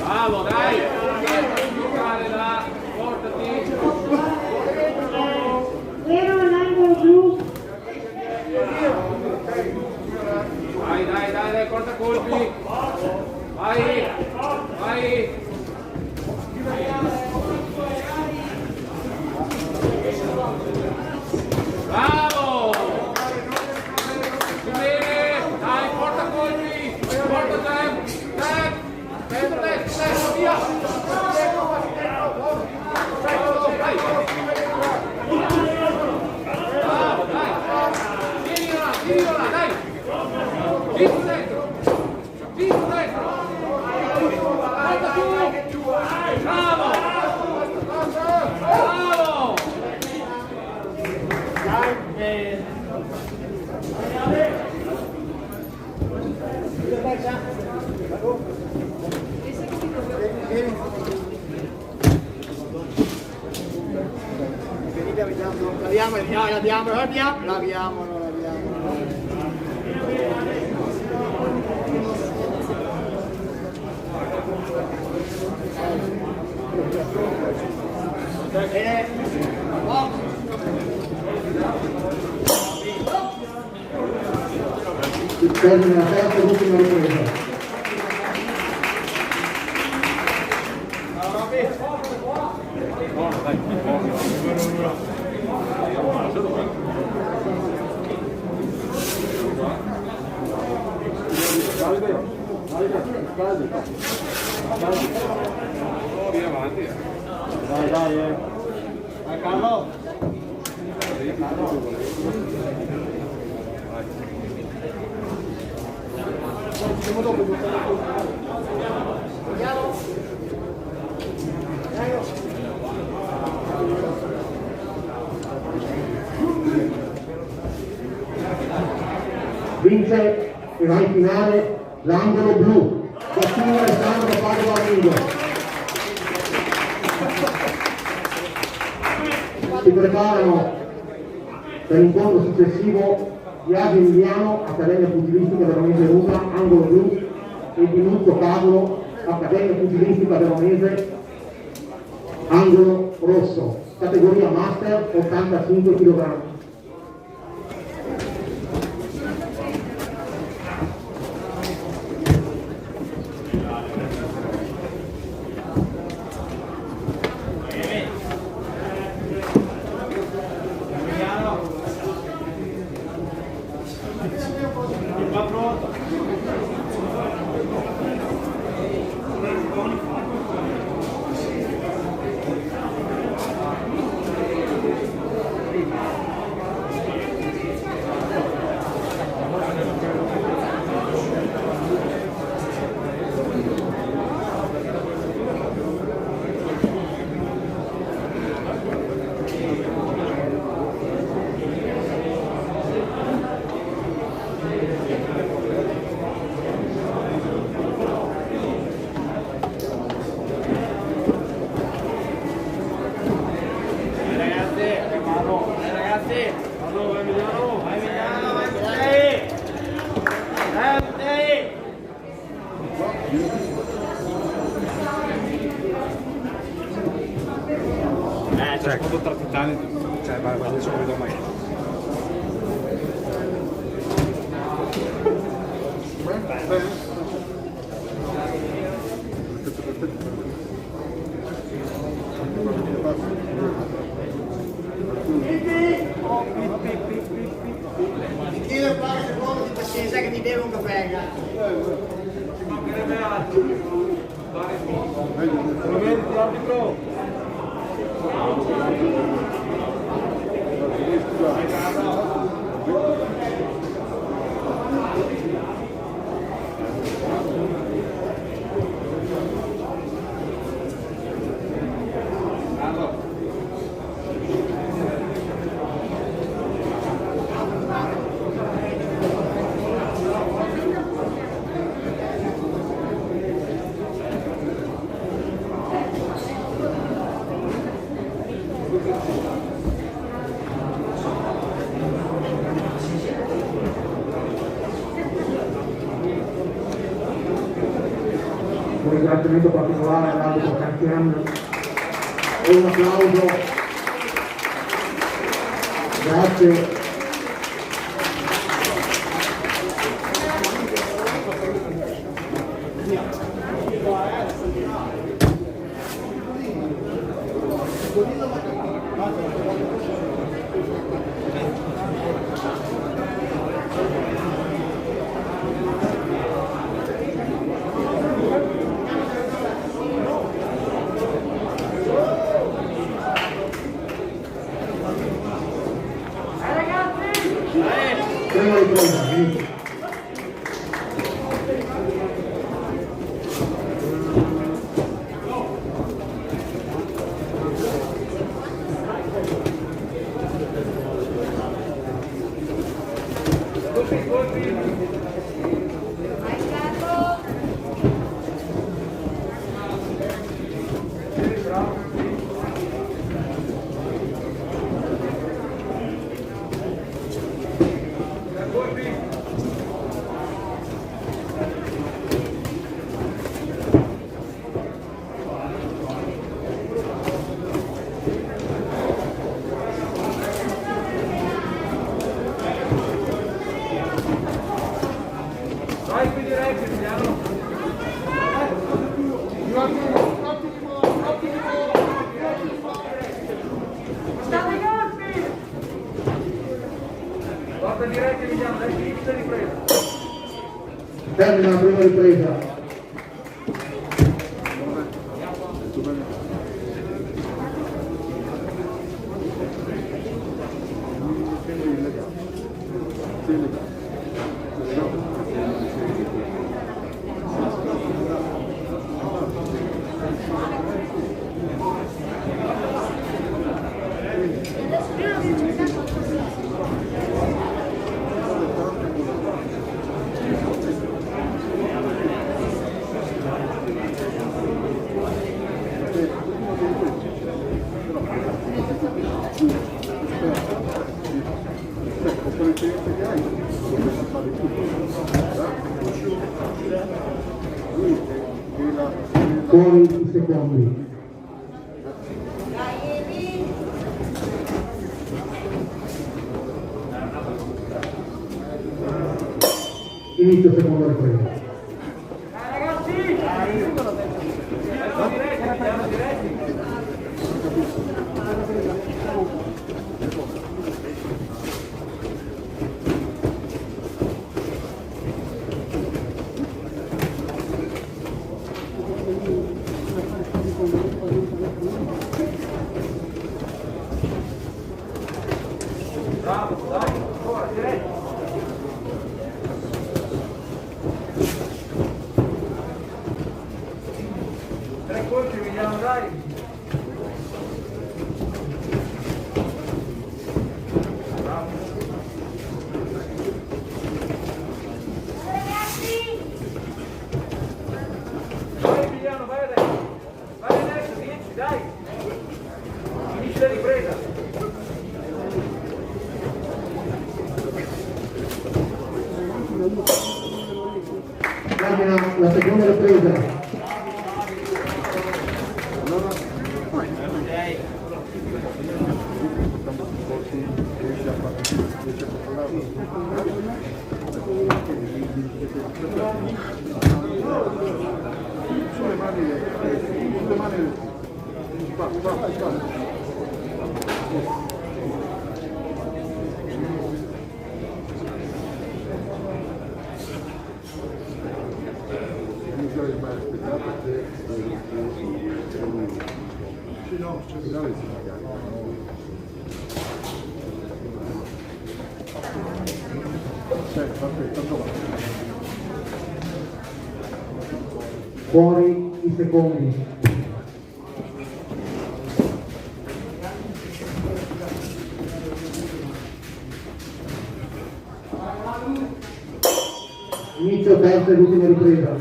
Bravo, dai! Giocare là, portati! Vero l'angolo blu. Dai, porta colpi! Vai! Bravo! Bene! Dai, porta colpi! Porta destro, via! Bravo, dai! Tieni là, dai! Visto dentro! Porta giù! Bravo! Laviamo. Termina la terza ed ultima ripresa. Dai, Carlo. Vince e va in finale l'angolo blu. Cassino Alessandro Padova Amigo. Si preparano per l'incontro successivo Biagio Emiliano, Accademia Pugilistica Veronese Ruta, angolo blu, e Dinuzzo Carlo, Accademia Pugilistica Veronese, angolo rosso, categoria Master 85 kg. Cioè, quando tra titani, cioè, vai, non ci vedo mai. Io parlo se vuole di pazienza che mi bevo un caffè. Un ringraziamento particolare all'arbitro Cantian e un applauso. Grazie. Prima ripresa, venite. Termina la prima ripresa. Fuori i secondi. Inizio seconda ripresa. Bravo, dai, ancora, diretto. Tre colpi, vediamo, dai. Bravo. Vai Emiliano, vai adesso. Vai adesso, 10, dai. Finisci la ripresa. Termina la seconda ripresa. Sulle mani, qua. Fuori i secondi. Inizio terza e l'ultima ripresa.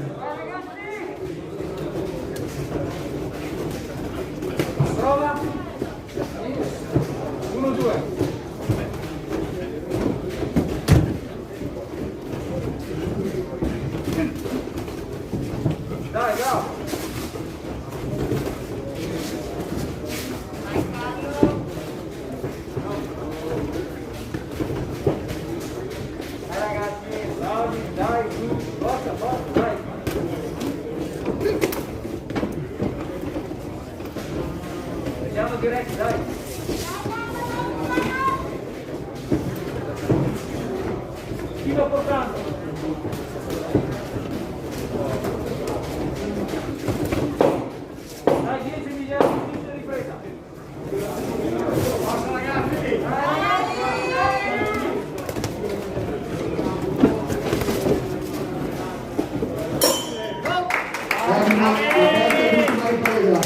Prova. 1, 2. Dai, bravo. Dai ragazzi, bravi, dai, su, forza, dai. Vediamo diretti, dai. Chi va portando? Dai, 10 miliardi, finisce la ripresa. Forza ragazzi! Termina la terza e l'ultima ripresa.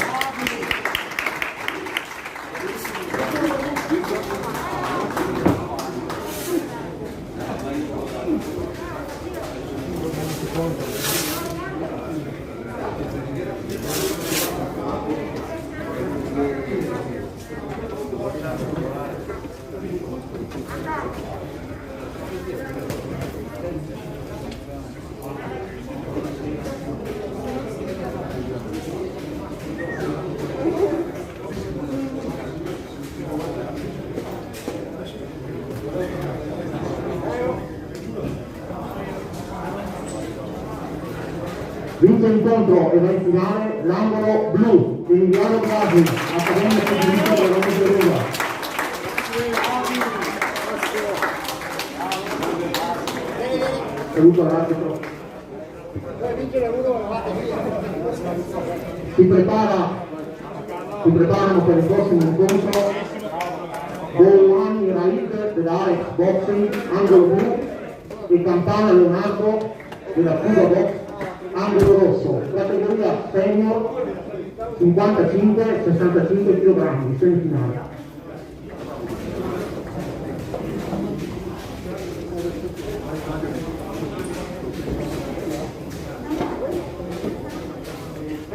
Vince l'incontro e va in finale l'angolo blu di Emiliano Brasi, Accademia Federista della Roma di Roma. Saluto l'arbitro. Si preparano per il prossimo incontro Bouani Raid della Alex Boxing, angolo blu, e Campana Leonardo della Cuba Box, angolo rosso, categoria senior 55-65 kg, semifinale.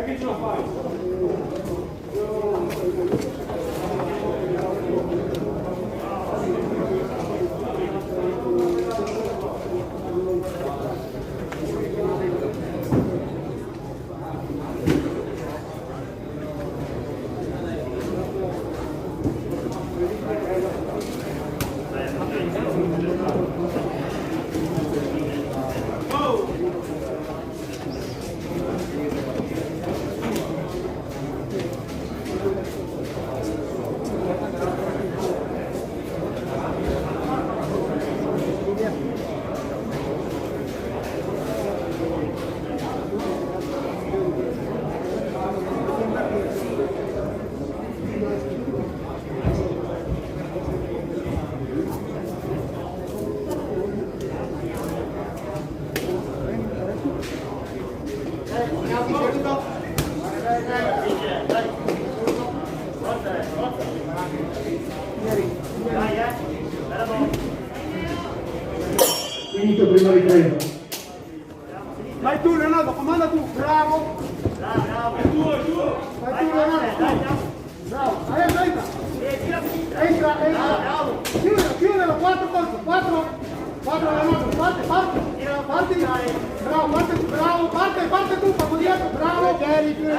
Che ce la fai? Vai tu Leonardo, comanda tu, bravo. Bravo. Vai tu Leonardo. Bravo, adesso entra. Entra. Chiudelo, 4 colpi, 4 Leonardo, parte. Bravo, parte tu, papo dietro, bravo. Entra,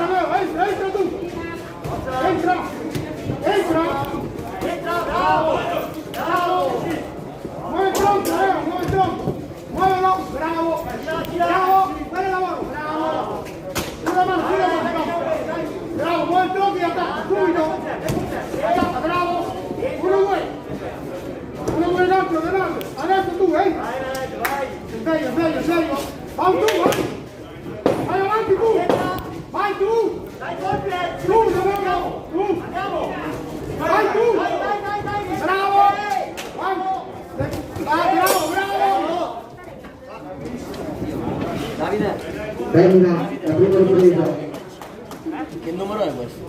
Leo, entra tu. Entra, bravo. Muove tronco, Leo, muovelo, bravo. Fai il lavoro, bravo. Su la mano, bravo, muove il tronco e attacca, subito. Attacca, bravo. Uno vuoi l'altro, adesso tu, entra. Sveglio. Vai tu, vai avanti tu. Vai tu. Andiamo. Vai tu. Bravo. Bravo. Davide, Termina la prima ripresa. che numero è questo?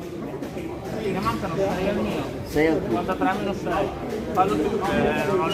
Ne mancano 6 al mio. 6 al tuo. 53 meno 6. Fallo tu, non ho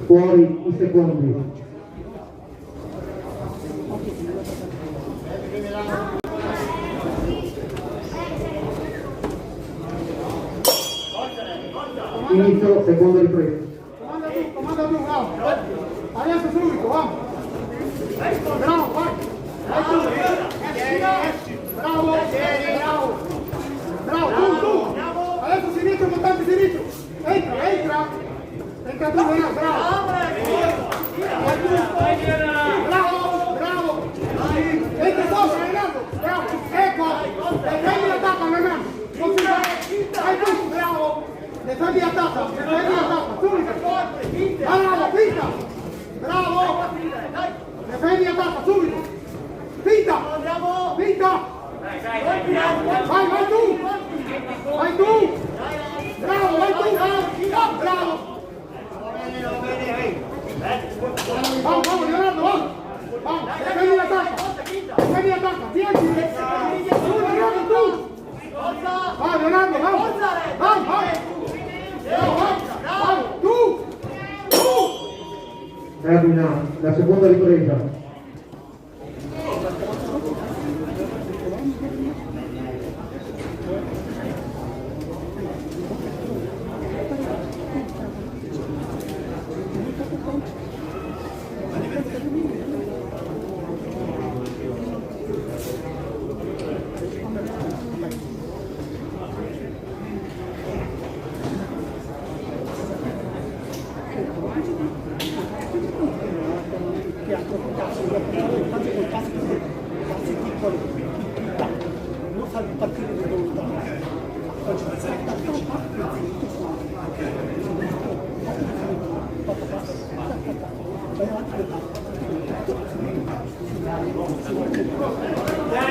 Fuori i secondi. Inizio seconda ripresa. Comanda tu, bravo. Adesso subito, vamos. Bravo, vai. Bravo, tu. Adesso sinistro, montante sinistro. Entra tu, bravo. Bravo. Entra sopra, Leonardo. Bravo. Ecco. Difendi l'attacco, Leonardo. Non si va. Vai tu, bravo. Difendi l'attacco, subito. Bravo, finta. Bravo. Difendi l'attacco, subito. Finta. Vai tu. Bravo, vai tu. Bravo. Vamos, Leonardo, vamos. Difendi l'attacco. Tieni. Leonardo, tu. Vai, Leonardo, vamos. Vai, tu. Termina la seconda ripresa.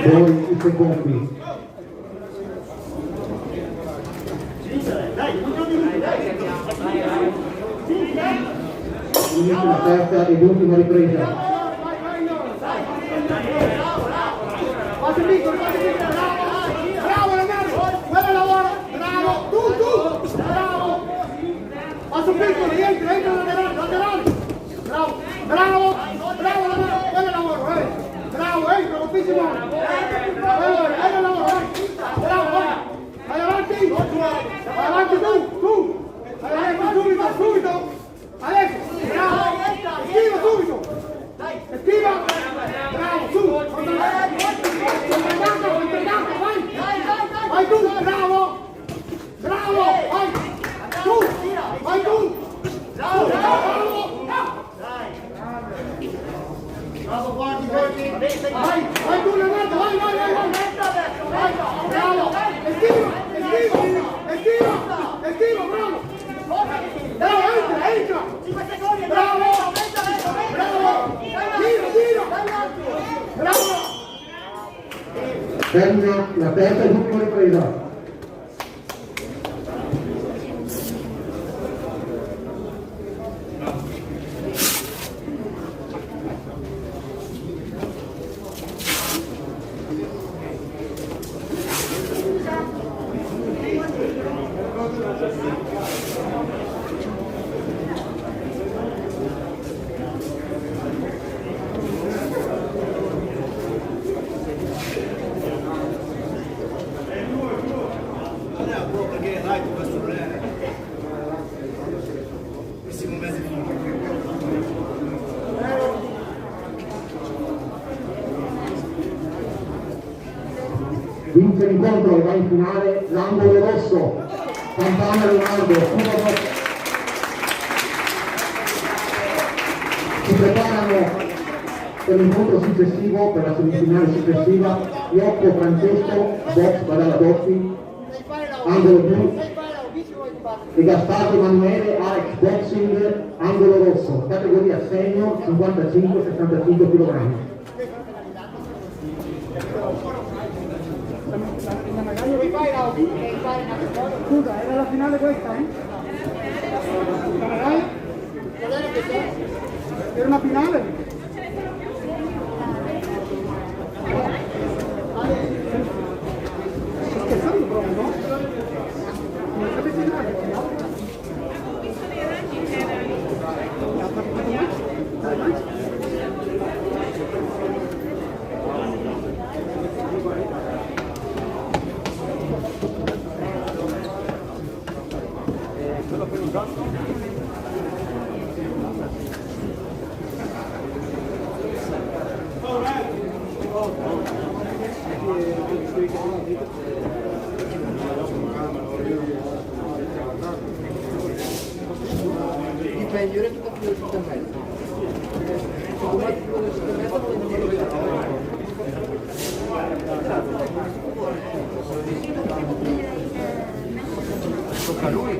Fuori i secondi. Inizia la terza ed ultima ripresa. Bravo Leonardo, quello lavoro, bravo, tu, bravo. Passo piccolo, entra laterale. Bravo Leonardo, quello lavoro, bravo, entra, con Simone. Quello lavoro, bravo, vai avanti tu. Vai avanti subito. Adesso, bravo, schiva subito. Schiva, bravo, su. Vai tu, bravo, vai tu. Bravo, guardi, vai tu, Leonardo, vai. Bravo, esquiva, bravo. entra! 5 secondi! Bravo! Bravo! Giro! Bravo! Termina la terza e l'ultima ripresa. Vince l'incontro e va in finale l'angolo rosso, Campana Leonardo. Si preparano per l'incontro successivo, per la semifinale successiva, Iocco Francesco, box Badala Doppi, angolo blu, e Gasparri Emanuele, Alex Boxing, angolo rosso, categoria senior 55-65 kg. Scusa, era la finale questa, eh? Era una finale? Sto scherzando proprio, no? Non sapete finale? Dipende, tutto più tutto in mezzo. Tocca a lui.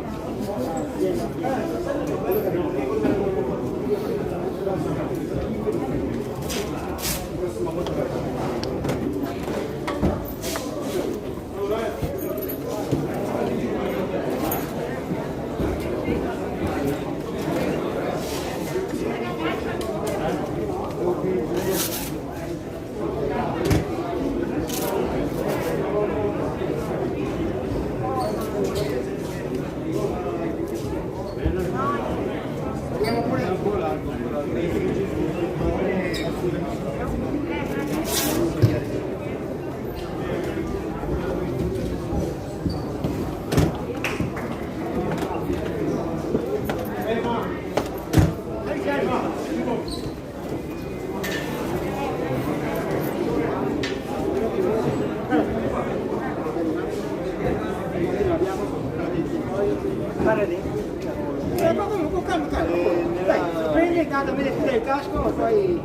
Dai, prendi il gatto, metti pure il casco e poi...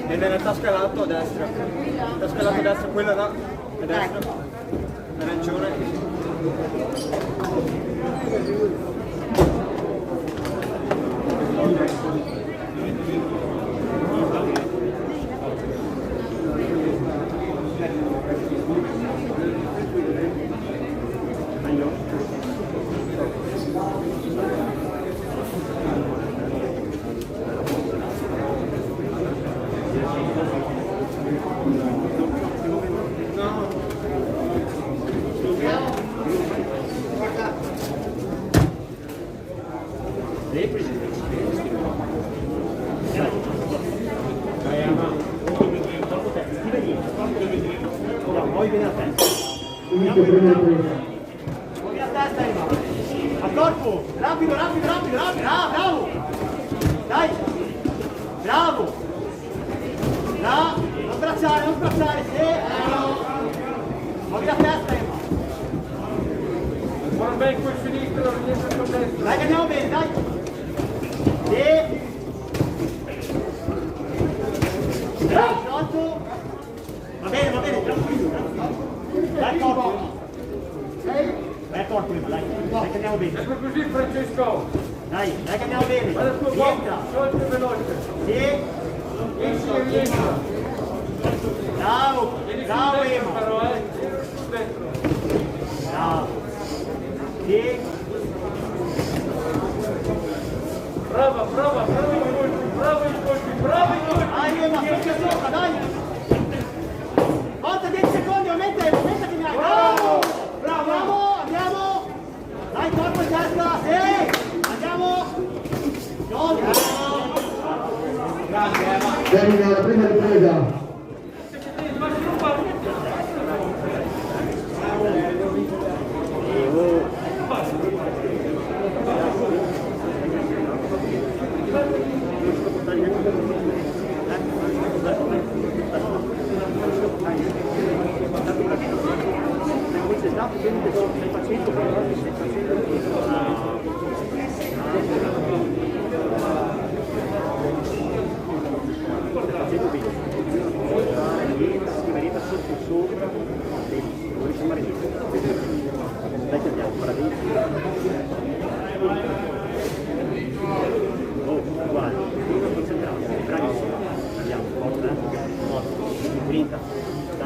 E nella tasca lato a destra. Tasca lato a destra, quella là, a destra. Arancione. Inizio prima ripresa. Muovi la testa, Eva. Al corpo. Rapido, rapido, rapido, rapido. Ah, bravo. Dai. Bravo. Là. Non bracciare, non bracciare. Sì. Muovi la testa, Eva. Guarda bene quel sinistro, riesce con destra. Dai che andiamo bene, dai. Sì. Bravo, sotto. Va bene, tranquillo, tranquillo. Dai, corpo. dai corpo, dai che andiamo bene. Ecco così Francesco. Dai che andiamo bene. Guarda il tuo Rientra. corpo, veloce. Sì. Rientra. Bravo, bravo Ema. Però, dentro. Bravo. Sì. Brava i colpi. Dai Ema, sopra, dai. Porta 10 secondi, aumenta che mi hai. Bravo, andiamo. Dai, corpo in testa, sì. Andiamo. Termina la prima ripresa.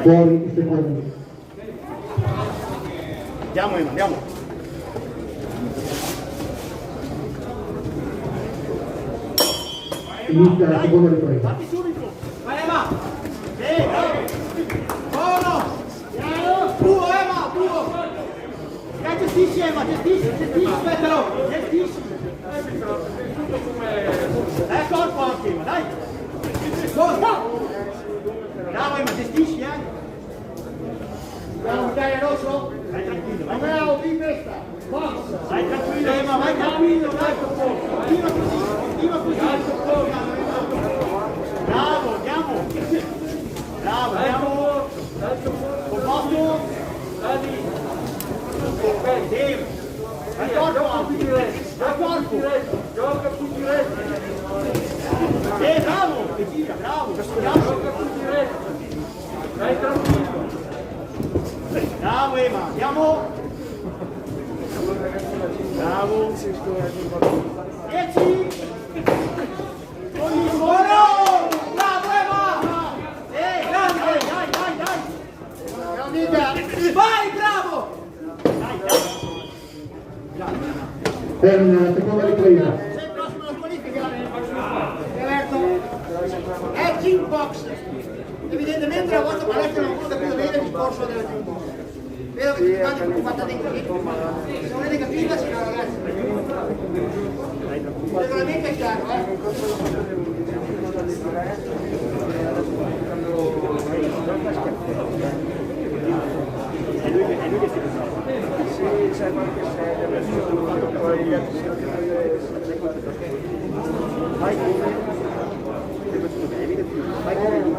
Fuori i secondi. Andiamo Ema, andiamo. Inizia la seconda ripresa. Fatti subito. Vai Ema. Buono. Tuo Ema, tuo. Dai, gestisci Ema, gestisci, aspettalo. Gestisci. Corpo anche Ema, dai. Bravo Ema, gestisci Andiamo, dai, rosso. Vai tranquillo, Andiamo, di testa. Forza. vai tranquillo Ema, vai tranquillo, dai. Continua così. Bravo, andiamo. Bravo, andiamo. Col posto. Sì. Vai corpo anche. Vai corpo. Gioca più diretto. Bravo. E gira, bravo. Gioca più diretto. Dai tranquillo. Bravo Ema, andiamo. Bravo. 10. Buono. Bravo Ema. Dai. Vai, bravo. Termina la seconda ripresa. Sei il prossimo alla qualifica. Roberto. È kickbox. Evidentemente la vostra palestra non ho capito bene il discorso della kickbox. Vedo che ti fanno preoccupata dentro lì. Se volete capirla, sì, no, ragazzi. Il regolamento è chiaro, È lui che si fa. Sì, c'è qualche sedia, poi gli altri si Vai come? Vai come?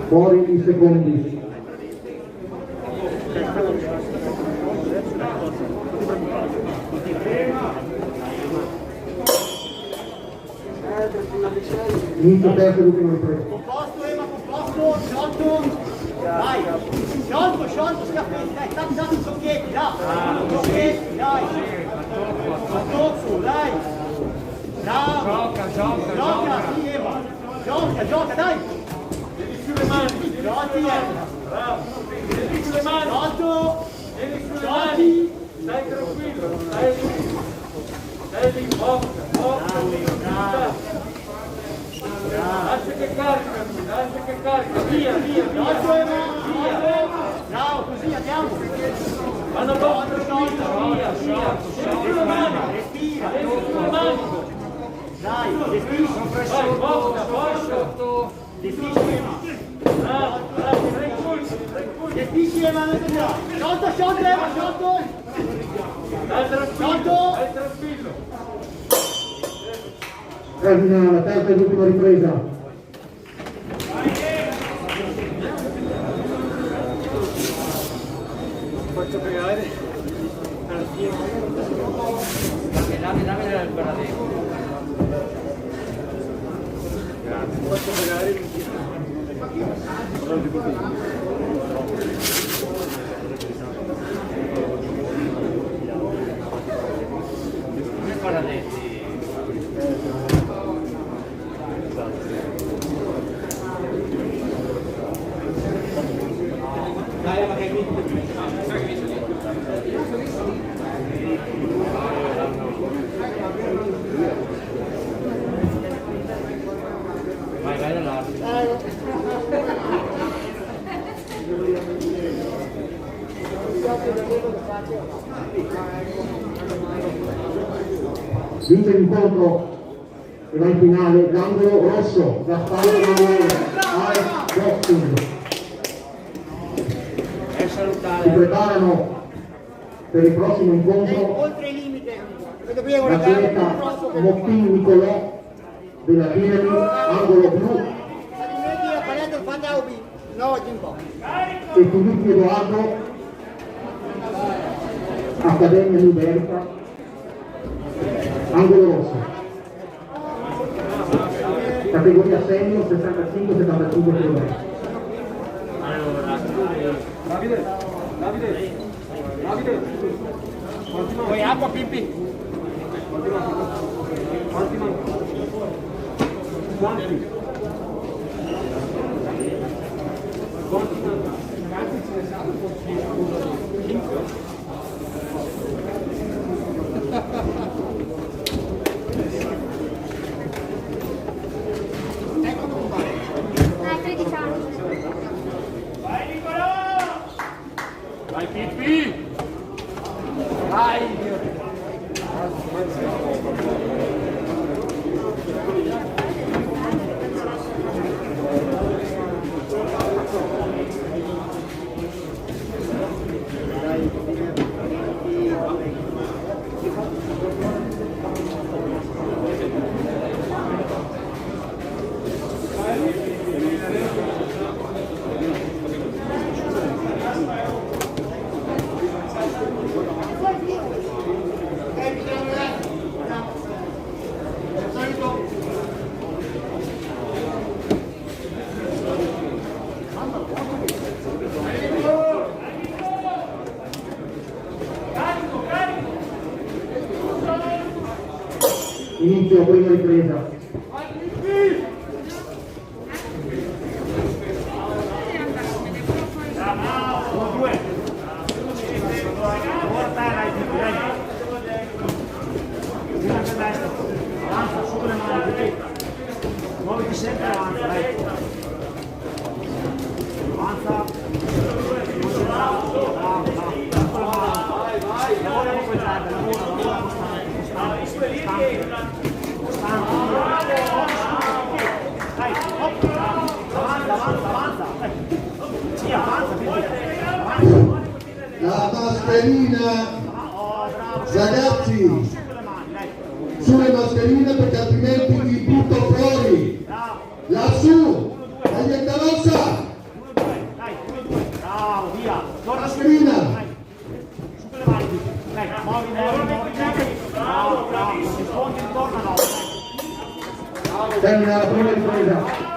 Fuori i secondi. Inizio terza e l'ultima ripresa. Composto Ema, composto, sciolto. Vai. Sciolto, schiaffetti, dai, tanti socchetti, dai. Socchetti, dai. Tocco, dai. Bravo. Gioca, sì Ema. Gioca, dai. Devi più le mani. Giochi Ema. Bravo. Devi più le mani. Sciolto. Devi più le mani. Stai tranquillo. Stai lì, bocca. Lascia che carica, via. Gioco Ema. Bravo, così andiamo. Vanno bocca, via. Devi più le mani. Respira. Devi più le mani. Dai, gestisci. Vai, bocca. Gestisci Ema. Bravo, tre colpi. Gestisci Ema, non ti dà. Sciolto Ema, sciolto. Dai tranquillo. Termina la terza e l'ultima ripresa. faccio pregare. Dammi il guardatempo. Vince l'incontro e va in finale l'angolo rosso da Paolo al boxing. Si preparano per il prossimo incontro Oltre il limite, vedo prima l'atleta Mottin Nicolò della Dinami, angolo blu, la paletta del Fandaubi, no, Jimbo. e Filippo Edoardo, Accademia Liberta, angolo rosso. Categoria senior 65-75 kg. Davide, Vuoi acqua, Pippi? Quanti? Vai Pippi! Vai! Inizio prima ripresa. Avanza, su con le mani, Pippi. Muoviti sempre avanti, dai. Avanza. Concentrato, bravo, bravo. Lavora con quel target, lavora costante. Dai, hop, avanza. Sì, avanza, Pippi. Avanza. La mascherina, ragazzi, sulle mascherine perché altrimenti vi butto fuori. Lassù, maglietta rossa. Dai, bravo, via. Mascherina. Su con le mani. Dai, muovi. Bravo. Rispondi intorno, no. Termina la prima ripresa.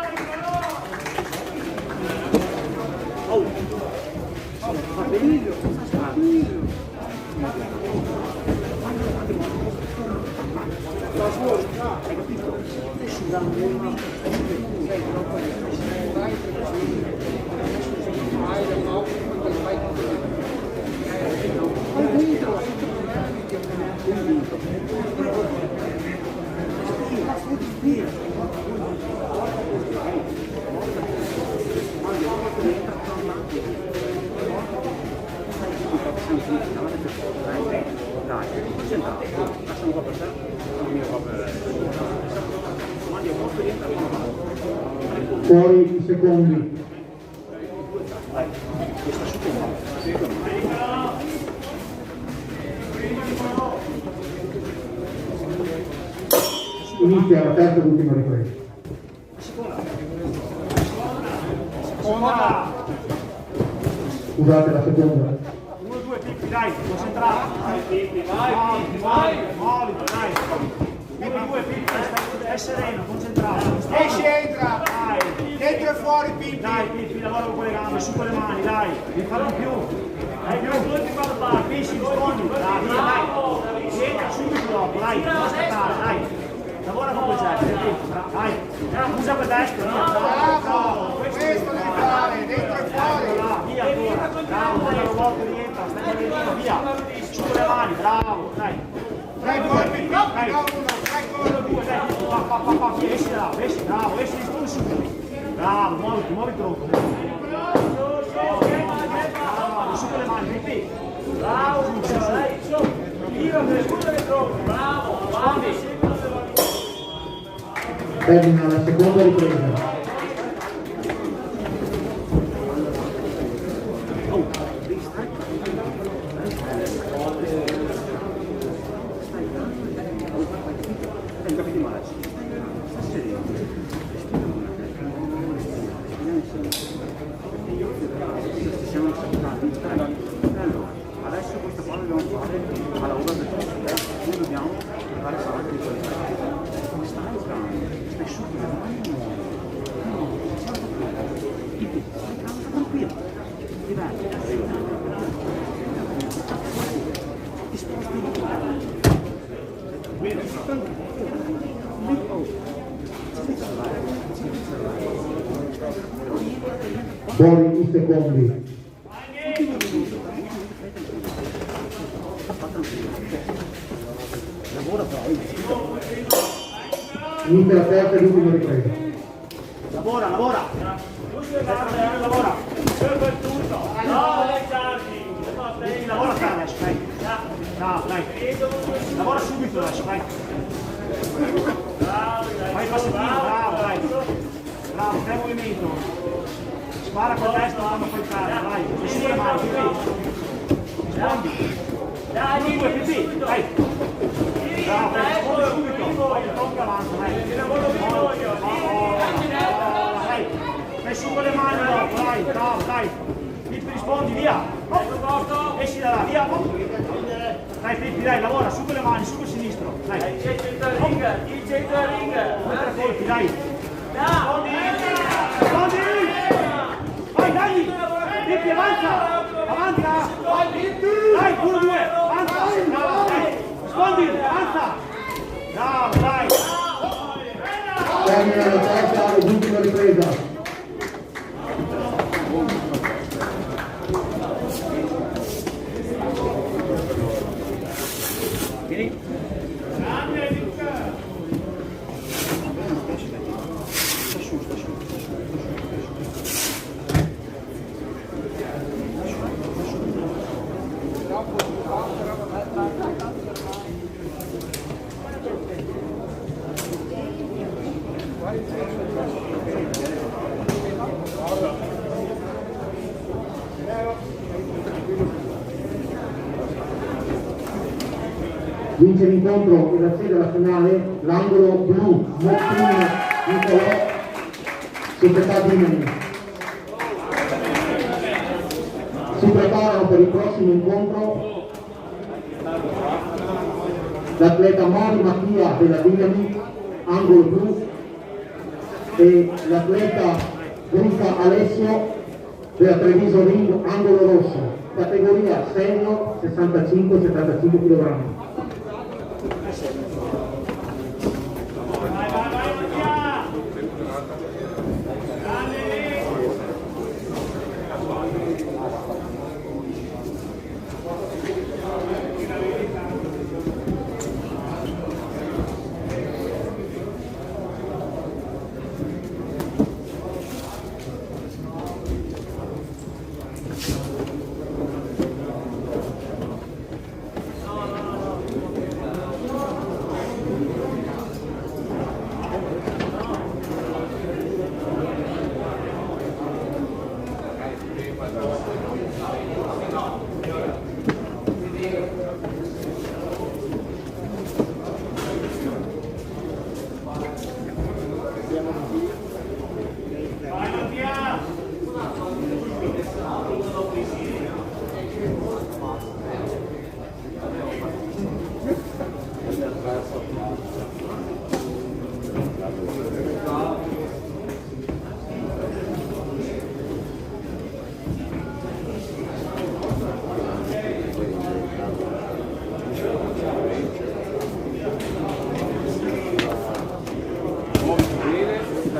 Fuori i secondi. Inizia la terza ed ultima ripresa. Seconda. Scusate la seconda. 1-2 Pippi, dai, concentrato. Vai Pippi, vai. Muoviti, dai. due, Pippi, stai sereno, concentrato. Esci e entra. Dai. Dentro e fuori, Pippi. Dai, Pippi, lavora con quelle gambe, su con le mani, dai. Devi farlo in più. Dai, più. Pippi, si rispondi. Dai, via, dai. Si entra subito dopo, dai. Non aspettare, dai. Lavora con quel gesto, dai. Usa quel destro, via. Bravo. Questo devi fare, dentro e fuori. Via, ancora. Bravo, dai, lo volto, rientra, stai dietro, via. Su con le mani, bravo, dai. Dai, due, Pippi. Dai, uno, dai, Due, dai, via, esci da là, esci, bravo, esci, rispondi subito. Bravo, muovi il tronco. Bravo, su con le mani, Pippi. Bravo, dai, su. Tira per il culo del tronco, bravo, avanti. Termina la seconda ripresa. Siamo accettati. Allora, adesso questa cosa dobbiamo fare alla ora del tempo. Noi dobbiamo fare salti di qualità. Stai calmo, stai su con le mani. No, stai calmo, tranquillo. Diverti. Ti sposti di qua. Buoni i secondi. Inizia la terza e l'ultima ripresa. Lavora. Lavora. Devi lavora adesso, dai. Bravo, dai. Lavora subito adesso, dai. Fai il passettino, bravo, dai. Bravo, fai il movimento. Spara con la destra quando fai il carro, vai. E su le mani, Pippi. Rispondi. Dai, due, Pippi, dai. Bravo, rispondi subito. Poi il tronco avanza, dai. Dai. Fai su con le mani dopo, dai, bravo, dai. Pippi, rispondi, via. Esci da là, via. Dai, Pippi, dai, lavora, su con le mani, su con il sinistro. Dai. Il centro ring. Oltre colpi, dai. Rispondi. Vai, dai. Pippi, avanza. Avanza. Dai, 1-2. Avanza. Bravo, dai. Rispondi, avanza. Bravo, dai. Termina la terza e l'ultima ripresa. Vince l'incontro e accede alla finale l'angolo blu, Mottino Nicolò, società Dinami. Si preparano per il prossimo incontro l'atleta Mori Mattia della Dinami, angolo blu, e l'atleta Brutta Alessio della Treviso Ring, angolo rosso, categoria senior 65-75 kg.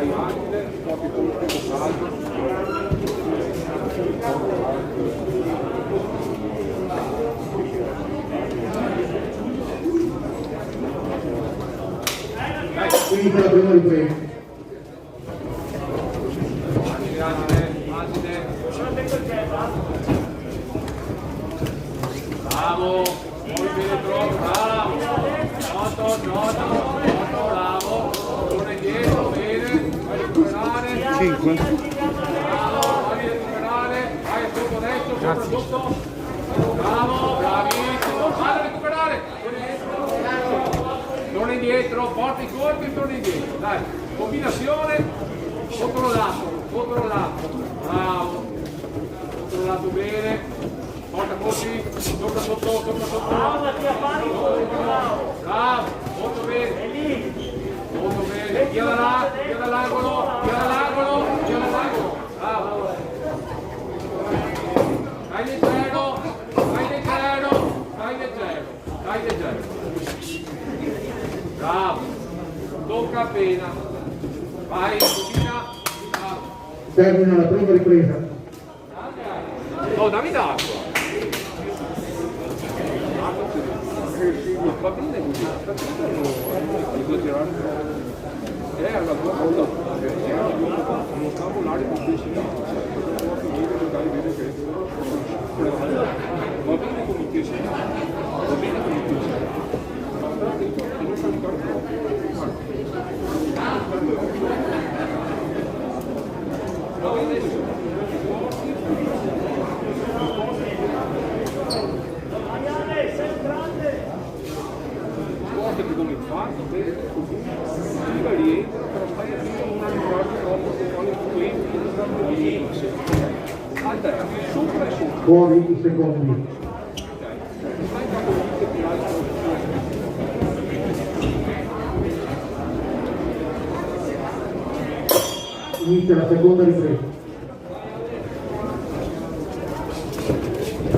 Dai, agile, pochi colpi, salto. Finita la prima ripresa. Bravo, molto dietro, bravo, noto, bravo, torna indietro, bene, vai a recuperare. 5. Bravo, vai a recuperare, vai a sotto destro, sotto. Bravo, bravissimo, vai a recuperare. Torna indietro, porta i colpi e torna indietro, dai, combinazione, controllato, bravo, controllato bene, porta colpi, sopra sotto, bravo, molto bene, via dall'angolo, bravo, dai leggero, bravo, tocca appena, vai, combina, bravo. Termina la prima ripresa. No, dammi d'acqua. Va bene così, devo tirare alla tua volta, non sta a volare con intensità, va bene con intensità, non sta di che come infarto, prima rientra, però stai attento a non arrivare troppo con i a terra, sopra e sopra. Fuori i secondi. Inizia la seconda ripresa.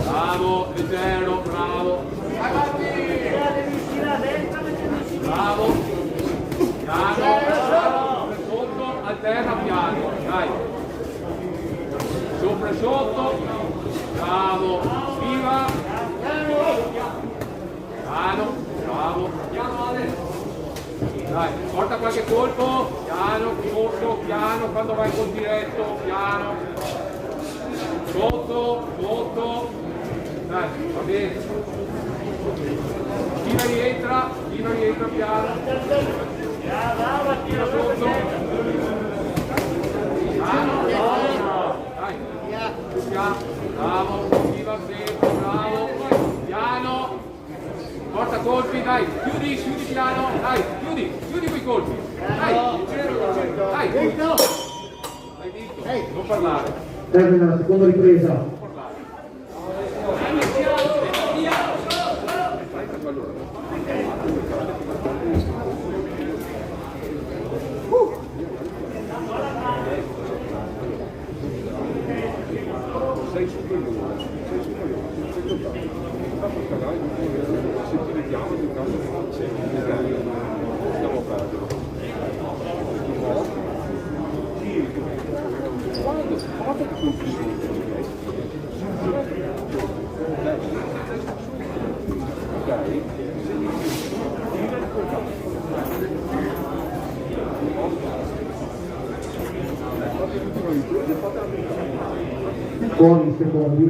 Bravo, leggero, bravo. Bravo, piano, sotto, alterna piano, dai. Sopra e sotto, bravo, viva. Piano, bravo. Dai, porta qualche colpo, piano, corso, piano, quando vai col diretto, piano. Sotto, dai, va bene. Tira rientra piano. Tira sotto. Piano, dai, piano, bravo, viva sempre, bravo, piano. Porta colpi, dai, chiudi piano, dai, chiudi quei colpi. Dai, dritto. Non parlare. Termina la seconda ripresa. Sei superiore, se ti vediamo di un caso stiamo perdendo. Quando fate Con i secondi.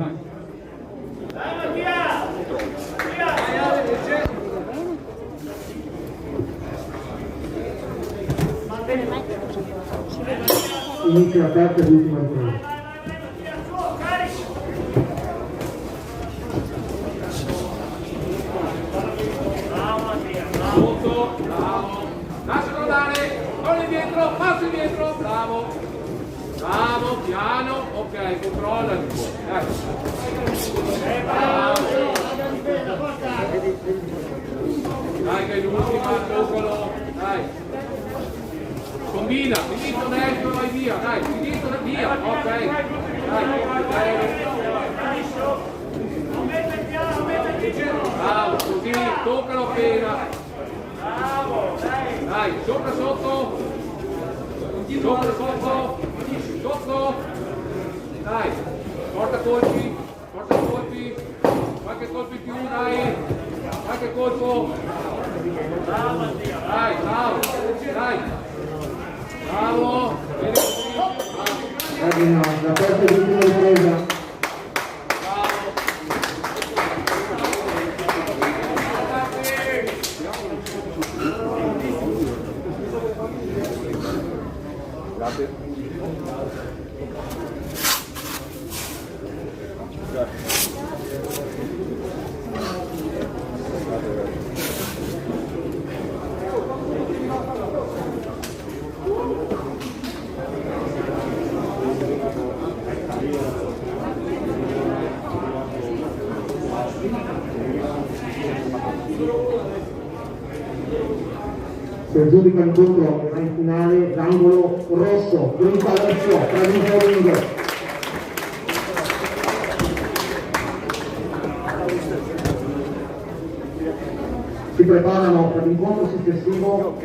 Inizia la terza e l'ultima ripresa. Sotto, bravo. Lascialo andare, torna indietro, passo indietro, bravo. Bravo, piano, ok, controlla un po'. Dai che è l'ultima, toccalo, dai. Combina, sinistro, destro, vai via, dai, sinistro, via, ok. Dai, bravo, così, toccalo appena. Dai, sopra, sotto. Sotto, dai, porta colpi, qualche colpo in più, dai, qualche colpo, dai, bravo, bene così, La terza e ultima ripresa. Si aggiudica l'incontro che va in finale l'angolo rosso, Green Palazzo, Tradito Ring. Si preparano per l'incontro successivo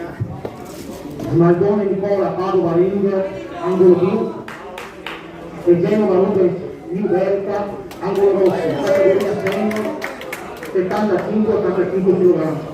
Smaldone Nicola Padova Ring, angolo blu, e Genova Rubens New Delta, angolo rosso, categoria senior, 75-85 kg.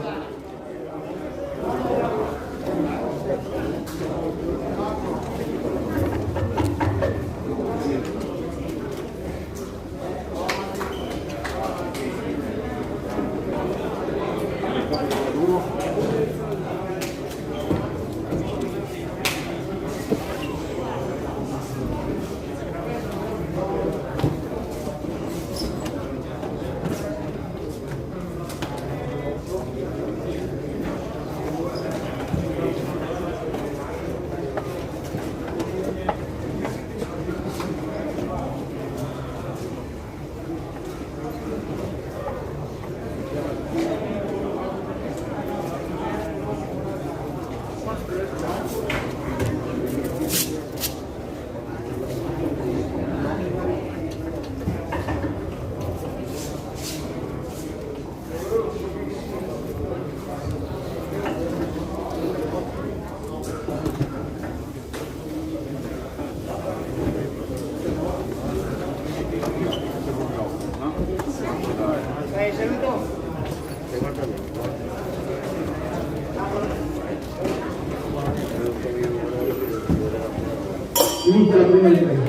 Inizia la prima ripresa.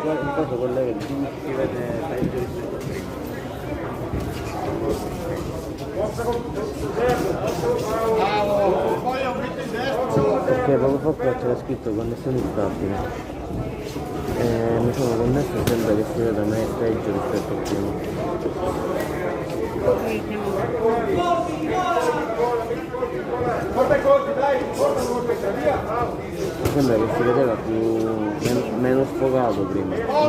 Guarda, cosa con lei che si vede peggio rispetto a prima. Perché poco fa c'era scritto connessione stabile. Mi sono connesso e sembra che si veda me peggio rispetto a prima. Sembra che si vedeva meno sfogato prima. No.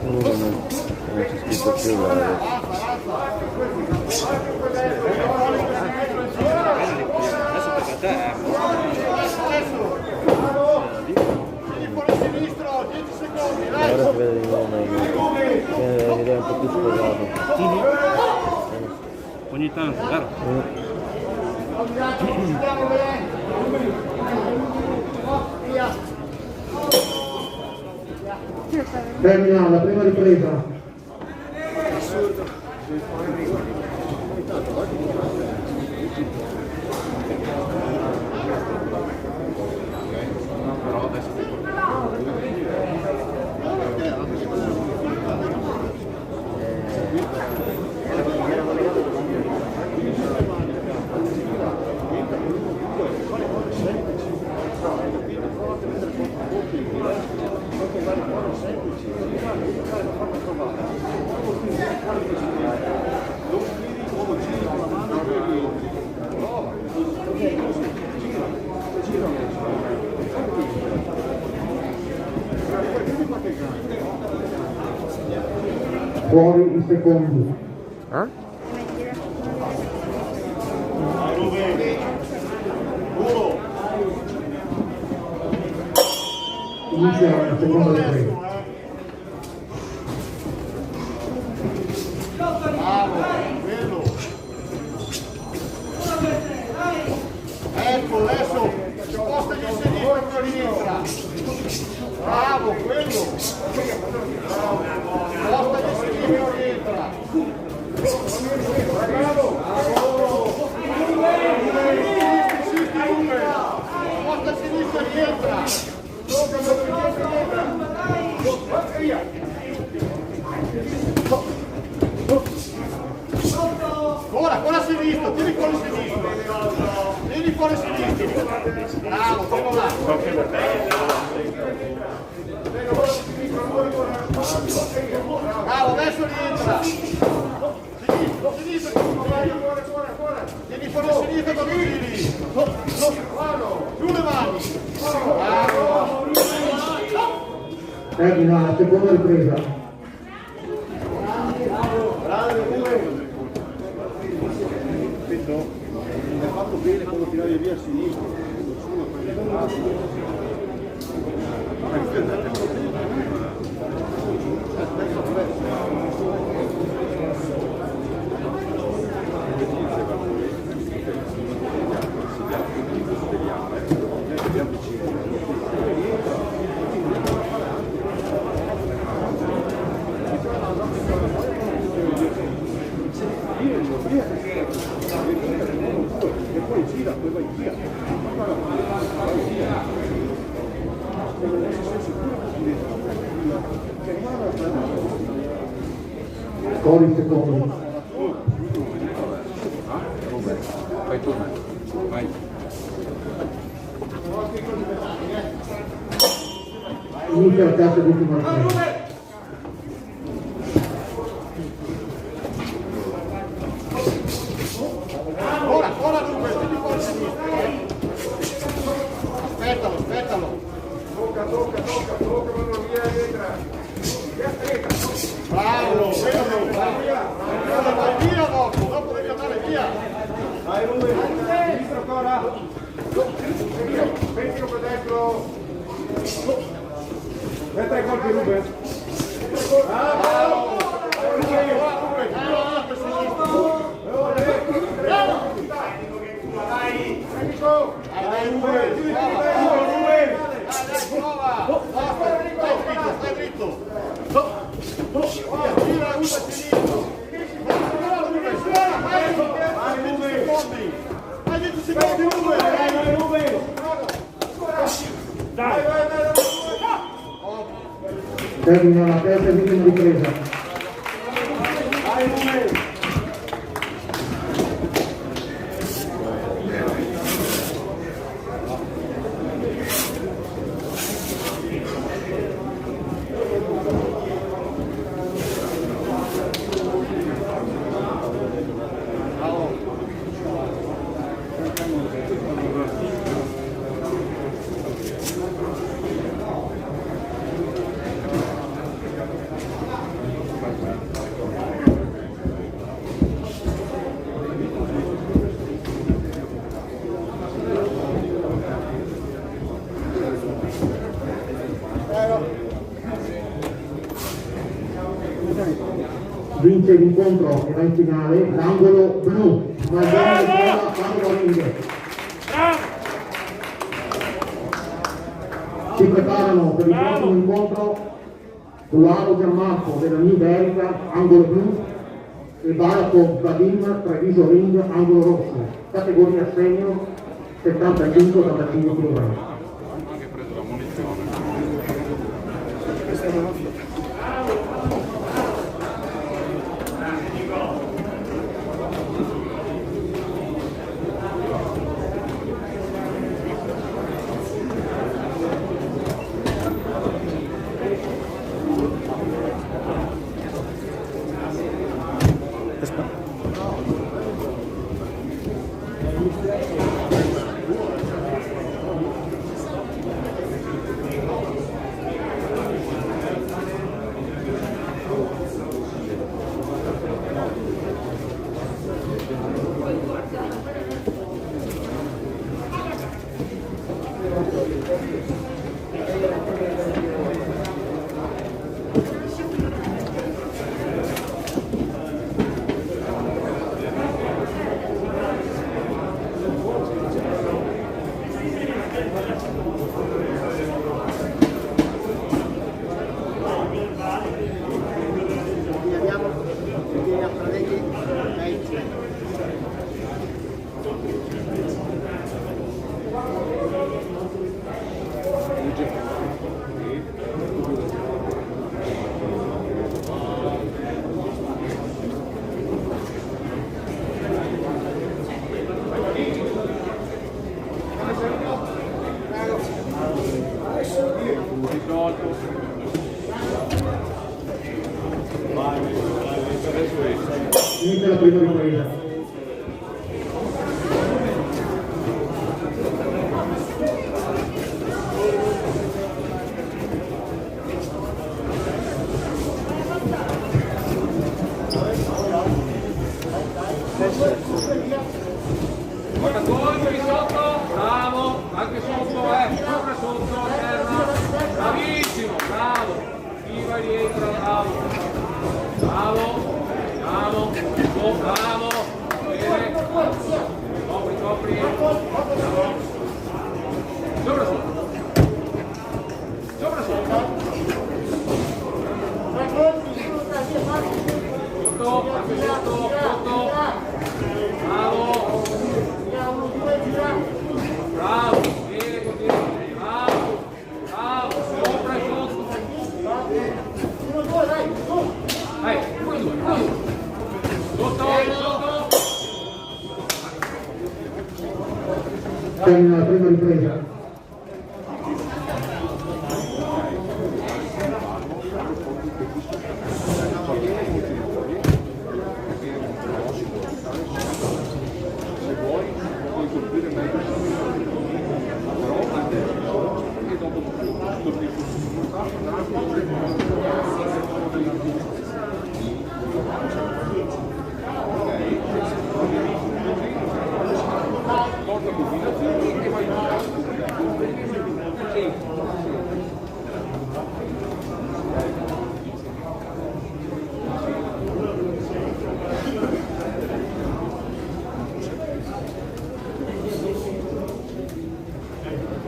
Non c'è scritto più ora si vede di nuovo meglio, l'idea è un po' più sfogato. Ogni tanto, vero? Termina la prima ripresa. Fuori i secondi. Inizia la seconda ripresa. via. Ora a sinistra, tieni fuori sinistro. Tieni fuori sinistro. Bravo, fermo là. Bravo, adesso rientra. Sinistra. Tieni fuori sinistra con giri. Giù le mani. Bravo. Termina la seconda ripresa. Ha fatto bene quando tiravi via a sinistra. Scori secondi. Vai tu, vai. Inizia la terza ed ultima ripresa. Ora Ruben, tieni fuori sinistra. Aspettalo. Tocca, vanno via, entra. Bravo, vai via dopo devi andare via. Dai Ruben, sinistra ancora. Mettilo per dentro. Metta i colpi Ruben. Bravo. Stai dritto. Gira, usa sinistro. Vai 10 secondi, Ruben. Dai. Termina la terza ed ultima ripresa. Vai Ruben. Vince l'incontro e va in finale l'angolo blu. Angolo ring. Si preparano per il prossimo incontro Duaro Gianmarco della New Iberica, angolo blu, e Baraco Vadim Treviso Ring, angolo rosso, categoria senior 75-85 kg. Anche preso la munizione. Inizia la prima ripresa. Guarda, colpi sotto, bravo, anche sotto, sopra sotto, terra, bravissimo, bravo, schiva dietro, bravo, bravo, bravo, bravo, bene, copri, bravo, sopra sotto, sopra sotto, sotto, anche sotto, sotto, bravo, bravo, bene così, bravo, bravo, sopra e sotto. Dai, 1, 2, sotto, sotto. Termina la prima ripresa.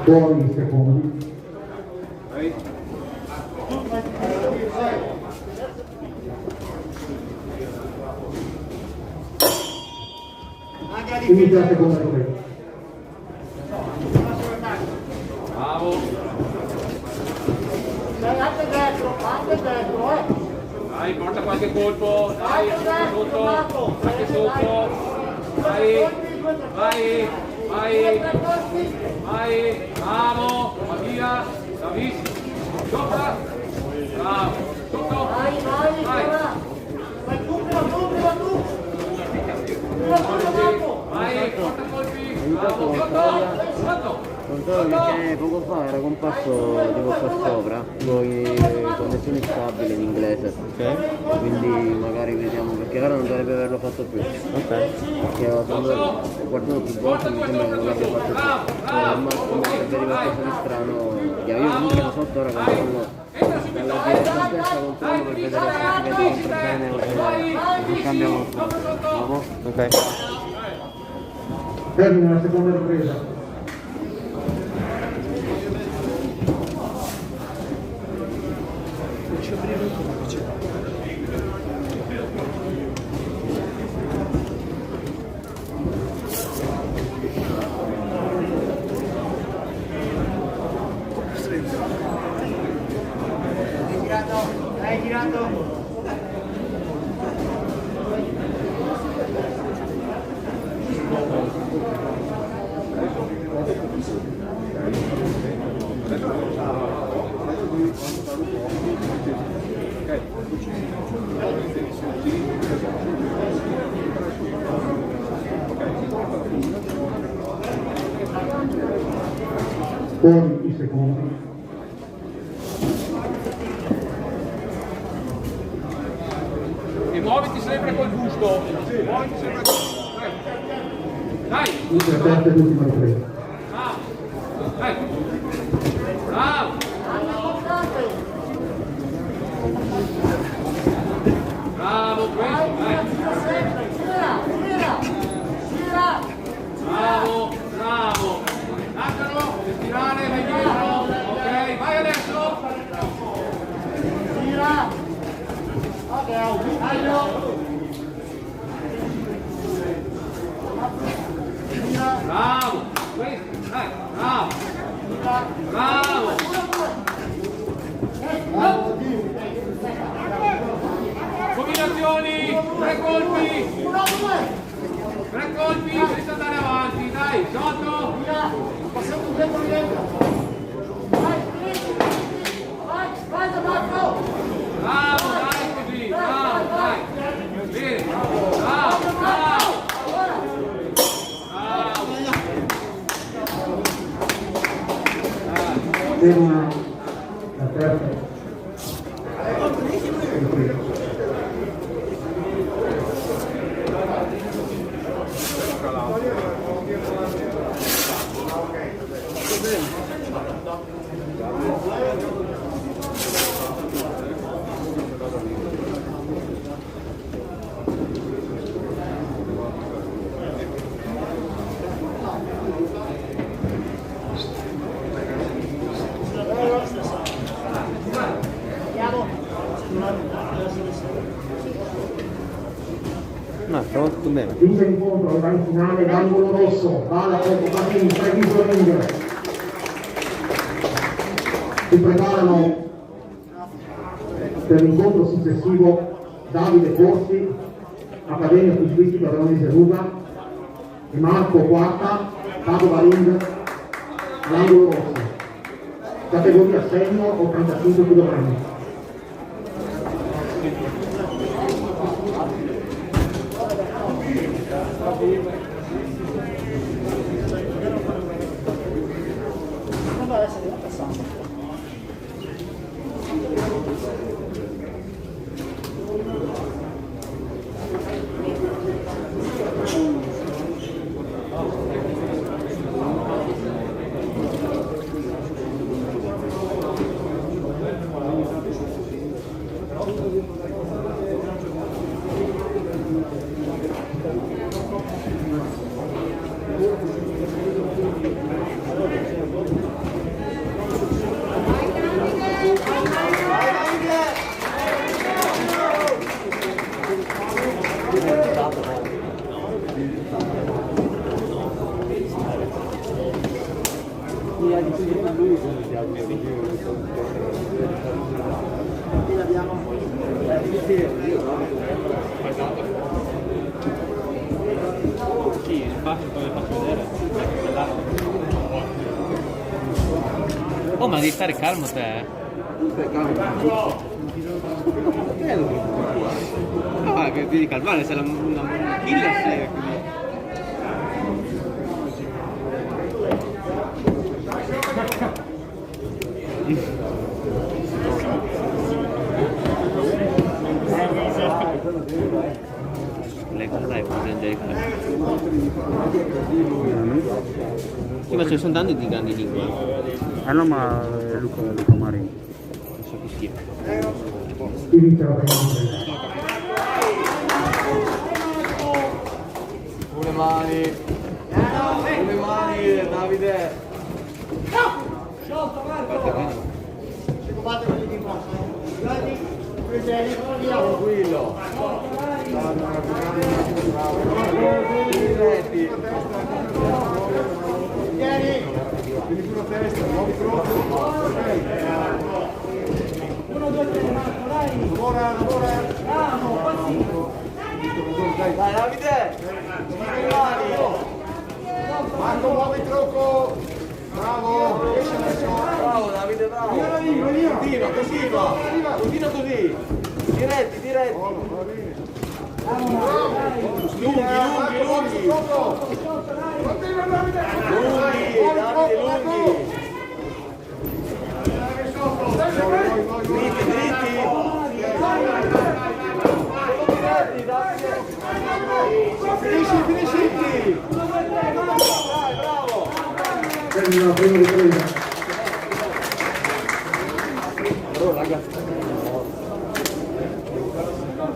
Buoni secondi. Inizia la seconda ripresa. Bravo. Anche dentro, Dai, porta qualche colpo, dai, anche sotto, vai, vai, vai, vai, bravo, va via, bravissimo, sopra, bravo, sotto, vai, vai, porta colpi, bravo, sotto, Controllo perché poco fa era comparso tipo qua sopra, con connessioni stabili in inglese. Ok. Quindi magari vediamo, perché ora non dovrebbe averlo fatto più. Ok. Perché ho guardato più volte, mi sembra che non l'abbia fatto più. Al massimo sarebbe qualcosa di strano. Io comunque da sotto ora controllo dalla diretta stessa, controllo per vedere se si vede bene o se cambia qualcosa. Ok. Termina la seconda ripresa. Hai girato. Fuori i secondi. E muoviti sempre col busto, muoviti sempre col busto, dai, Inizia la terza ed ultima ripresa. dai, bravo, bravo, questo, bravo, bravo, lascialo, stirare, vai dietro, ok, vai adesso, bravo, questo, dai, bravo, bravo, combinazioni, 3 colpi, 3 colpi, senza andare avanti, dai, sotto, Passiamo dentro dentro. Vai, bravo, dai così, bravo, dai, bene, bravo. ferma la terza. No, stavolta tutto bene. Vince l'incontro, va in finale l'angolo rosso, Bala contro Patini, Treviso Ring. Si preparano per l'incontro successivo Davide Corsi, Accademia Futuristica Veronese Ruga, e Marco Quarta, Padova Ring, l'angolo rosso. Categoria senior 85 kg. Oh, ma devi stare calmo te. No, che devi calmare, sei una killer sei. Lei cosa dai per prendere il calcio? Sì, ma ce ne sono tanti di grandi lingue. Ah no, ma Luca Marini. Non so che schifo. Sulle mani, Davide. Sciolto Marco! Scopate quelli di qua. Guardi, prendere, Tranquillo. vieni! Vieni sulla testa, muovi troppo. 1, 2, 3, Marco, dai! Lavora. Bravo, passivo! Dai Davide! Marco, muovi troppo. Bravo. Riesci adesso. Bravo Davide, bravo! Continua così! Diretti! Lunghi! Continua Davide. Dritti! Finisci! Dai, bravo! Termina la prima ripresa. Allora ragazzi.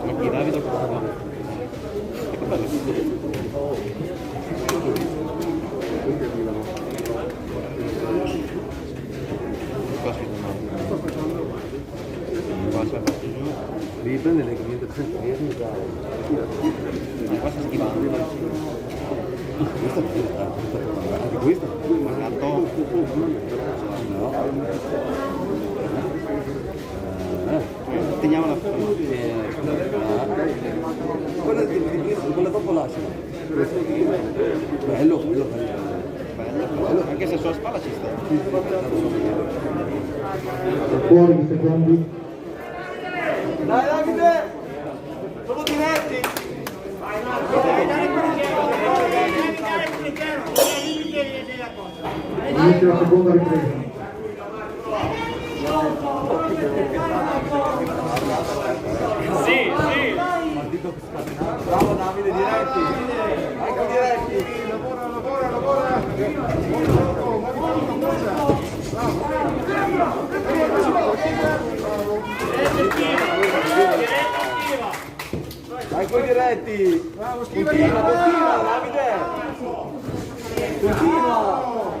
Ok, Davide cosa fa? Che bello. Qua si devi prendere le comunicazioni qua sta schivando questa è giusta anche questa teniamo la quella dopo lascia bello anche se sulla spalla ci sta Fuori di secondi. Dai Davide! Solo diretti! Inizia la seconda ripresa. Vai coi diretti! Bravo, Continua, Davide! Continua!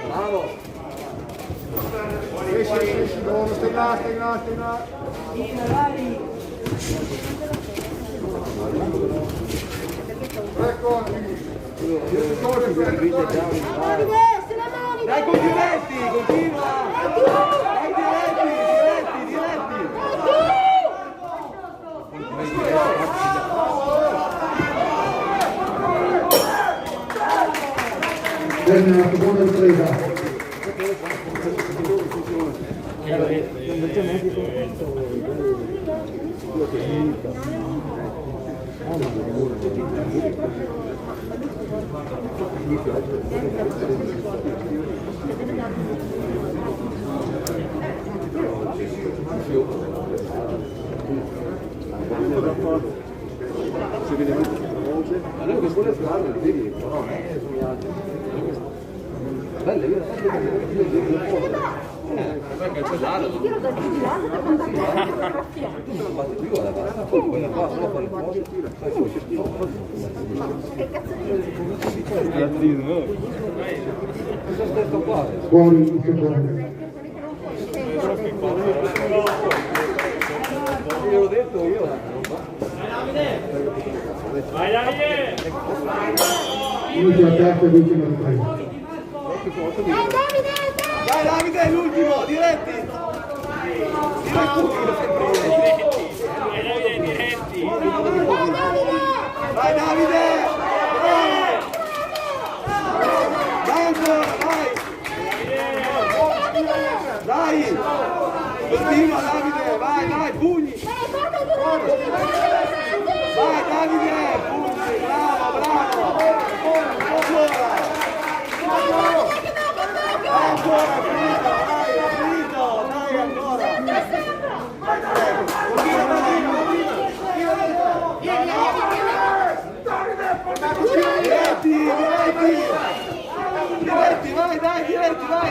Bravo! Sì, buono, stai là. Ecco, Dai con diretti, continua! Dai diretti! Termina la seconda ripresa. Fuori il secondo. Gliel'ho detto io. Vai Davide! Inizia la terza e l'ultima ripresa. Dai Davide, l'ultimo, diretti! Diretti! Vai Davide! Dai ancora, vai! Dai! Continua Davide, vai, pugni! Vai Davide, pugni, bravo! Ancora, finito, dai ancora! Diretti, vai, dai, diretti, vai!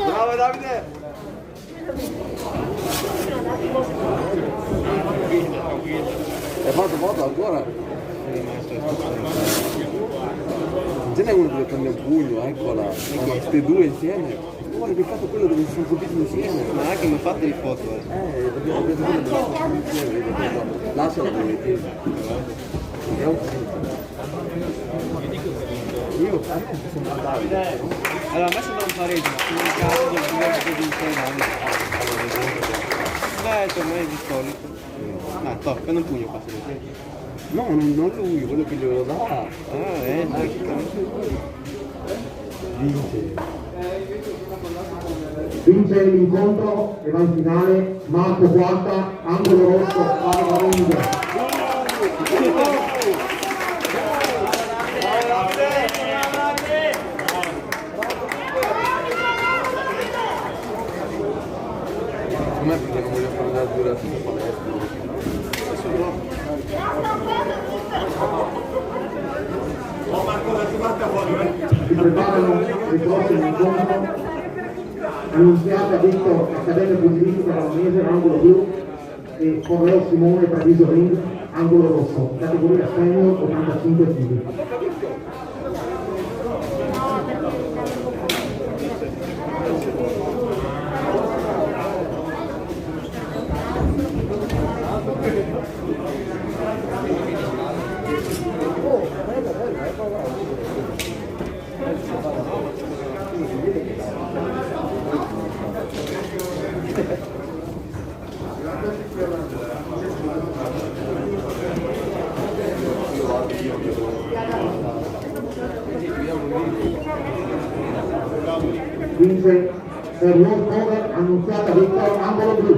Bravo Davide! Hai fatto foto ancora? Non ce n'è uno dove prende un pugno, eccola, queste due insieme. Guarda che hai fatto quello dove si sono colpiti insieme. Ma anche mi fate le foto, dobbiamo prendere insieme. Lasciala dove ti. Vediamo. Io a me sembra Davide. Allora, a me sembra un pareggio, in un caso del diverso di Italia. Beh, ormai di solito. No, tocca, prendo un pugno qua. No, non lui, quello che glielo dà. Vince l'incontro e va in finale Marco Quarta, angolo rosso, Ava Ringa. Com'è perché non voglio fare la dura sulla palestra? Si preparano il prossimo incontro. Annunziata Victor Accademia Pugilistica Veronese, angolo blu, e Correo Simone Paradiso Ring, angolo rosso, categoria senior 85 kg. Vince per World Cover, annunziata Victor, angolo blu.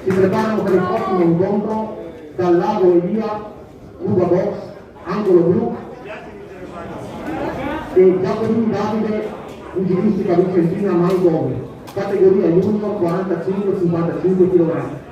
Si preparano per il prossimo incontro dal lago Elia, Cuba Box, angolo blu, e Giacomini Davide, pugilistica Vicentina Maigoni, categoria junior 45-55 kg.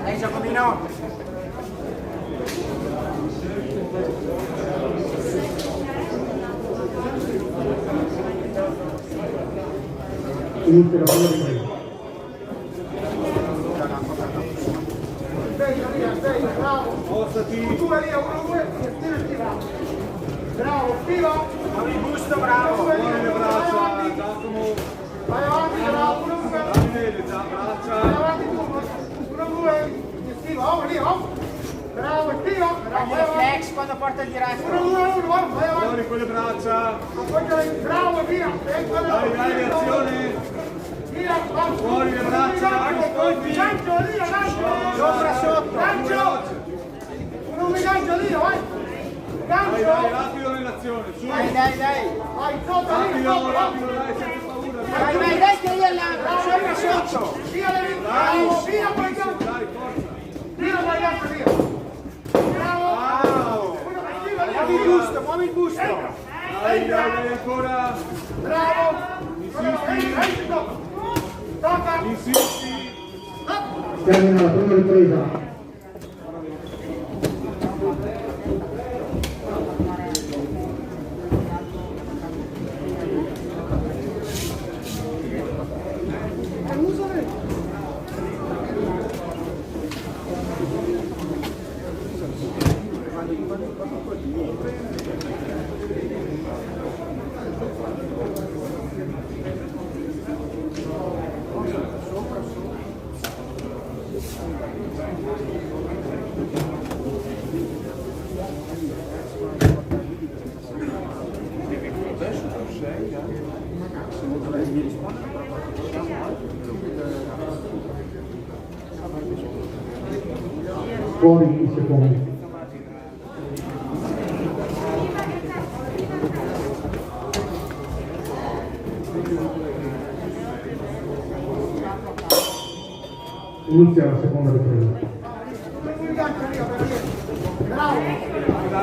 Dai Giacomino! Inizia la prima ripresa. Spostati. Tu vai lì, uno, due, tira. Bravo, tira. Con il busto, bravo! Muovi le braccia, Giacomo. Vai avanti, bravo, uno, due. Davide, braccia. Vai avanti tu, uno, due. Tira, vai lì, bravo, tira. Prendi le flex quando porta il diretto! Uno, due, vai avanti. Muovi quelle braccia. Appoggiali, bravo, via. Dai, azione. Tira, vai. Muovi le braccia. Gancio, lì, gancio. Sopra, sotto! Gancio. Uno, due, gancio, lì, vai. Dai, Gancio. rapido nell'azione. Su. Dai! Vai, sotto, lì, Rapido, sotto. dai, senza paura. Dai che io all'angolo! Sopra, sotto! Via, bravo, via, poi gancio. Dai, forza. Tira, poi gancio, via. Bravo. Uno, Muovi il busto, muovi il busto! Dai, ancora. bravo. Tocca. Insisti. Termina la prima ripresa. Fuori i secondi. Inizia la seconda ripresa. Bravo.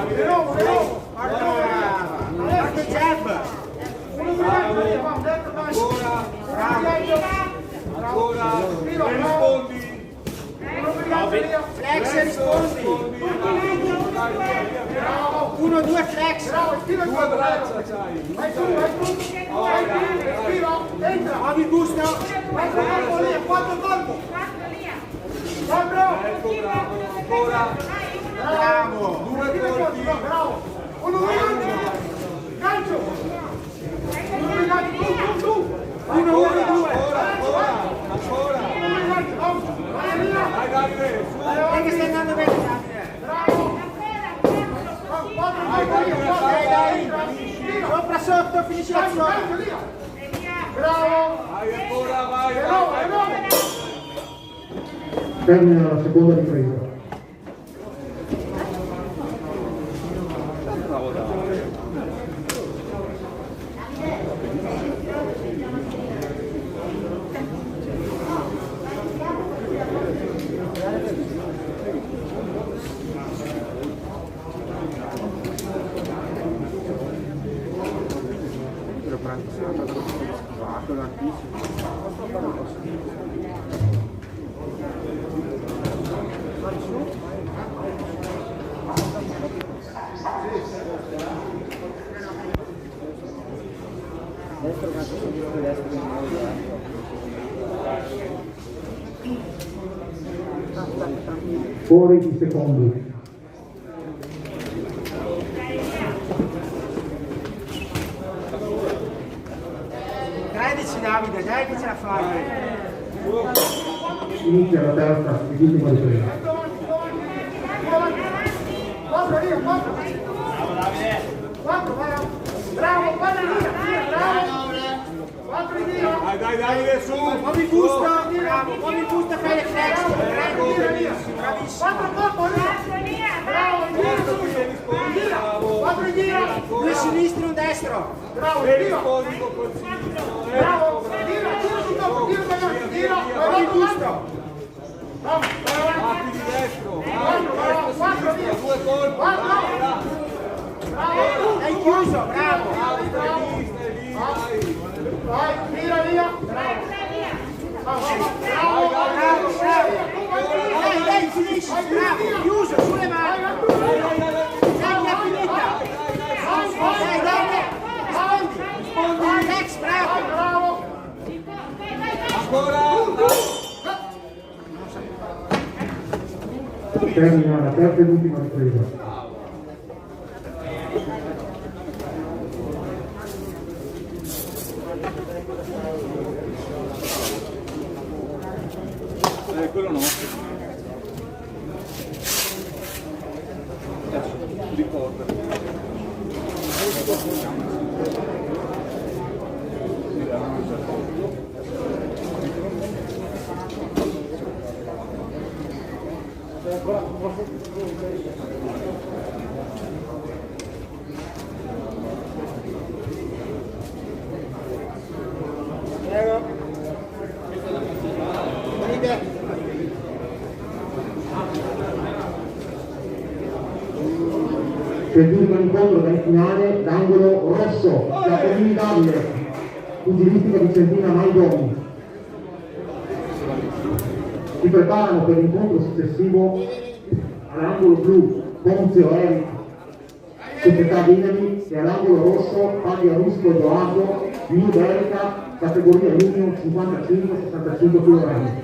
Di nuovo. Anche jab! Uno, due, gancio, via, va, dentro, vai. Ancora. Rispondi. Flex e rispondi! 1, 2 flex! Bravo, tira Due braccia c'hai. Vai su, entra. Muovi il busto! Vai su, colpo lì, 4 colpo. Vai, bravo. Ecco, bravo. Ancora. Bravo. Due colpi. Bravo. Uno, due, gancio. Uno, due, gancio, tu. Uno, Ancora. Vai via. Dai, Davide, su. Dai che stai andando bene, Davide! Bravo. 4 colpi lì, Dai! Sopra, sotto, finisci l'azione! Bravo. Vai ancora, vai. Termina la seconda ripresa. Fuori di secondi. Credici Davide, dai che ce la fai. Inizia la terza e l'ultima ripresa. 4, vai. Bravo, 4 via, bravo. 4 via. Dai, dai, su. Muovi busta, bravo, muovi busta, fai le flex. Bravo, bravissimo. 4 colpo, via. Bravo, via. 4 via. Due sinistri, un destro. Bravo, via. Bravo, tira sul campo, tira ragazzi, tira. Muovi busta. Bravo, Apri di destro. 4 via. 2 colpi. 4. Bravo. Hai chiuso, bravo. Vai, tira via. Bravo. Bravo, Bravo, bravo. Dai, finisci, bravo. Chiuso, sulle mani. Dai, la finita. Dai, dai. Rispondi. Lex, bravo. Termina la terza e l'ultima ripresa. Quello no. Ricorda. Per l'ultimo incontro del finale, l'angolo rosso, Giacomini Davide, pugilistica vicentina Maidoni. Si preparano per l'incontro successivo all'angolo blu, Ponzio Eric, società Dinami, e all'angolo rosso, Paglia Rusco Edoardo, New Verica, categoria Union 55-65 kg.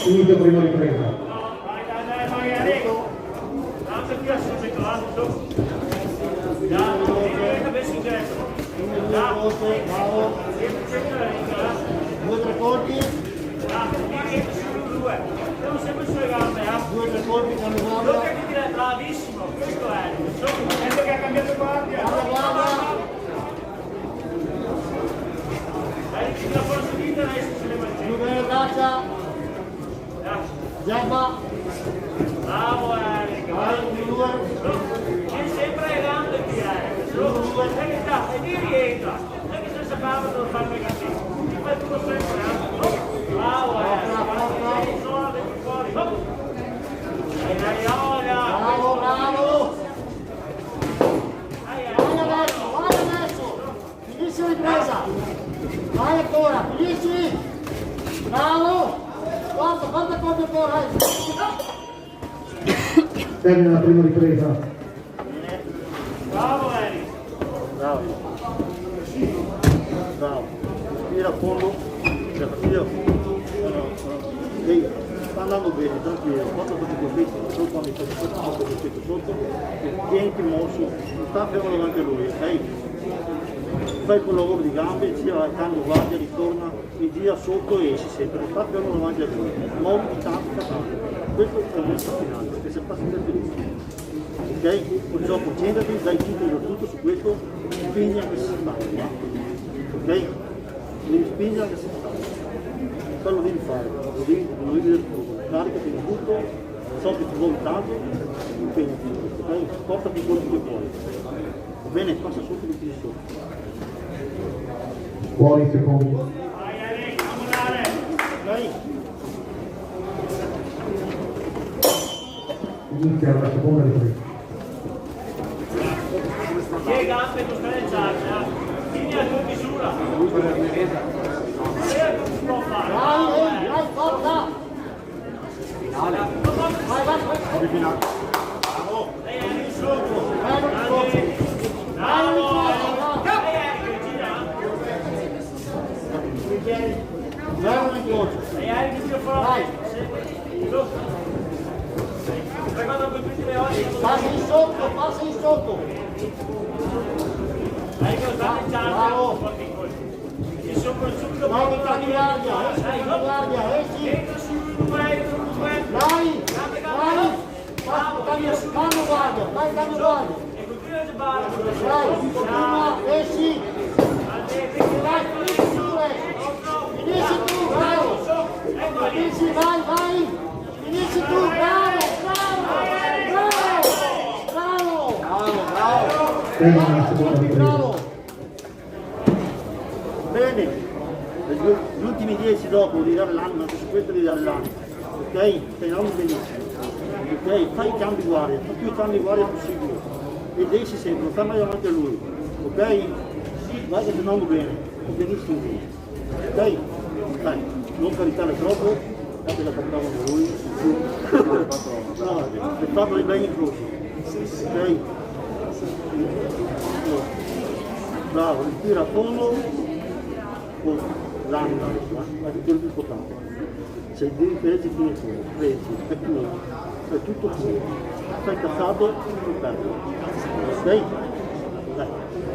Inizio prima ripresa. Vai, Arrigo. Anche qui a subito, da, adesso in destro. Da, Due, tre colpi. Devo sempre sulle gambe, 2 tre colpi con le non gambe. che ti dire bravissimo, questo è. Sento che ha cambiato guardia. Dai, la forza di adesso sulle mani. Più bene braccia. Giabba. Bravo Eric. Vai, più 2. Vieni sempre alle gambe qui Eric. E ti rientra. Non è che se sapeva devo fare negativo. Ti fai tutto sempre, Bravo Eric. Fuori. Dai, Olia. Bravo, bravo. Vai adesso. Finisci la ripresa. Vai ancora, finisci. Bravo. Termina la prima ripresa. Bravo Eric. Bravo. Bravo. Tira a fondo. Ehi, sta andando bene, tranquillo. Quando fai questo, solo quando fai questo sotto, tienti mosso, non sta fermo davanti a lui, ok? Fai quel lavoro di gambe, gira, cambia guardia, ritorna, mi gira sotto e esci sempre, non sta fermo davanti a lui. Muovi di tanto, questo è il nostro finale, perché se passi per felice. Ok? Perciò concentrati, dai tutto su questo, spingi anche se si sta. Ok? Devi spingere anche se si sta. Quello devi fare, lo devi vedere tutto. Caricati di tutto, so che ti vuoi tanto, impegnati in questo, ok? Portati quello che puoi. Va bene? Passa sotto e tiri sotto. Fuori secondi. Vai Eric, camminare. Ok? Inizia la seconda ripresa. Le gambe non streggiate, fini a tua misura. Si può fare. Vai, forza! Finale. Vai. Bravo. Lei è lì sotto. Bravo. Bravo in croce. Lei è lì più fuori. Quando colpite le ossa. Passi in sotto. Dai che lo state già. Bravo. Subito. Vai, cambia guardia, esci. Entra subito, vai. Vai. Cambia guardia. E continua a sbarare. Vai, esci. Vai, finisci tu, bravo. Finisci, vai. Finisci tu, bravo. Termina la seconda ripresa. Bravo! Bene, gli ultimi 10 dopo di dare l'anima, anche su questo di dare l'anima, ok? Stai andando benissimo, ok? Fai i cambi guardia, tutti i cambi guardia possibili ed esci sempre, non stai mai davanti a lui, ok? Vai che stai andando bene, benissimo, ok? Dai, non caricare troppo, date la capitava da lui, no, è fatto di bene in croce, ok? Bravo, respira a fondo con l'anima adesso, ma è quello più importante. Se devi presi fino in fondo, presi, è tuo, è tutto tuo. Stai cassato, non perdi. Ok? Dai,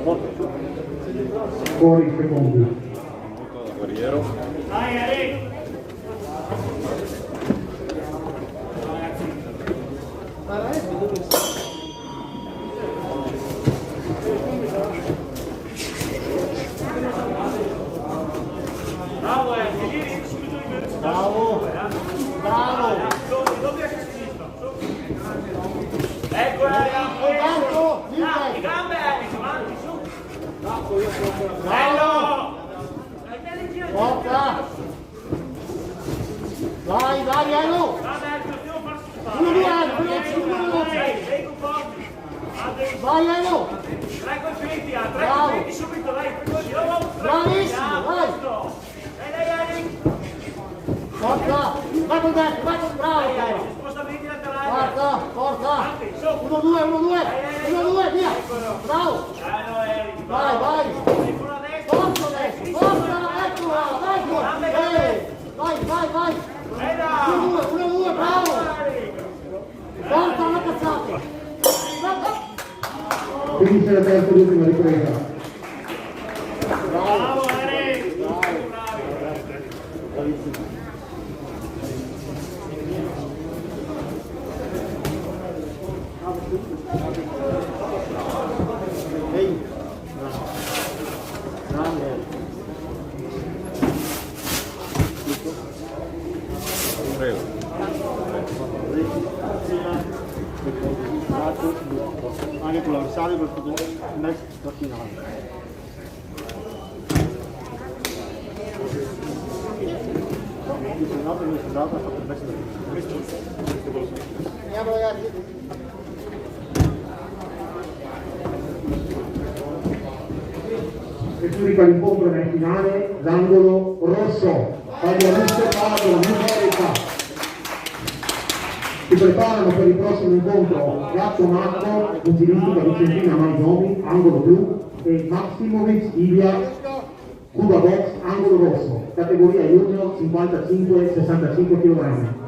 porta su. Fuori secondi. Guerriero. Vai Eric. Bravo Eric, subito di mezzo. Bravo. Ecco Eric. Le gambe Eric, avanti, su. Bello. Forza. Vai, Elo. Uno, due, vai, Elo. Tre colpiti subito, dai. Bravissimo, vai. Dai Eric. Forza. Vai con dentro, bravo. Spostamenti laterali. Forza. 1, 2, via. Bravo. Bello Eric. Vai. Forza adesso. Ecco. Vai. 1, 2, bravo. Forza alla cazzata. Finisce la terza ed ultima ripresa. Bravo Eric. Bravissimo. Ehi, bravo. Grande. Prego. Anche con l'avversario per poter mettere la finale. Se no per me si dava ha fatto il best da finale. Andiamo ragazzi. E giudica l'incontro nel finale l'angolo rosso. Fabio Russo, Paolo, America. preparano per il prossimo incontro Gatto Marco, pugilistica Vicentina Mainomi, angolo blu, e Maximovic Ilya, Cuba Box, angolo rosso, categoria junior 55-65 kg.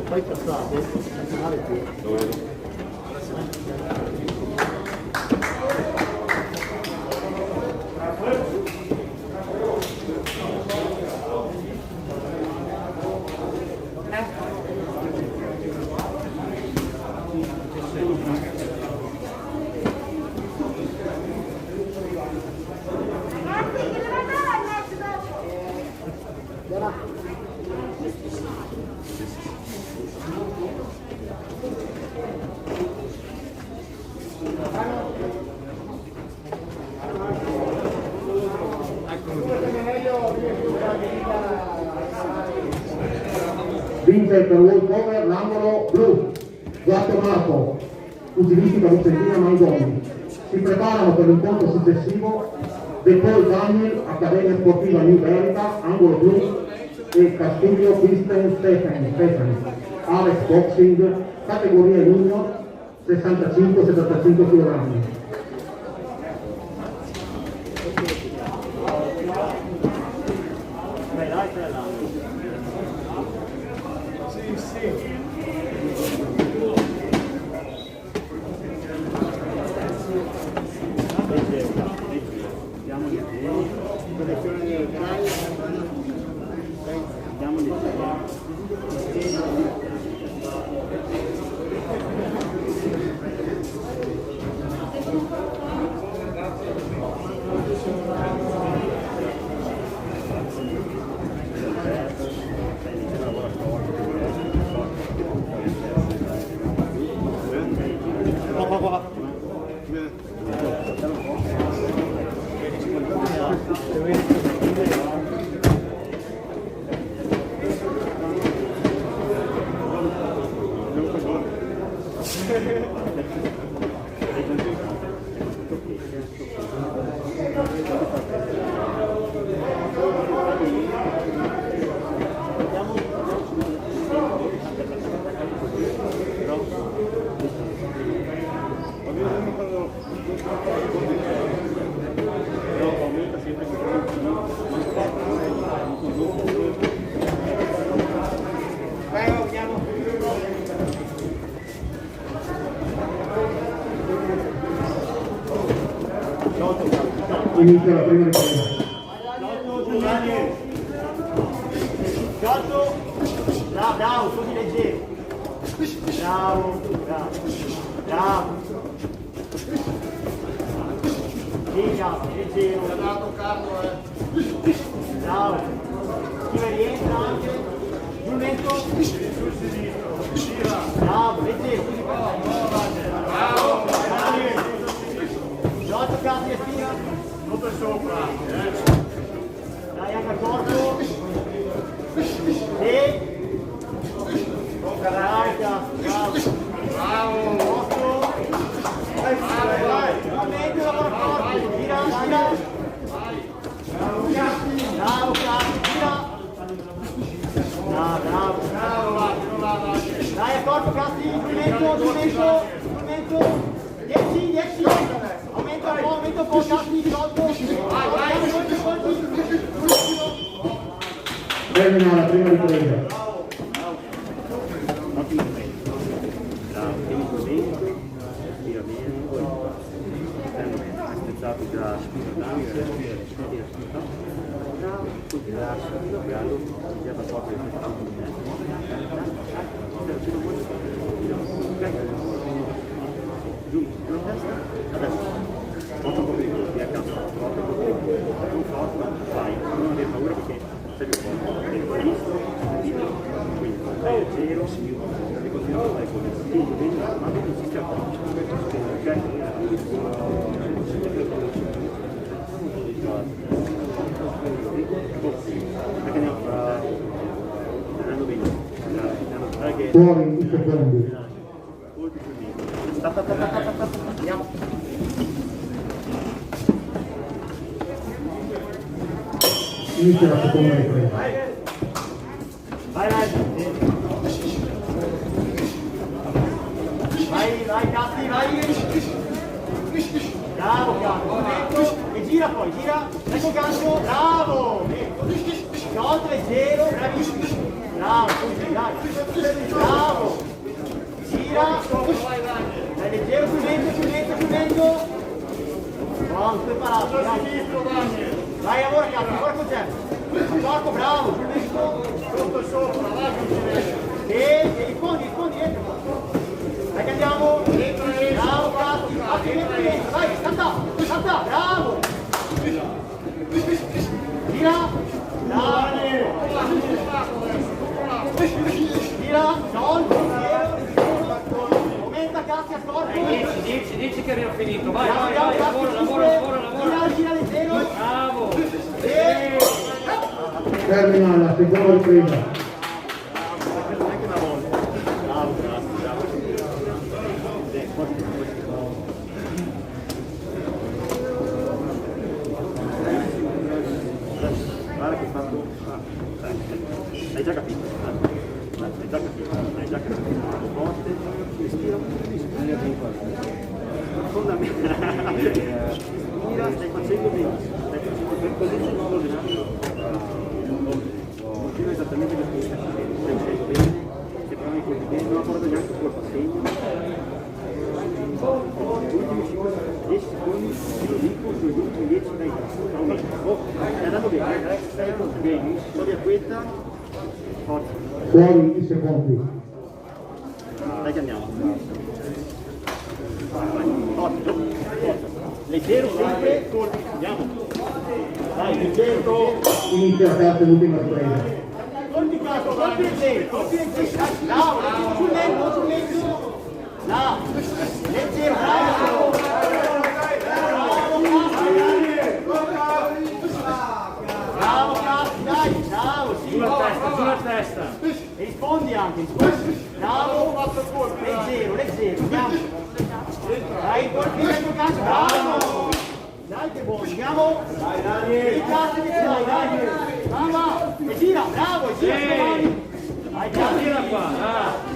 Poi passate, non male più. Vince per walkover l'angolo blu, Gatto Marco, pugilistica Vicentina Mainomi. Si preparano per l'incontro successivo De Paul Daniel, Accademia Sportiva New Verita, angolo blu, e Castiglio Kristen Stefani, Alex Boxing, categoria junior 65-75 kg. Inizia la prima ripresa. Bravo, così leggero. Bravo. Leggero. Bravo. Chi rientra anche? Giumento. Bravo, leggero. Bravo. Giotto, cazzo e spina. Non per sopra. Dai anche al corpo. E carica. Bravo. Otto. Vai. Momento, lavora forte. Gira. Bravo, gira. Bravo. Dai al corpo, cazzi. Movimento. 10. Aumenta un po', cazzi, 18. Vai. Termina la prima ripresa. Da Fuori i secondi. Andiamo. Inizia la seconda ripresa. Vai, Catti, vai! Bravo, Catti! E gira poi, gira! Ecco gancio, bravo! Sciolto, leggero, bravissimo! Bravo, così, dai! Bravo! Gira! Dai, leggero, più lento! Buono, preparato, dai! Vai, lavora, Catti, lavora con te! Accorco, bravo, più lento! Sotto, sopra, vai! E rispondi, dentro! Dai che andiamo! Bravo Catti! Vai, salta! Bravo! Gira! Bravo! Gira! Sciolto! Aumenta Catti, accorgo! 10 che abbiamo finito, vai, lavora! Gira leggero! Bravo! Termina la seconda ripresa. Guarda che fatto. Hai già capito. Forte, respira. Fondamentale. Respira, stai facendo benissimo. Così c'è il modo di esattamente per questo. Stai facendo bene, se provi così bene, non porta neanche il colpo a segno. Ultimi 10 secondi, te lo dico, sui ultimi 10 dai stai andando bene, stai andando bene, soli a quetta, forza. Fuori i secondi. Dai che andiamo. Forza. Leggero sempre, corti, andiamo. Dai, leggero. Inizia la terza e l'ultima ripresa. Colpi caso, colpi leggero, bravo, sul lento. Là, leggero, bravo! Bravo, Catti, dai, bravo, sì! Sulla testa! E rispondi anche, bravo! Leggero, andiamo! Dai, colpi dentro calcio, bravo! Dai che buono, andiamo! Dai, Catti che ce l'hai, dai! Brava! E gira, bravo, e gira, dai, Tira qua,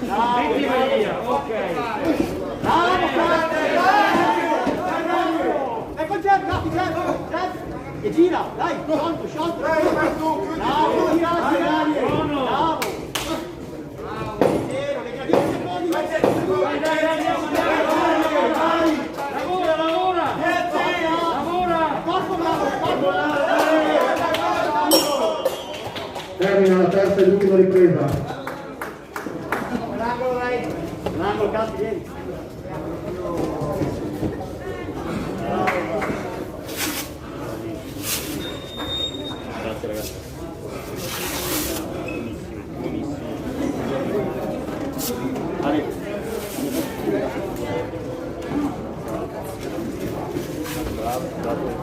metti via, ok. Bravo, ecco il jab, jab, e gira, dai, sciolto. Bravo, gira, bravo. Leggero, le 10 secondi. Dai, lavora. Corpo bravo. Termina la terza e l'ultima ripresa. L'angolo, Catti, vieni. Grazie ragazzi. Buonissimo. Bravo.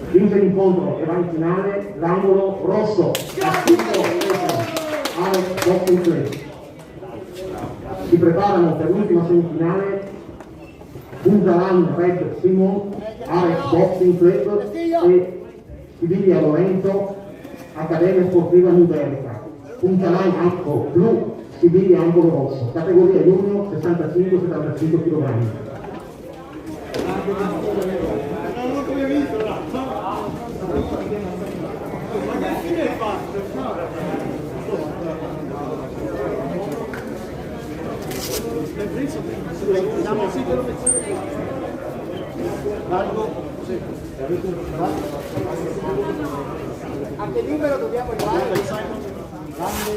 Vince l'incontro e va in finale l'angolo rosso. Alex Boxing Club. Si preparano per l'ultima semifinale Bunzalan Red Simon, Alex Boxing Club e Siviglia Lorenzo, Accademia Sportiva Numerica. Bunzalan Acco Blu, Siviglia Angolo Rosso. Categoria junior 65-75 kg. A che numero dobbiamo arrivare? Grande.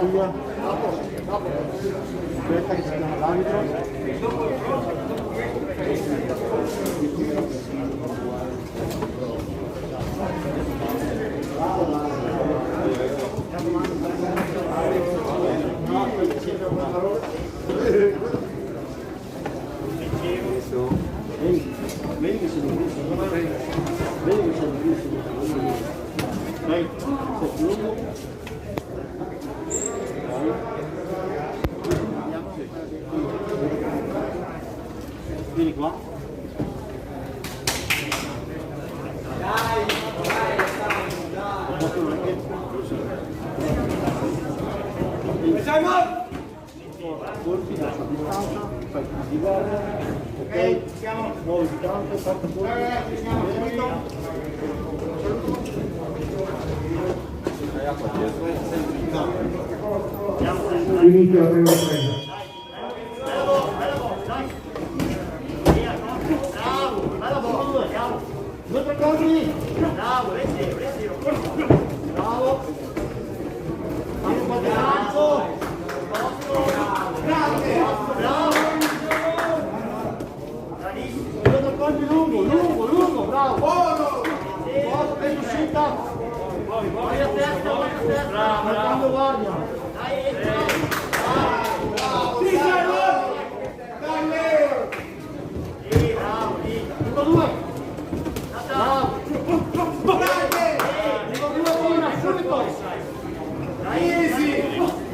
via. Aspetta che si chiama l'arbitro. Vedi che si lunghissimo, vedi che si lunghissimo, sei più lungo, vieni qua, colpi, lascia distanza, fai di guardia, ok? Muovi di tanto, porta colpi, inizio la prima presa. Due tre colpi, bravo, bravo, fai un po' di lancio. Vedo colpi lungo, bravo. Posto, preso uscita. Vai a testa. Marcando guardia. Numero 2. Bravo. Numero 2 ora, subito.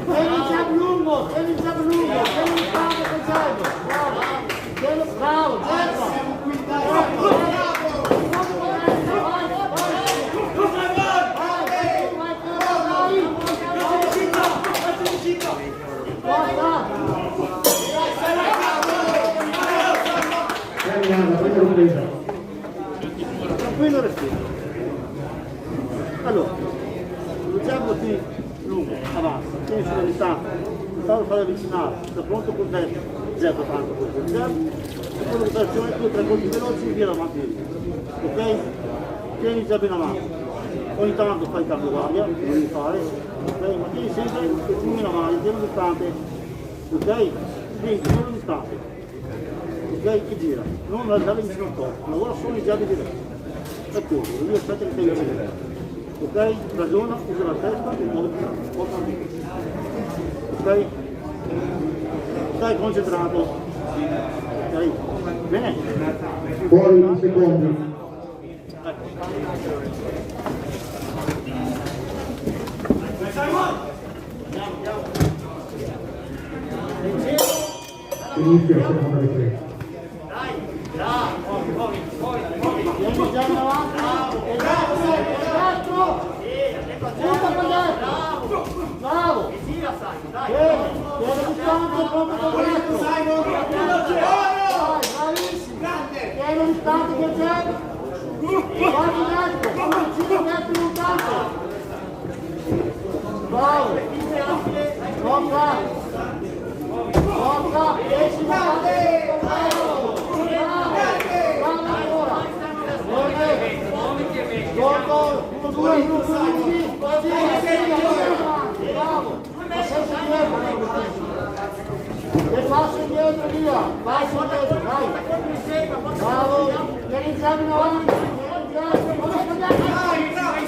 Tieni il jab lungo, tieni il jab lungo, tieni il jab che serve, bravo, bravo, tranquillo, respiro. Allora, lo jab lungo, avanza, tieni sulla distanza, lo fai avvicinare, sta pronto col destro, zero tanto col jab, seconda rotazione, 2 o 3 colpi veloci, via davanti e via, ok? Tieni il jab in avanti, ogni tanto fai cambio guardia, che devi fare, ok? Ma tieni sempre il pugno in avanti, tieni distante, ok? Quindi, tieni distante, ok? E gira, non andare vicino al corpo, lavora solo i jab diretti, è tutto, lui aspetta che stai vicino. Ok? Ragiona, usa la testa e muove il corpo. Ok? Stai concentrato. Ok? Bene? Fuori i secondi. Inizia la seconda ripresa. Vieni già in avanti. Bravo! Tieni distanza proprio con destro! Bravissimo! Tieni distante che c'è! Guardi destro! Come vicino destro in un tanto! Bravo! Tocca! Esci da bravo! Bravo ancora! Gordo! 1, 2, 1, 2, bravo! E passo indietro, via! Passo indietro, vai! Bravo! Vieni in giallo in avanti!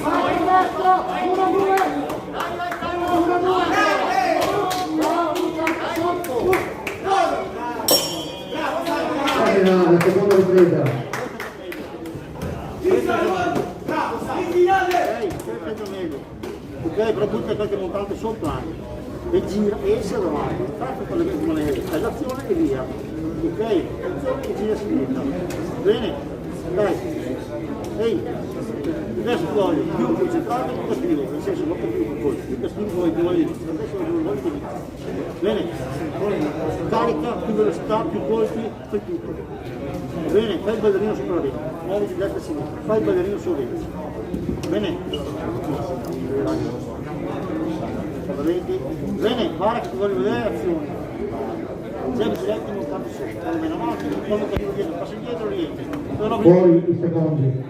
Vai in destra! 1, 2! 1, 2! Bravo, sotto! La seconda ripresa. Ok, però butta qualche montante sotto anche e gira, esce davanti, tanto con le monete, fai l'azione e via, ok? Azione e gira a sinistra, bene? Dai, ehi, adesso voglio più concentrato più cattivo, nel senso molto più colpi, più cattivo come vuoi, adesso non voglio così, bene? Carica, più velocità, più colpi, fai tutto, bene? Fai il ballerino sopra la vita, muoviti destra e sinistra, fai il ballerino sulla vita, bene? Bene, guarda che ti voglio vedere azioni. Sempre diretti non tanto sopra, come meno avanti, quando capivo dietro, passa indietro rientri. Fuori i secondi.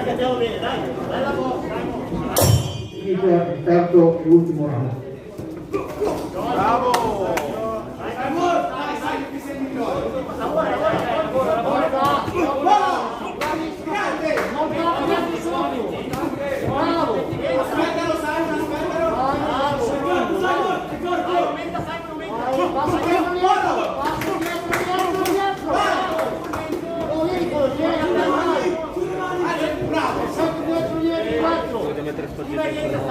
Dai che andiamo bene, dai, bella botta, dai. Finito il terzo e ultimo round. Bravo! Dovete mettere spazio dietro.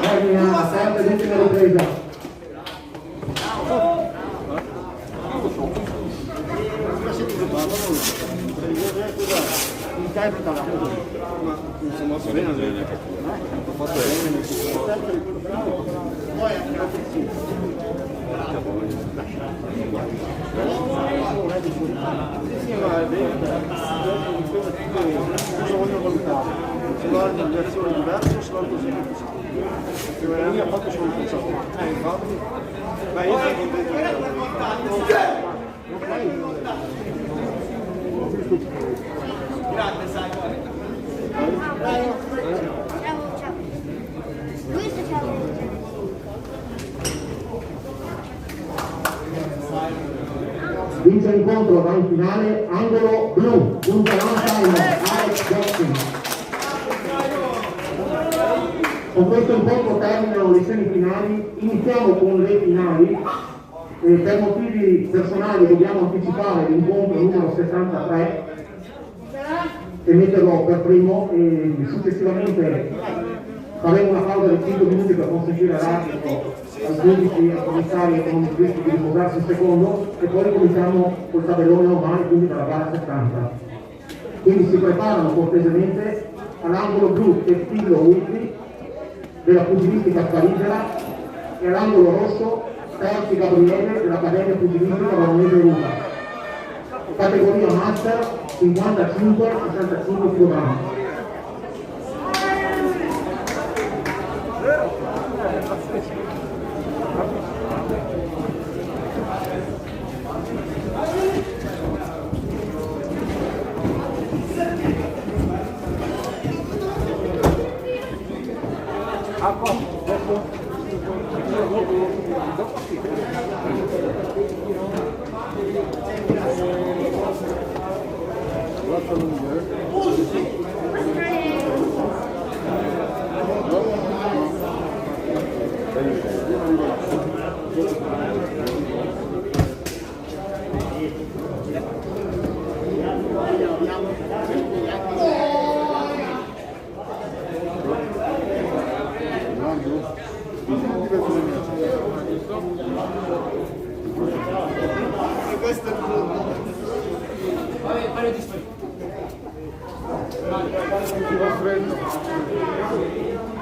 Termina, sempre l'ultima ripresa. Non si è mosso bene, bene. Ho fatto Cosa voglio valutare? Se guarda le azioni diverse o se guarda così positivo? Perché ha fatto solo il salto. Infatti. Beh, io sono contento. Grazie, sai. Ciao, ciao. Luis, ciao. Vince l'incontro round finale, angolo blu, punta timer, Alex Jackson. Con questo incontro terminano le semifinali, iniziamo con le finali. Per motivi personali dobbiamo anticipare l'incontro numero 63 e metterlo per primo e successivamente faremo una pausa di 5 minuti per consentire all'arbitro, ai giudici e ai commissari economici di riposarsi un secondo e poi cominciamo col tabellone normale, quindi per la gara 70. Quindi si preparano cortesemente all'angolo blu Testillo Ulti della pugilistica Parigera e all'angolo rosso Terzi Gabriele dell'Accademia Pugilistica Baronese Ruta. Categoria Master 55-65 kg.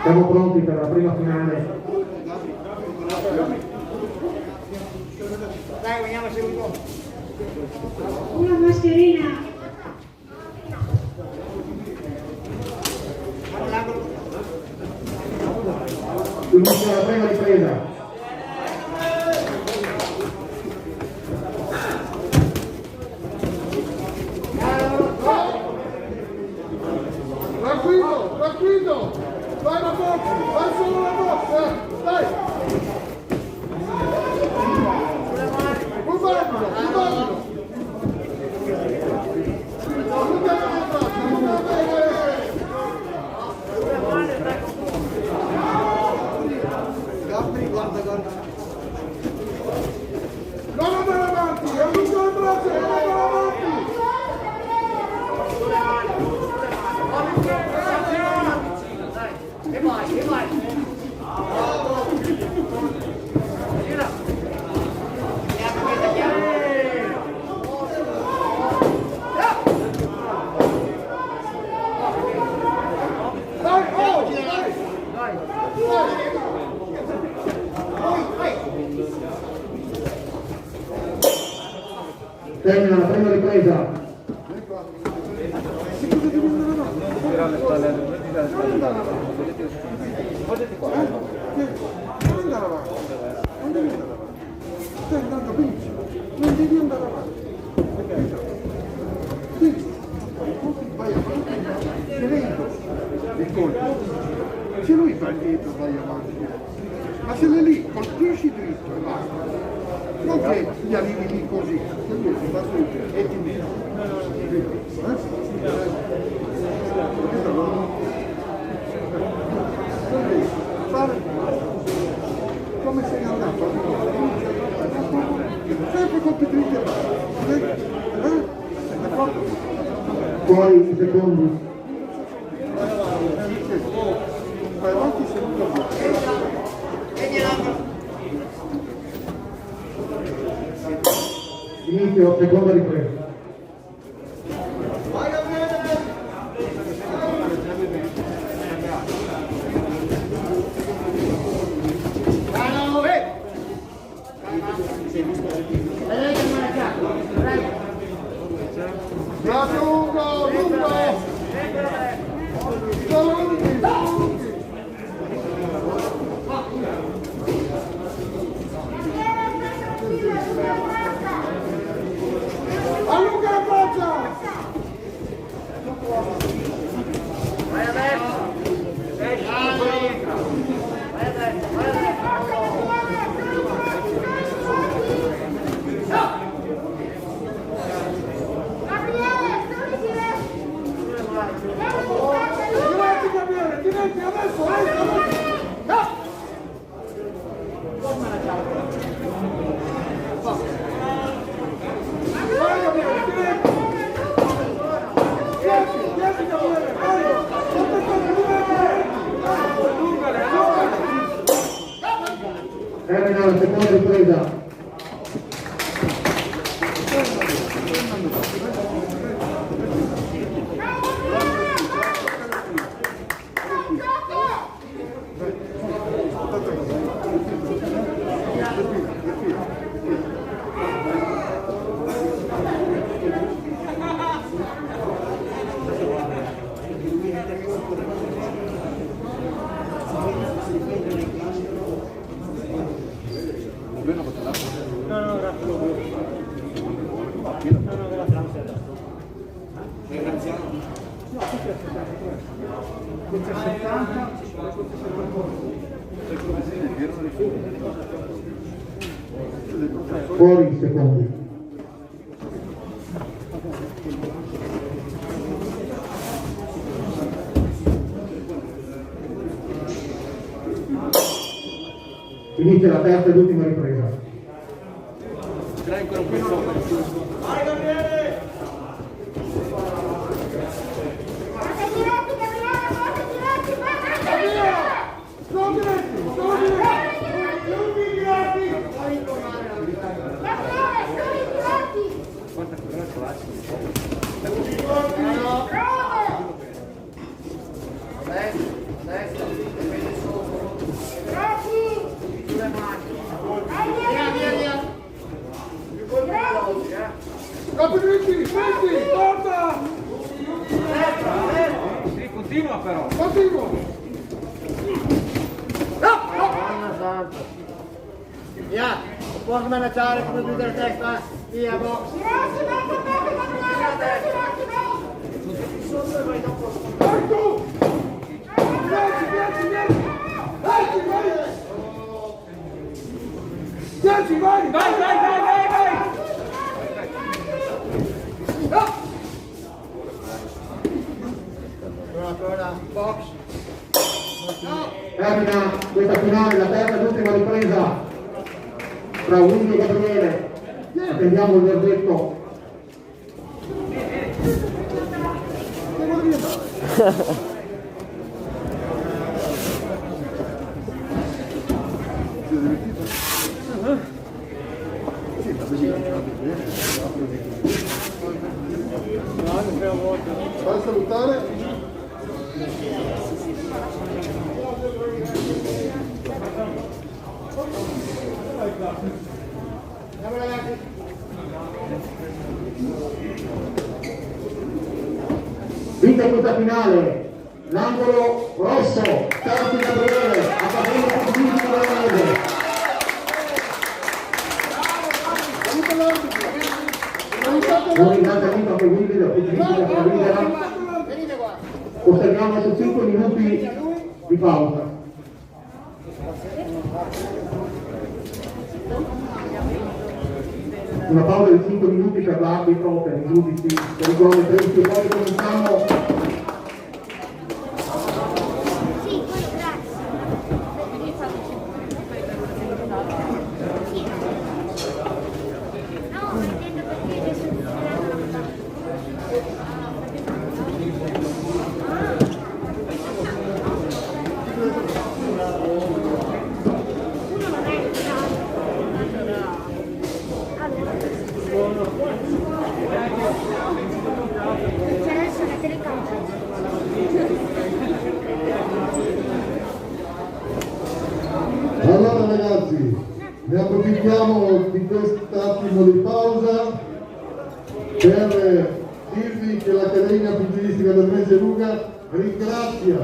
Siamo pronti per la prima finale. Dai, veniamo subito. Una mascherina. Inizia la prima ripresa. Tranquillo, tranquillo! Vai la box! Vai solo la box! Dai! Più valido, più valido! Gabri, guarda, guarda! Non andare avanti! È un lungo il braccio! Non andare avanti! E vai, e vai. Termina la prima ripresa. Potete qua. Non andare avanti. Non devi andare avanti. Stai andando benissimo. Non devi andare avanti. Sì. Vai avanti. Sereno. Il colpo. Se lui va indietro vai avanti. Ma se l'è lì, colpisci dritto e basta. Non che gli arrivi lì così. Va su e ti metti. Come sei andato? Sempre colpi dritti e basta. D'accordo? Fuori i secondi. Vai avanti seduto. Inizio, seconda ripresa. Lungo, lungo! Allunga la faccia! Vai adesso! Esci, poi entra! Vai adesso, vai adesso! Gabriele, ti metti adesso, adesso! Vai Gabriele, ti metti! Tieni Gabriele, vai! Termina la seconda ripresa. Fuori i secondi. Inizia la terza ed ultima ripresa. Vai Gabriele! Sono diretti! Lunghi diretti! Capi dritti! Dritti! Porta! Sì, continua però! Continua! Via, non può smanacciare come chiudere la testa, via, box. Vai tu! Vieni, vai! Vai, vai, vai, vai, vai! Ancora, box. Termina questa finale, la terza ed ultima ripresa tra Winnie e Gabriele. Attendiamo il verdetto. Fai salutare. Andiamo ragazzi. Vince questa finale l'angolo rosso, Carpi Gabriele, a favore di Luigi Guadagnese. Un ringraziamento anche quindi da tutti che Caraviglia. Osserviamo adesso 5 minuti di pausa. Una pausa di 5 minuti per l'arbitro, per i giudici, per i cronometri, e poi cominciamo. Allora ragazzi, ne approfittiamo di quest'attimo di pausa per dirvi che l'Accademia Pugilistica del Mese Ruga ringrazia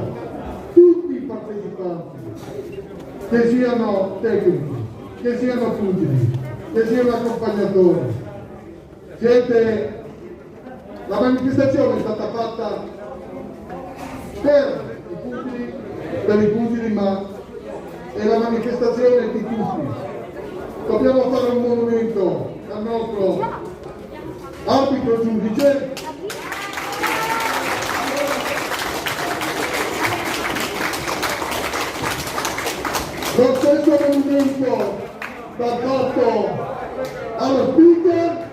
tutti i partecipanti, che siano tecnici, che siano pugili, che siano accompagnatori. La manifestazione è stata fatta per i pugili, ma è la manifestazione di tutti. Dobbiamo fare un monumento al nostro arbitro giudice, lo stesso monumento va fatto allo speaker,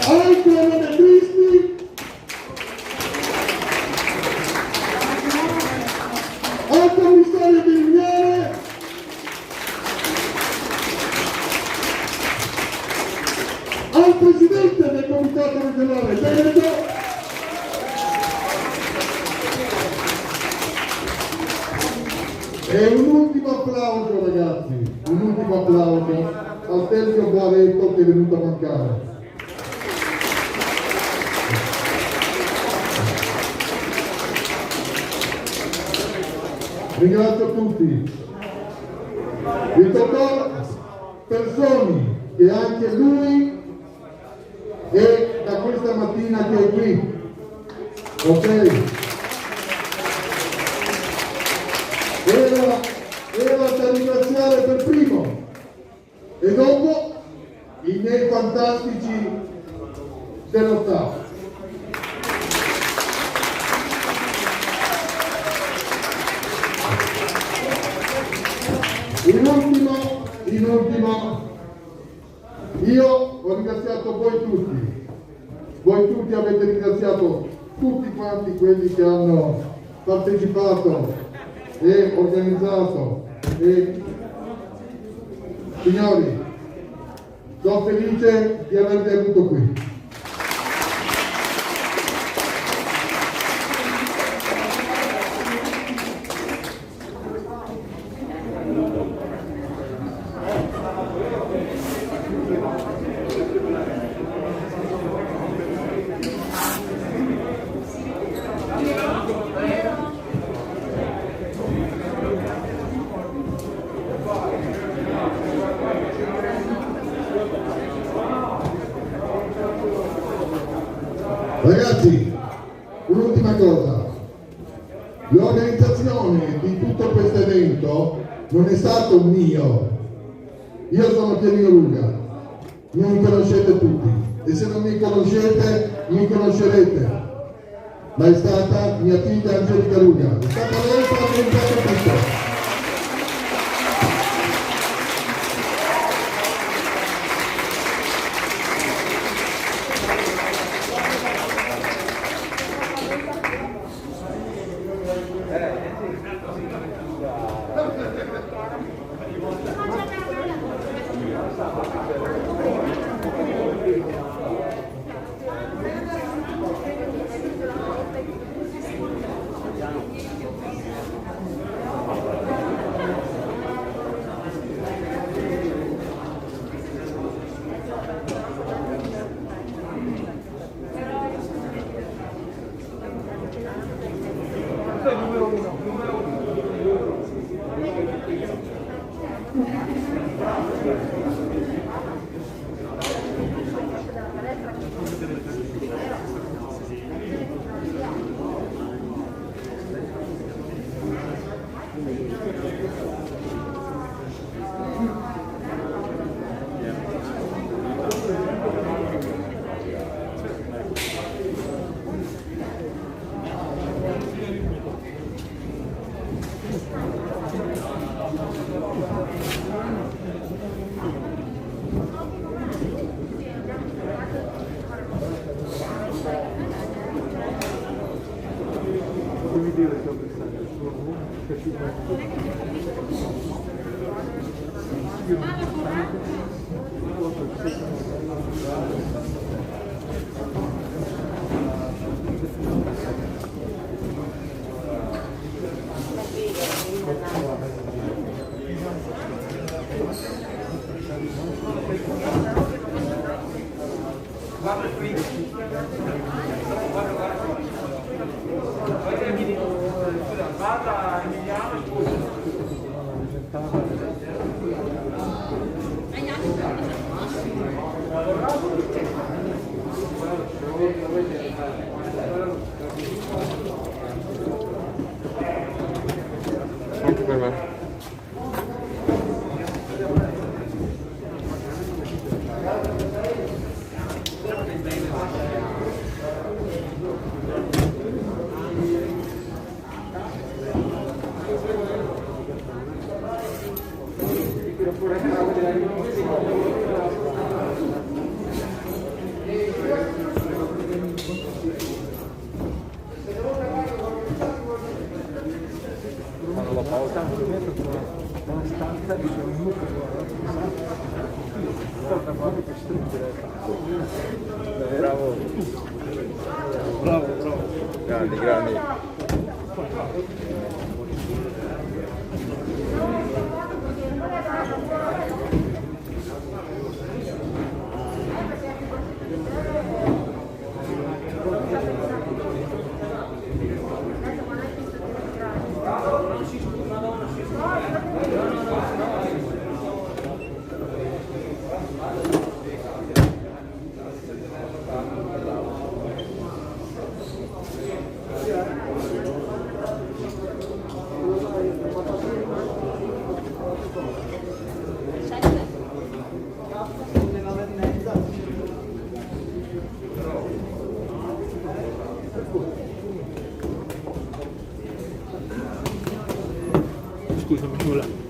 ai cronometristi, al commissario di riunione, al presidente del comitato regionale Veneto, e un ultimo applauso ragazzi, un ultimo applauso al Sergio Boaretto che è venuto a mancare. Ringrazio tutti. Il dottor Personi, che anche lui è da questa mattina che è qui. Ok? Era da ringraziare per primo. E dopo i miei fantastici dello staff. In ultimo, io ho ringraziato voi tutti avete ringraziato tutti quanti quelli che hanno partecipato e organizzato, e signori, sono felice di avervi avuto qui. Ragazzi, un'ultima cosa, l'organizzazione di tutto questo evento non è stato mio, io sono Pierino Ruga, non mi conoscete tutti e se non mi conoscete mi conoscerete, ma è stata mia figlia Angelica Ruga, è stata lei che ha organizzato tutto. Bravo. Bravo, bravo. Grandi, grandi. Scusami, nulla.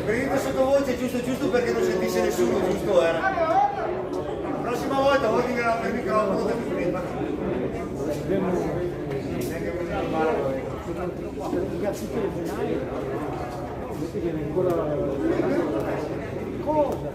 Venite sottovoce giusto perché non sentisse nessuno, giusto era? La prossima volta vuoi dire il microfono da prima. Viene ancora cosa?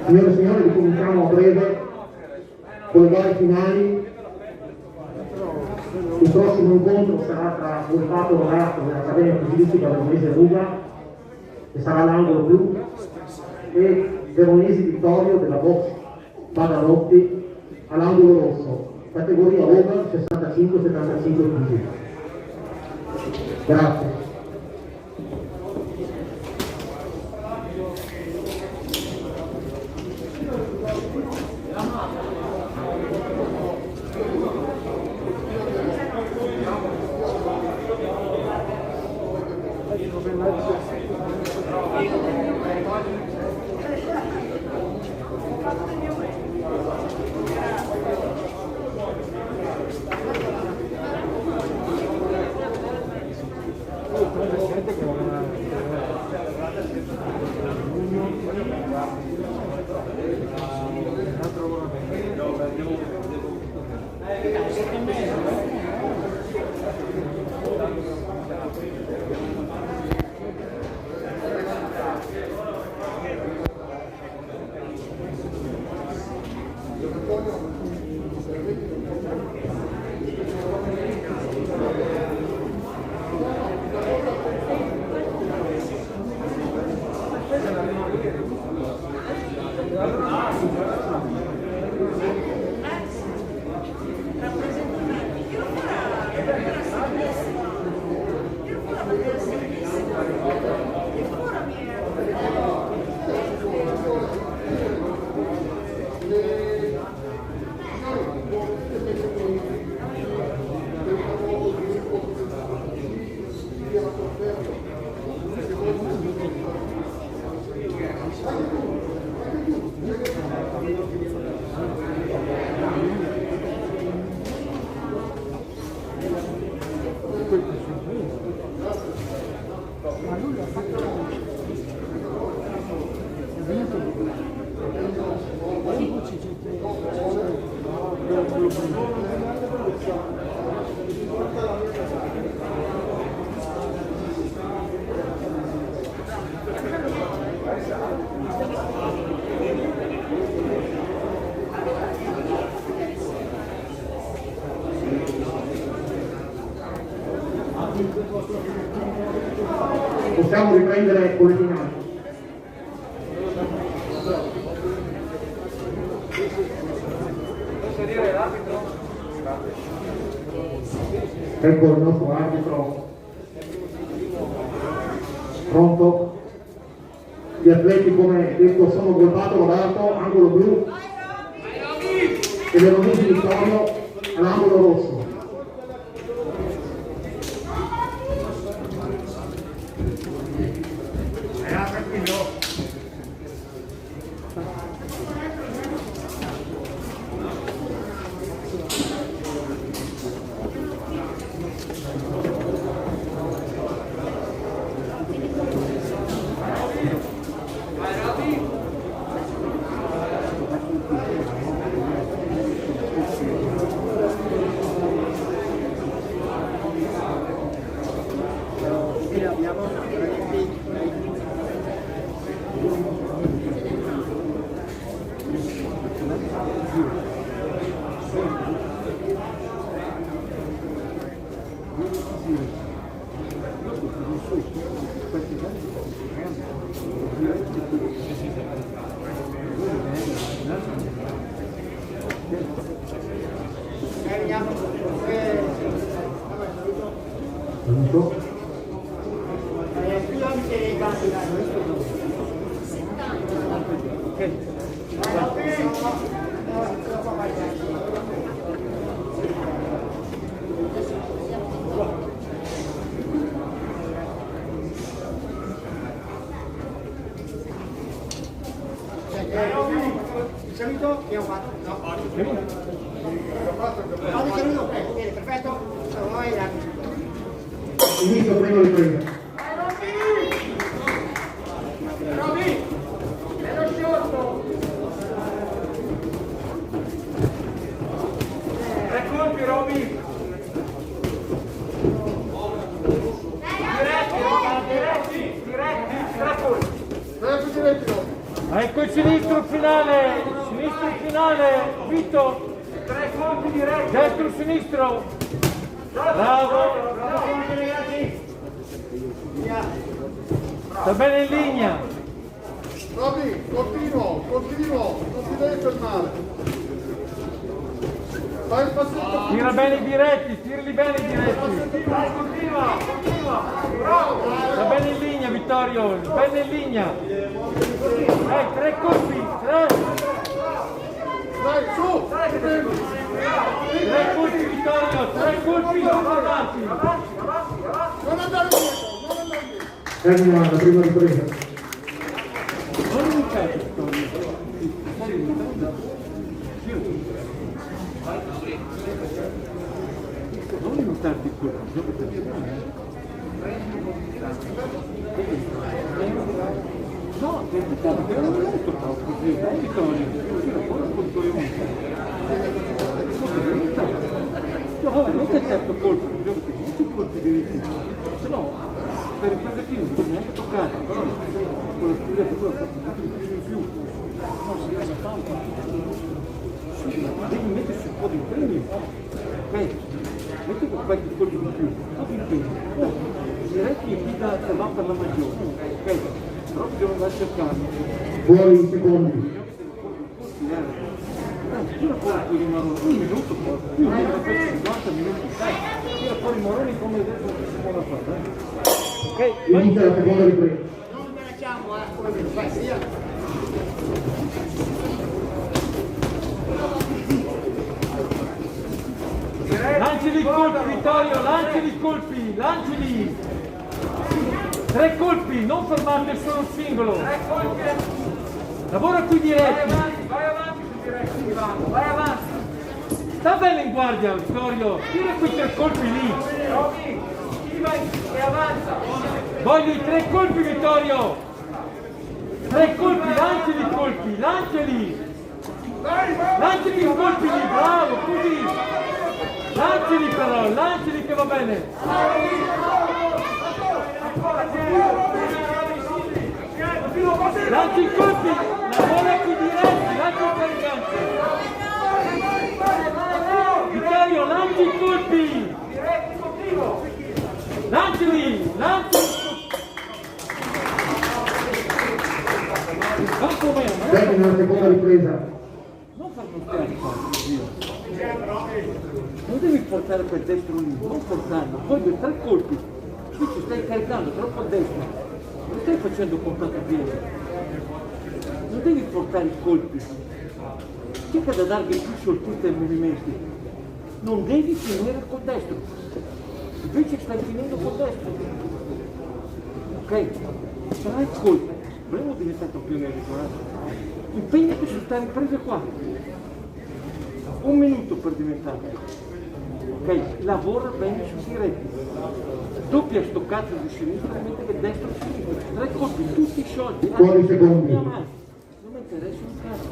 Signore e signori, ricominciamo a breve con le gare finali. Il prossimo incontro sarà tra Volpato Ragazzo dell'Accademia Pugilistica Veronese Ruga, che sarà all'angolo blu, e Veronesi Vittorio della box Pavarotti all'angolo rosso, categoria over 65-75 kg. Grazie. Possiamo riprendere con le finali. Ecco il nostro arbitro pronto. Gli atleti, come detto, sono Golpato Roberto, angolo blu, e Veronesi Vittorio all'angolo rosso. Il saluto che ho fatto? No, il saluto, bene, perfetto. Noi Inizio, prego di prima. Roby! Bello sciolto! Tre colpi, Roby! Diretti, tre colpi! Ecco il sinistro finale, Vito, tre colpi diretti, destro sinistro, bravo, ragazzi, sta bene in linea, Robby, continuo, non ti devi fermare. Fai il passetto. Tira bene i diretti, tirali bene i diretti. Dai, continua. Bravo. Va bene in linea, Vittorio, bene in linea. 3 colpi, 3. Dai, su. 3 colpi, Vittorio, 3 colpi, non avanti. Non andare dietro. Termina la prima ripresa. Non iniziate, Vittorio. Non limitare di quello, no, perché non è molto troppo così, dai Vittorio, non conto io non è certo colpo, non tutti colpi diritti, se no per il pezzettino non puoi neanche toccare, però quello studiato quello fa in più, non si resa tanto, devi mettersi un po' di impegno, ok? Metti qualche colpo di più, un po' di impegno, direi che chi va per la maggiore, ok? Però devo andare a cercarlo. Fuori in secondi. Tira fuori quelli marroni, un minuto poi, più per 50 minuti, tira fuori i marroni come adesso si può fare, ok? Inizia la seconda ripresa. Non facciamo, come fai sia. Lanciali i colpi, Vittorio, lanciali i colpi, lanciali! 3 colpi, non fermarti solo un singolo! 3 colpi! Lavora qui diretti! Vai avanti su diretti, vai avanti! Sta bene in guardia, Vittorio! Tira quei 3 colpi lì! Robby, schiva e avanza! Voglio i 3 colpi, Vittorio! 3 colpi, lanciali i colpi, lanciali! Lanciali i colpi lì, bravo, così! Lanciali però, lanciali che va bene! Lanci i colpi! Lavora qui diretti, lanci il caricante! Vittorio, lanci i colpi! Lanciali! Lanciali! Termina la seconda ripresa. Non far portare così. Non devi portare quel destro lì, non portarlo, voglio 3 colpi. Qui ci stai caricando troppo a destra, non stai facendo contatto piede. Non devi portare i colpi. Cerca da dargli più scioltezza ai movimenti. Non devi finire col destro. Invece stai finendo col destro. Ok? Sarai colpi. Bravo diventato pioniere, impegnati su queste riprese qua. 1 minuto per diventarlo. Ok? Lavora bene sui diretti. Doppia sto cazzo di sinistra e metti che destra e sinistra. 3 colpi, tutti sciolti. Fuori secondi. Non mi interessa un cazzo.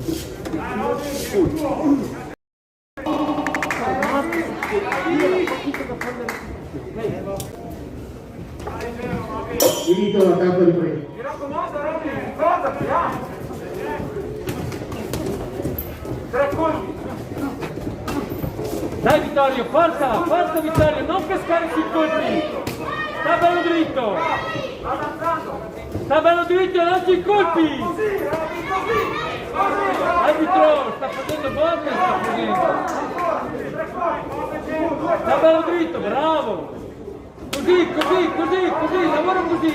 Colpi. Inizia la terza ripresa. Mi raccomando, Robby, ricordati, 3 colpi! Dai Vittorio, forza, forza Vittorio, non cascare sui colpi! Sta bello dritto! Sta bello dritto, lanci i colpi! Arbitro, sta facendo botte, sta facendo! Sta bello dritto, bravo! Così, così, così, così, lavora così!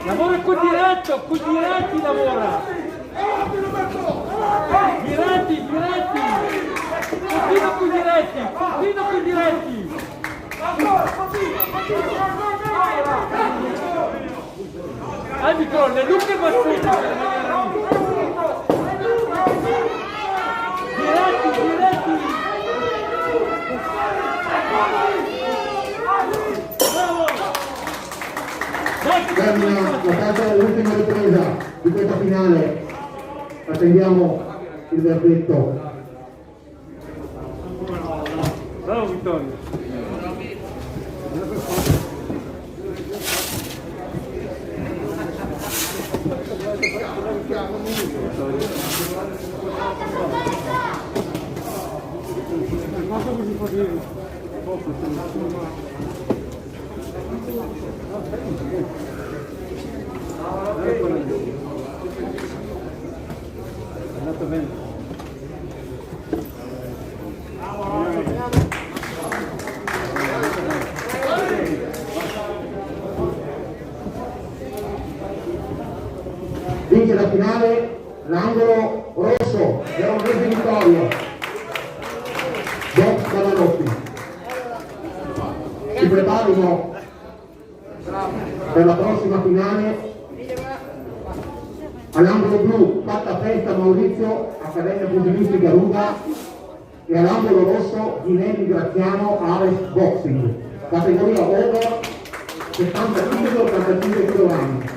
Lavora qui diretti lavora! Diretti! Continua qui diretti! Arbitro, le lucche bassette per rimanere diretti! Bravo! Termina la terza e l'ultima ripresa di questa finale. Attendiamo il verdetto. Bravo Vittorio! Cosa così fa dire? È andato bene. Vince la finale l'angolo rosso, Veronese Vittorio, Box Cavanotti. Si preparino per la prossima finale all'angolo blu Fatta Festa Maurizio, Accademia Pugilistica Ruga, e all'angolo rosso Ginelli Graziano Ares Boxing, categoria over 75-85 kg.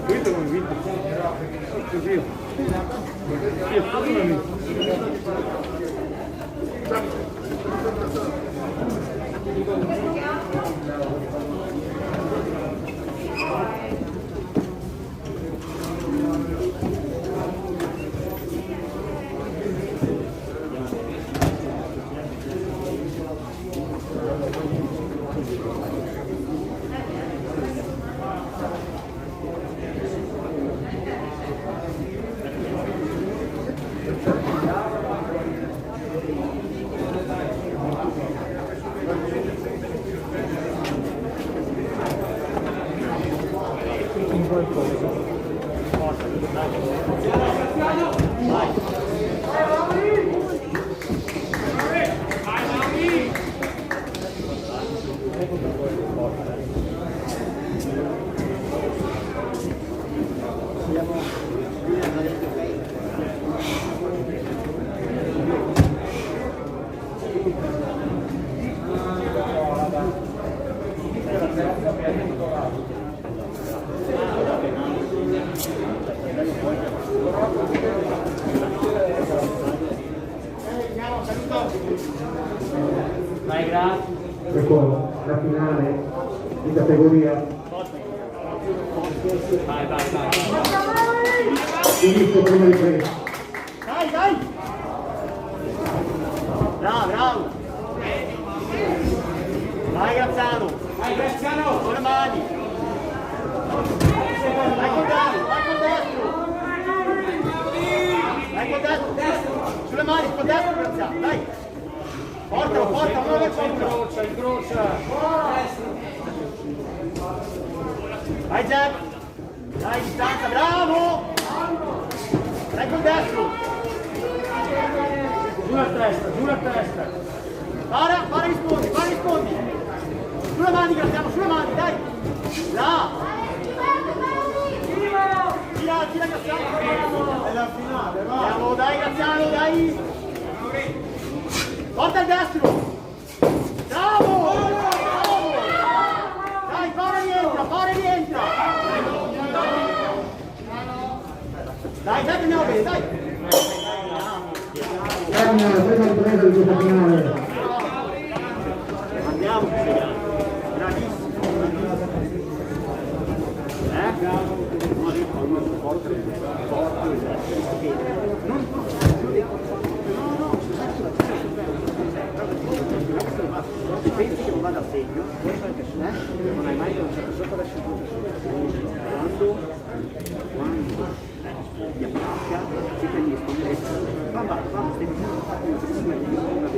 Questo come vinto, così io sono un amico. Ecco la finale di categoria. Inizio prima ripresa. Dai, dai! Bravo, bravo! Vai Graziano! Vai Graziano! Con le mani! Vai col destro! Vai col destro! Vai col destro! Sulle mani, col destro Graziano! Dai! Portalo, portalo! Non lo c'è! Incrocia! Vai Jack! Dai, distanza! Bravo! Dai col destro! Giù la testa, giù la testa! Para, rispondi, para, rispondi! Sulle mani Graziano, sulle mani, dai! Là! Tira Graziano! È la finale, va! Andiamo, dai Graziano, dai! Porta il destro! Bravo! Bravo! Dai, para rientra! Dai, prendiamo bene, dai! Termina la prima ripresa di questa finale. Andiamo, bravissimo! Pensi che non vada a segno, non hai mai lanciato sopra la cintura. Quando ti appicca, si prendi rispondere, mamma, stai dicendo una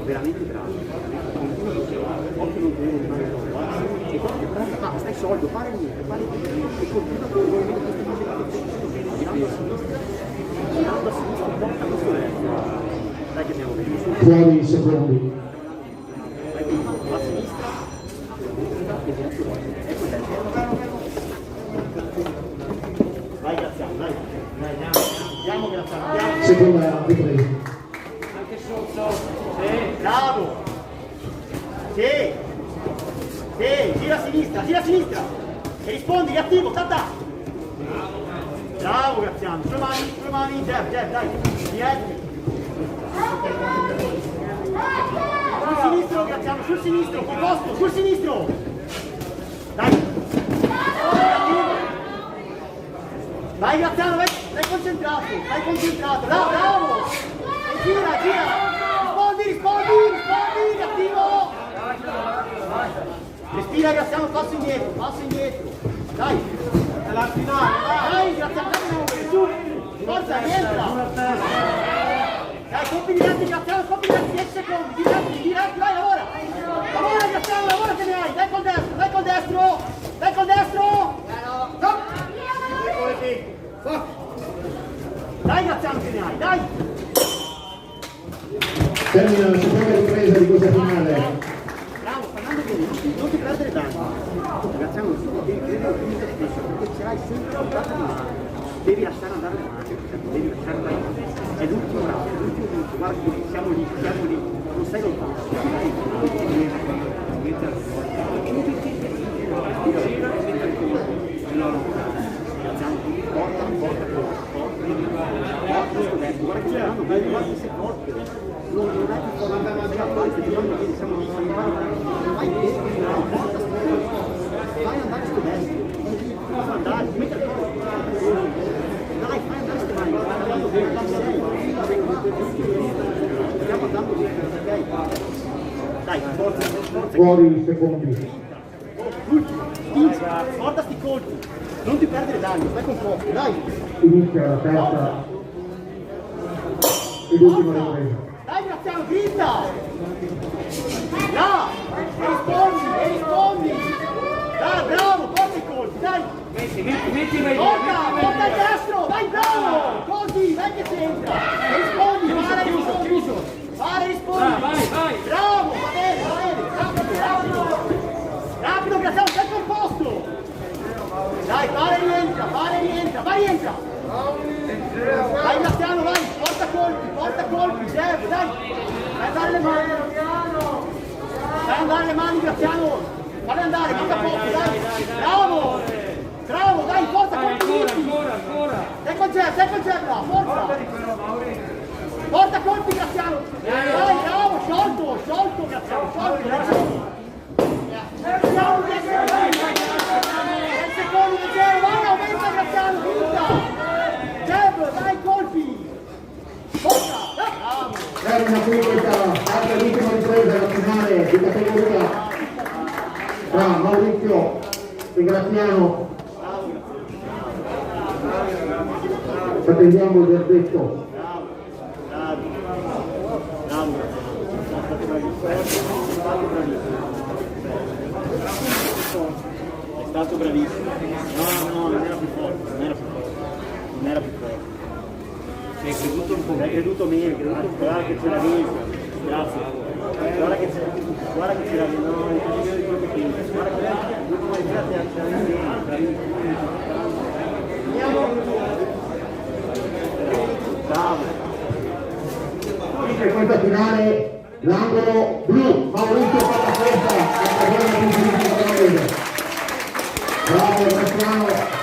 veramente bravo, continua così, occhio non deve rimanere e quando ma stai soldo, fare niente, e continua con il movimento che stai facendo, girando a sinistra, porta questo destro. Dai che abbiamo venuto. Fuori i secondi. A sinistra e dentro ecco il destro. Vai Graziano, dai, andiamo Graziano, andiamo. Seconda ripresa. Anche sotto, sì, bravo, sì, gira a sinistra, e rispondi, riattivo, tata. Bravo Graziano, sulle mani, Jeff, dai, dietro. Sul sinistro Graziano, sul sinistro, composto, sul sinistro. Dai. Vai Graziano, vai concentrato, bravo. E gira. Rispondi, cattivo. Respira Graziano, passo indietro. Dai. È la finale, dai Graziano, su. Forza, rientra. Dai, colpi diretti Graziano, 10 secondi, diretti, vai, lavora. Lavora Graziano, lavora che ne hai. Dai col destro. Stop. Dai Graziano che ne hai, dai. Termina la seconda ripresa di questa finale. Bravo, Fernando bene, non ti perdere danno. Graziano, devi credere in te stesso, perché ce l'hai sempre un tratto di mano. Devi lasciare andare le mani, è l'ultimo round, guarda che siamo lì, non sei lontano. Guarda che stanno bene, guarda che sei forte. Non è più forte, siamo lì, vai andare sto destro. Andare, metti il corpo. Dai, fai andare sto mani. Stiamo andando bene, ok? Dai, forza. Fuori i secondi. L'ultimo, guarda sti colpi. Non ti perdere danni, stai con fuoco, dai. Inizia la terza ed ultima ripresa. Dai Graziano, grida! Là! Rispondi! Dai, bravo, porta i colpi, dai! Metti Porta il destro, vai bravo! Così, vai che c'entra! Rispondi, fare rispondi! Vai! Bravo, va bene, rapido Graziano, sei composto! Dai, fare rientra, vai rientra! Dai Graziano, vai, porta colpi, serve, dai! Vai andare le mani Graziano! Falli andare, manca poco, dai! Bravo, dai, forza, colpi! Ancora! Sei con Geb là, forza! Porta colpi Graziano! Dai, bravo, sciolto Graziano, sciolto! Secondo leggero, vai, aumenta Graziano, vinta! Geb, dai, colpi! Forza! Bravo! Termina qui questa altra l'ultima ripresa della finale di categoria tra Maurizio e Graziano. Attendiamo il verdetto. Bravo. È stato bravissimo. No, non era più forte. Hai creduto un po', hai creduto meno, guarda che ce l'avevi. Grazie. Guarda che ce l'avevi, no, è più di quello che pensi. Guarda che l'ultima ripresa ce l'avevi bene. Bravo. Vince questa finale l'angolo blu, Maurizio Pallaforza, bravo Graziano.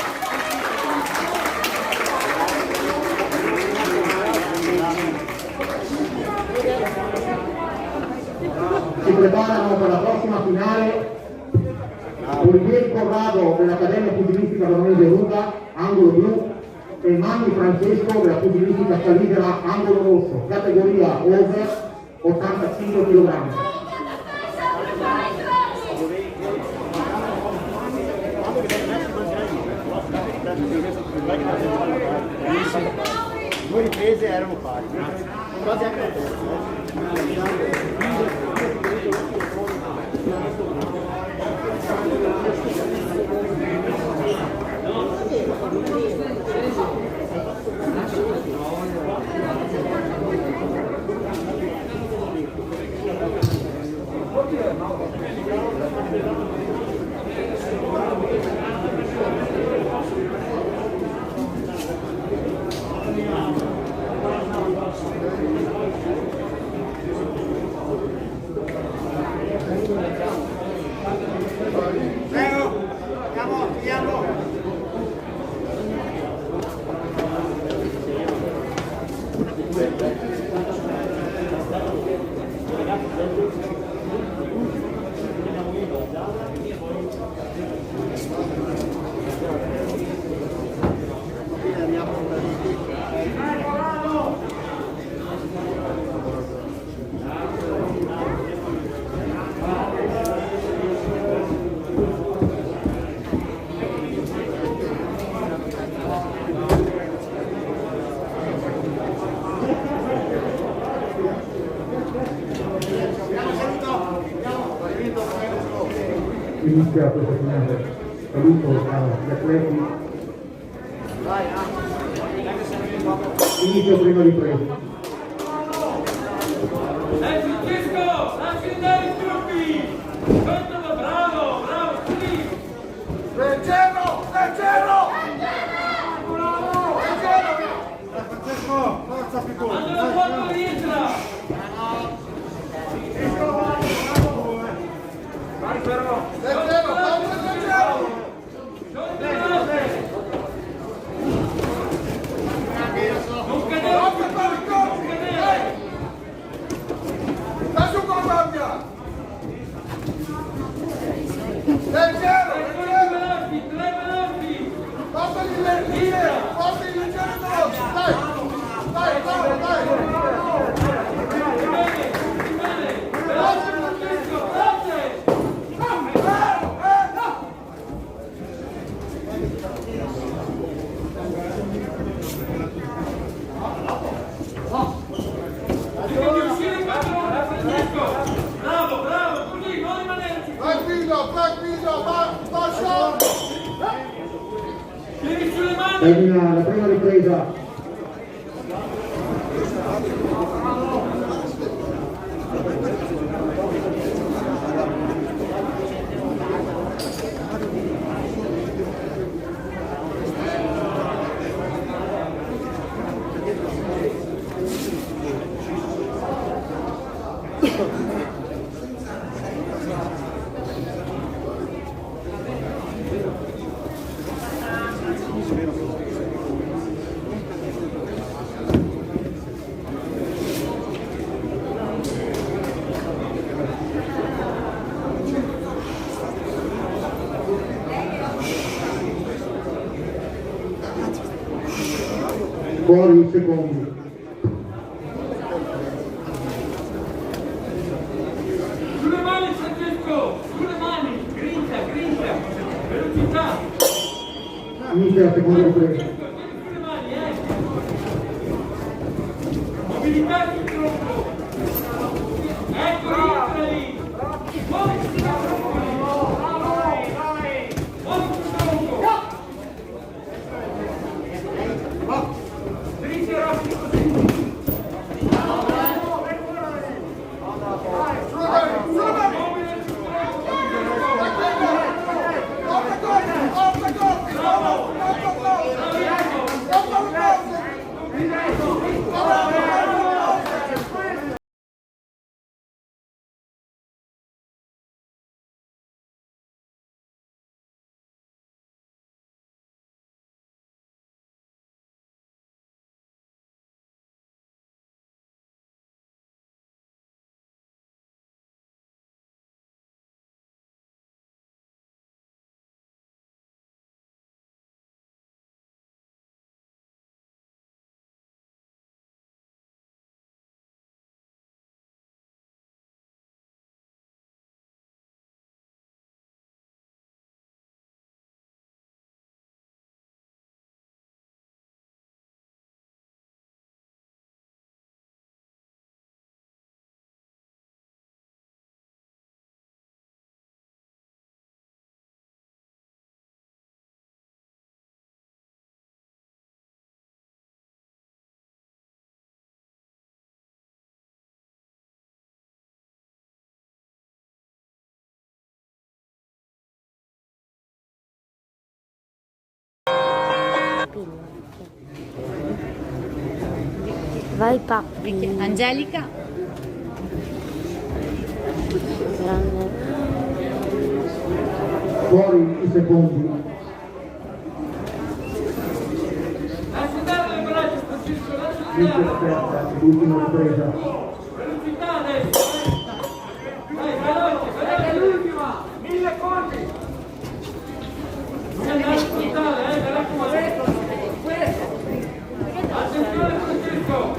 Si preparano per la prossima finale Olivier Corrado dell'Accademia Pugilistica Veronese Ruga, angolo blu, e Manni Francesco della Pugilistica Caligera, angolo rosso, categoria over 85 kg. Due riprese erano pari, quasi anche la terza. inizia questa finale. Saluto agli atleti. Inizio prima ripresa. Leggero! Leggero! Francesco! Forza più corta! Allora quando rientra! Vai però! Leggero! Leggero! Non cadere! Non cadere! Dai su con l'abbia! Leggero! Tre veloci! Fateli leggero! Fateli leggero veloci! Dai! Dai, bravo, dai! Veloce Francesco! Veloce! Devi uscire in padrone Francesco! Bravo, bravo! Così, non rimanerci! Tranquillo, va sciolto! Tieni sulle mani! Termina la prima ripresa. Fuori i secondi. Sulle mani Francesco! Sulle mani! Grinta, grinta! Velocità! Inizia la seconda ripresa. Sulle mani, Mobilità sul tronco! Ecco, rientra lì! Muoviti sul tronco! Muoviti sul tronco! Dritti e rapidi così! Vai Pappi. Angelica. Grande. Fuori i secondi. Lascia andare le braccia Francesco, lascia Inizia andare! aperta, l'ultima ripresa. Velocità adesso! Vai, veloce, veloce, l'ultima! 1000 colpi! Non andare frontale, mi raccomando! Attenzione Francesco! No,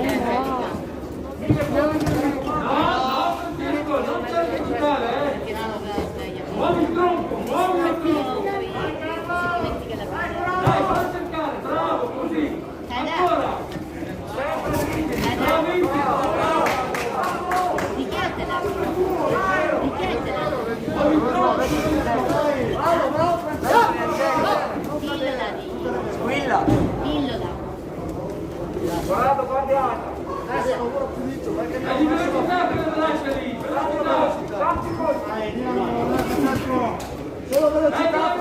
Francesco, non c'è il frontale, Muovi il tronco, muovi il tronco! Dai, falla cercare, bravo, così! Ancora! Bravissimo! Lilla. Illola. Guarda, guardiamo. Solo velocità.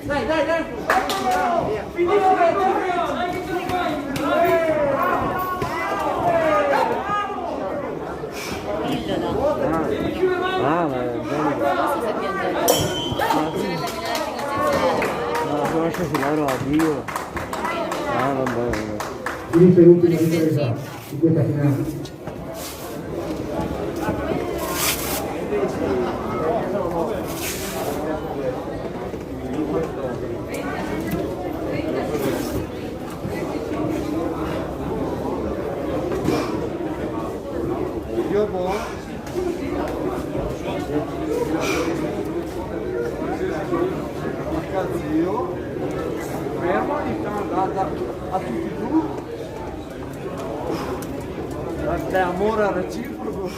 Dai. Ah, ma conosce si lavora a Dio. Ah, vabbè. Finisce l'ultima ripresa di questa finale. Io buono. Zio. Fermo, a tutti e due. È amore reciproco.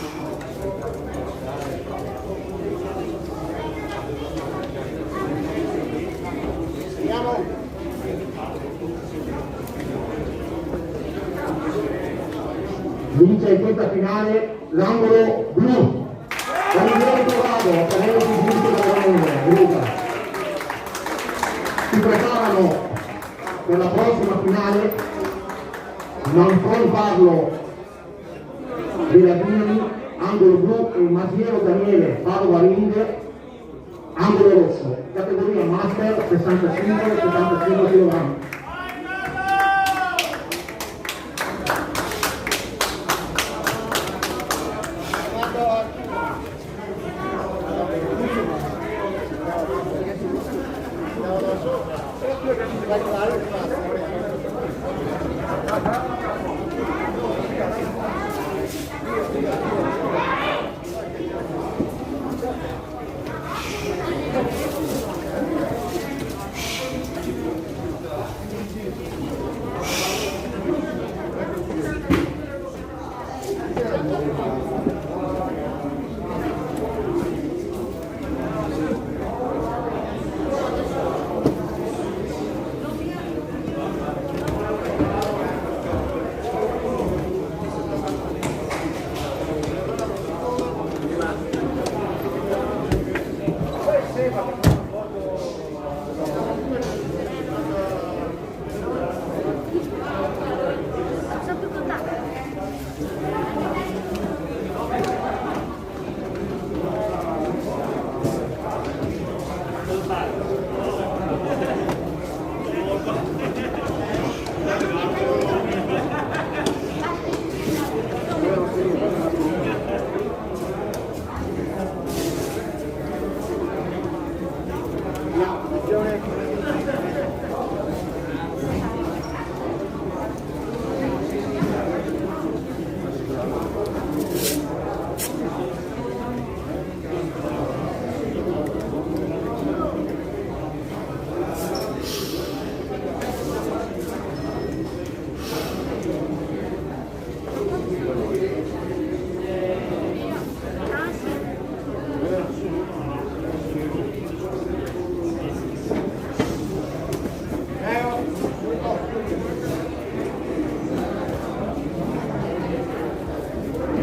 Vince in questa finale l'angolo blu. Oliviero Corrado, Canale di Giusto della Luca. Si preparano per la prossima finale Manfron Parlo della Dinami, angolo blu, e Masiero Daniele Padova Ring, angolo rosso, categoria master 65-75 kg.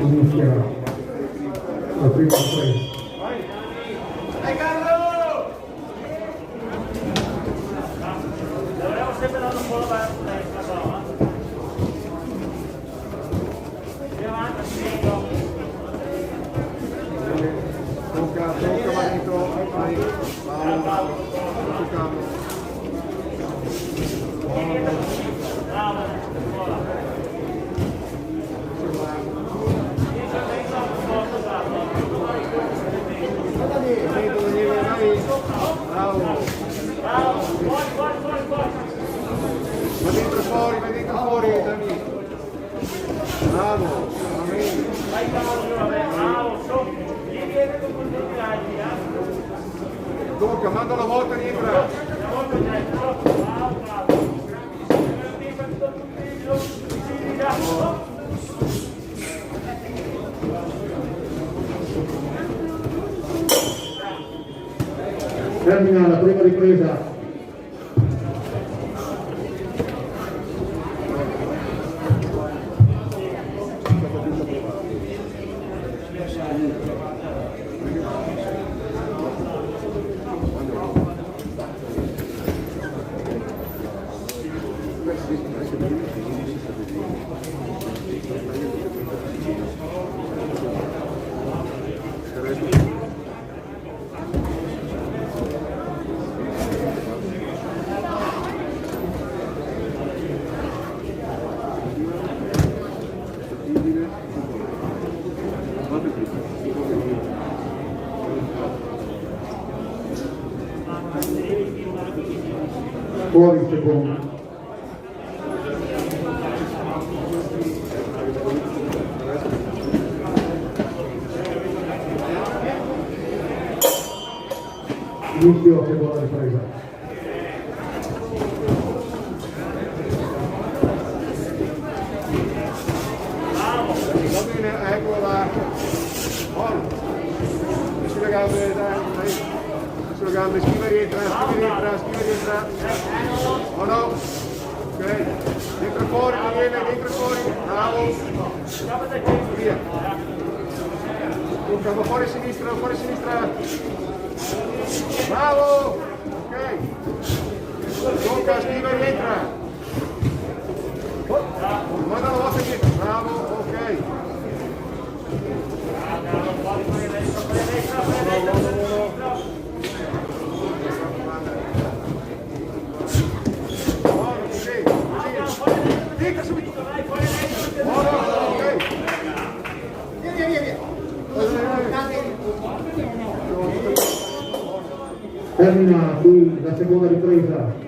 Inizia la prima frame. Dovremmo sempre dare un po' la destra, però. Più avanti, spiego. Tocca Marito, vai. Bravo. Toccamo. Vai dentro fuori, Dani. Bravo, Tocca, manda una volta rientra. Termina la prima ripresa. Fuori il secondo. Inizio seconda ripresa. Va bene, eccola. Sulle gambe, dai. Sulle gambe, schiva rientra. Oh no. Ok. Dentro fuori, Daniele, dentro fuori. Bravo. Via. Tocca, fuori sinistra. Bravo. Ok. Tocca, schiva rientra. Manda la volta dietro. Bravo, ok. Termina qui la seconda ripresa.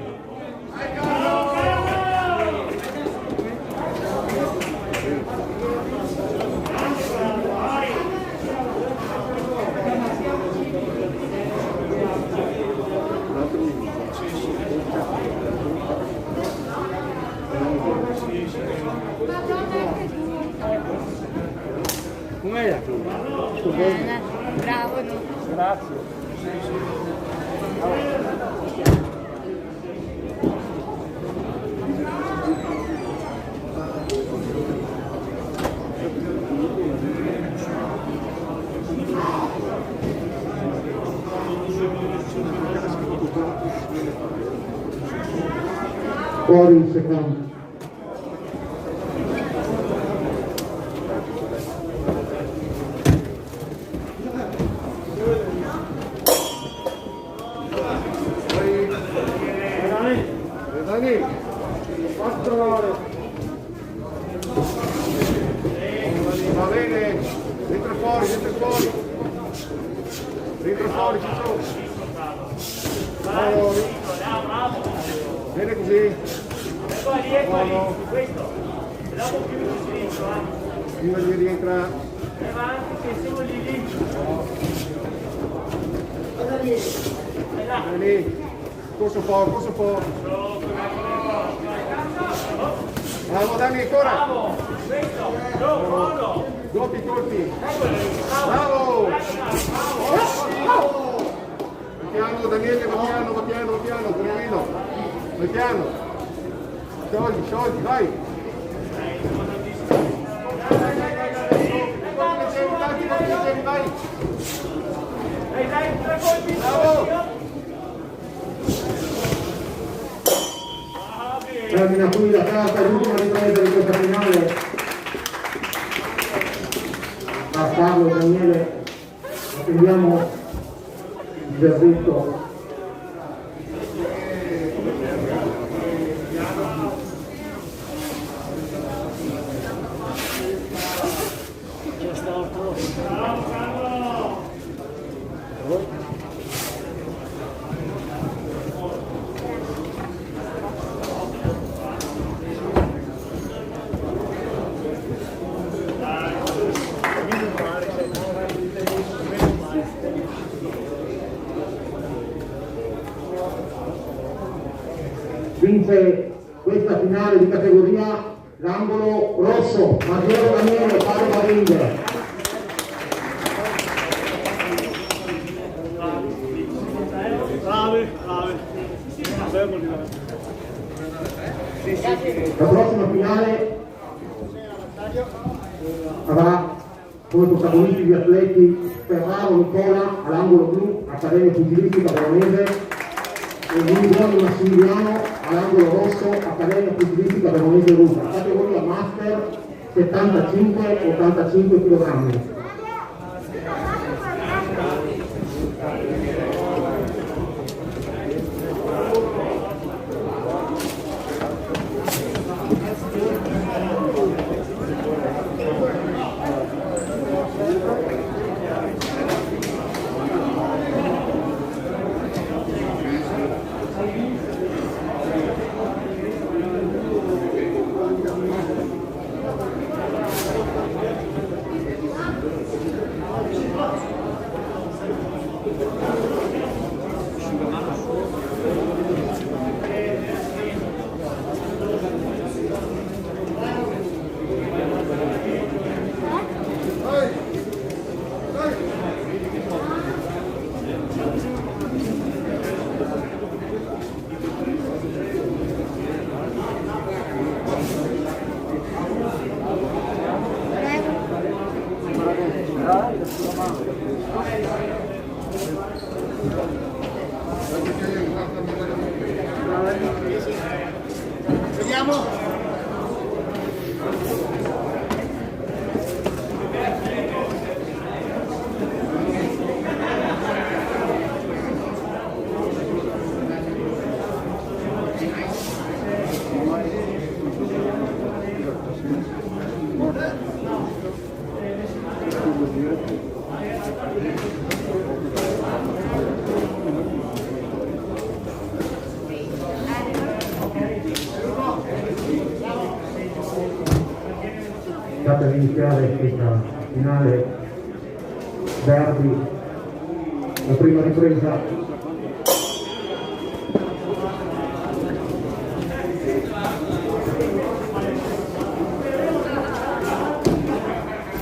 Com'è la tua? Bene, bravo. Grazie. Fuori il secondo. Dani, 4 ore. Va bene, dentro fuori. Dentro fuori, ci sono. Bravo. Bene così. Buono. Prima di rientra. Dani, corso po'. Bravo Dani, ancora! Bravo! Doppi colpi! Bravo! Piano Daniele, va piano, tranquillo! Vai piano! Sciogli, vai! Vai! Bravo! Termina qui la quarta e l'ultima ripresa di questa finale. A Paolo e Daniele attendiamo il verdetto. Vince questa finale di categoria l'angolo rosso, Maggiore Daniele, Paolo Maringa. Bravo. protagonisti di atleti Ferraro Nicola all'angolo blu, Accademia Pugilistica Veronese, e Guidoni Massimiliano all'angolo rosso, Accademia Pugilistica Veronese Ruta, categoria Master 75-85 kg. Vediamo. Per iniziare questa finale derby, la prima ripresa.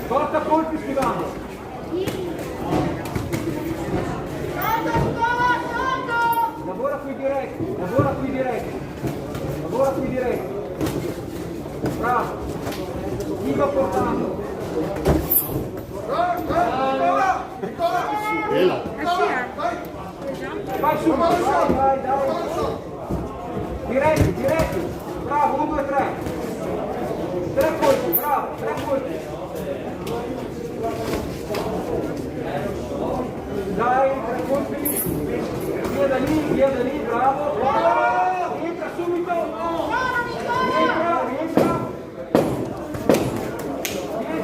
Porta colpi Schivano. Lavora qui diretti, lavora qui diretti, lavora qui diretti. Bravo. Chi va portando? Vai su, dai. Diretti, diretti. Bravo, 1, 2, 3. 3 colpi, bravo, 3 colpi. Dai, 3 colpi. Via da lì, bravo. Rientra subito. Rientra.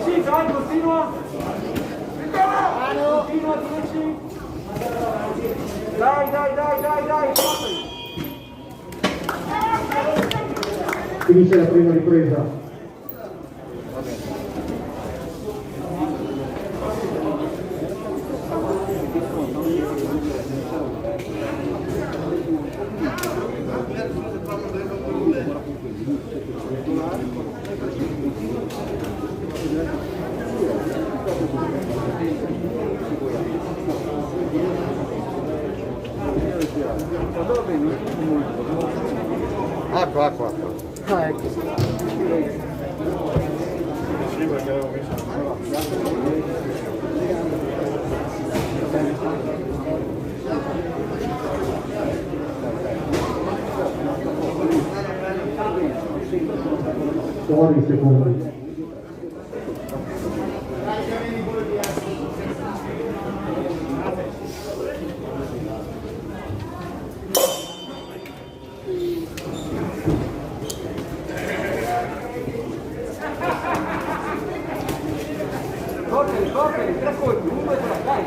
10, dai, continua. Continua, 10. Dai. Finisce la prima ripresa. Acqua. Ah, ecco. Fuori i secondi. Corri, 3 colpi, 1, 2, 3, dai.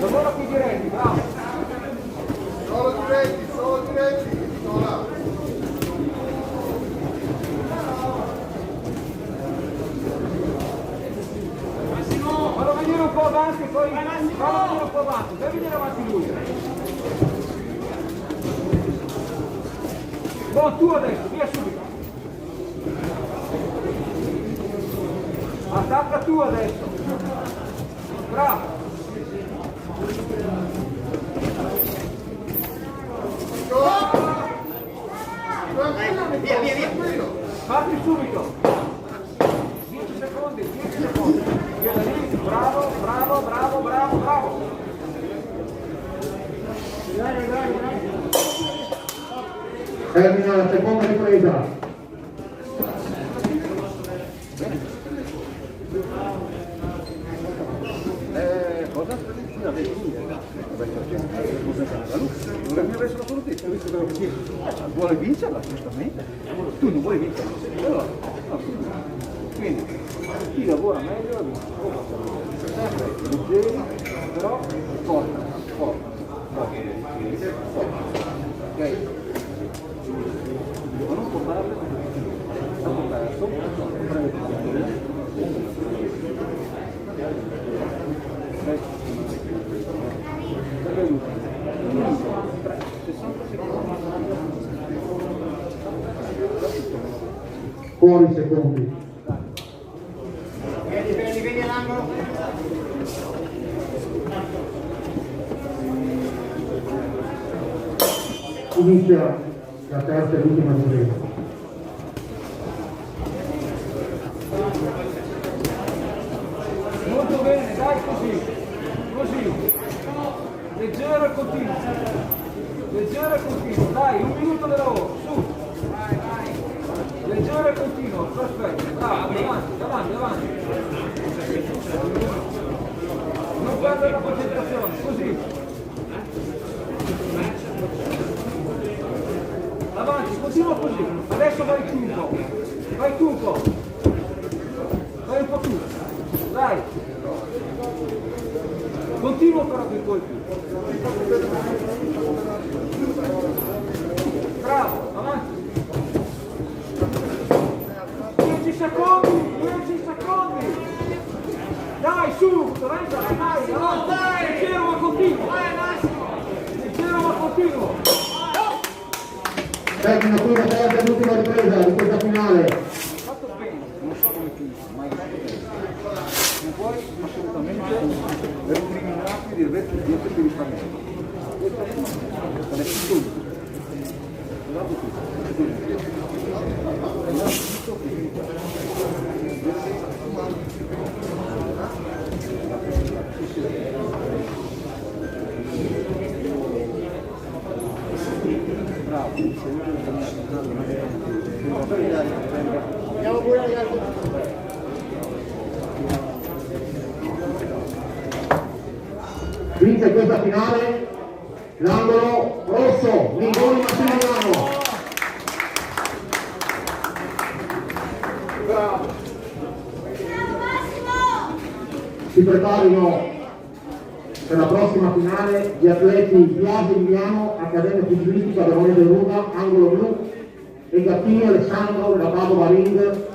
Lavora qui diretti, bravo. Solo diretti. Sola. Fallo venire un po' avanti, poi fallo venire un po' avanti, fai venire avanti lui. Buon tu adesso, via subito. Attacca tu adesso. Bravo. Via. Parti subito. Termina la seconda ripresa. Cosa? Una ventina. Non mi avessero solo detto, visto quello che dice. Vuole vincerla, giustamente. Tu non vuoi vincerla. Allora, quindi, chi lavora meglio la vince. Sempre leggeri, però forte. Ok? Ma non portarle, dopo perso, Fuori secondi. Vedi l'angolo. Inizia la terza e l'ultima ripresa. Molto bene, dai, così. Leggero e continuo. Dai, un minuto di lavoro, su. Leggero e continuo, perfetto. Bravo, davanti. Non perdere la concentrazione, così. Avanti, continua così. Adesso vai tu un po'. Vai un po' tu. Dai. Continua però con i colpi. Bravo, avanti. 10 secondi. Dai, su, dai, avanti. Leggero ma continuo. Termina qui la terza e l'ultima ripresa di questa finale. Fatto bene, non so come finisce, ma non puoi assolutamente recriminarti di aver più dietro per il pannello. Questo è tutto. Guarda Andiamo pure ragazzi. Vince questa finale l'angolo rosso, Mingoni Massimiliano. Si preparino per la prossima finale gli atleti Biagi Emiliano, Accademia Pugilistica Verone del Ruga, angolo blu, e Gattini Alessandro della Padova Ring,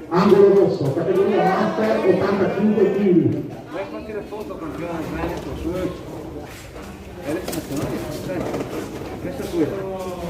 angolo rosso, categoria master 85 kg. Vai a fare le foto campione Veneto su Veneto nazionale, questo è quello.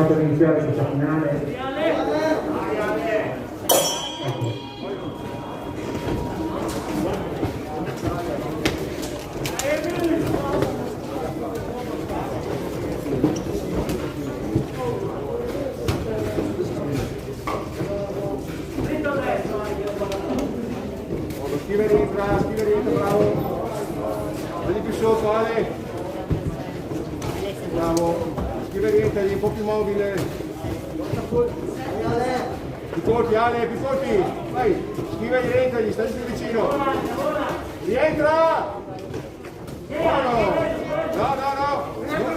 Per iniziare questa finale. Schiva rientra, bravo. Vedi più sotto, Ale. Bravo. Schiva rientra, un po' più mobile. Più colpi, Ale, più colpi. Vai. Schiva rientra, gli stai più vicino. Rientra! Buono! No! Non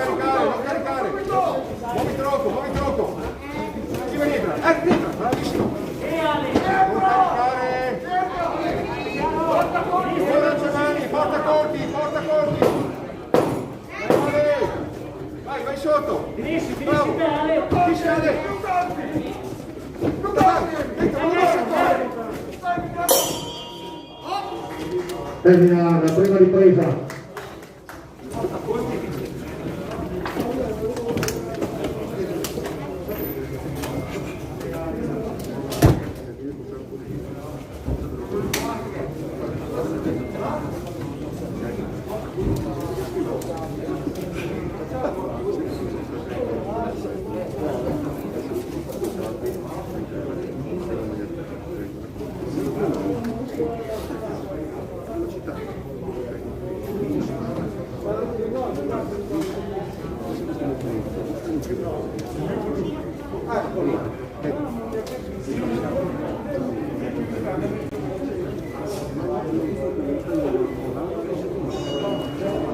caricare! Muovi troppo! Schiva rientra, bravissimo! Non caricare! Porta mani, porta colpi! Vai sotto! Bravo! Finisci Ale! Termina la prima ripresa.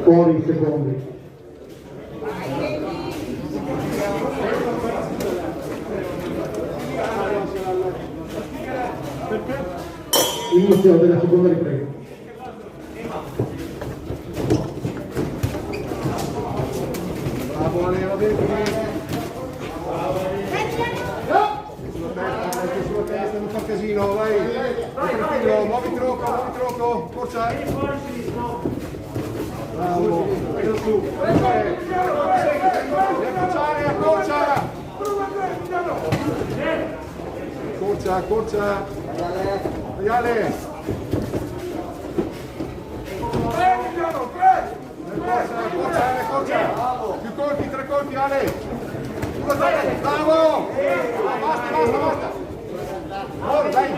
Fuori i secondi. Inizio della seconda ripresa. Bravo Ale, va bene. Sulla testa, non fa casino, vai. Tranquillo, muovi troppo, forza. Bravo, preso su. Accorcia. Ale. Accorcia. Più colpi, 3 colpi, Ale. Bravo. Basta. Ora, dai,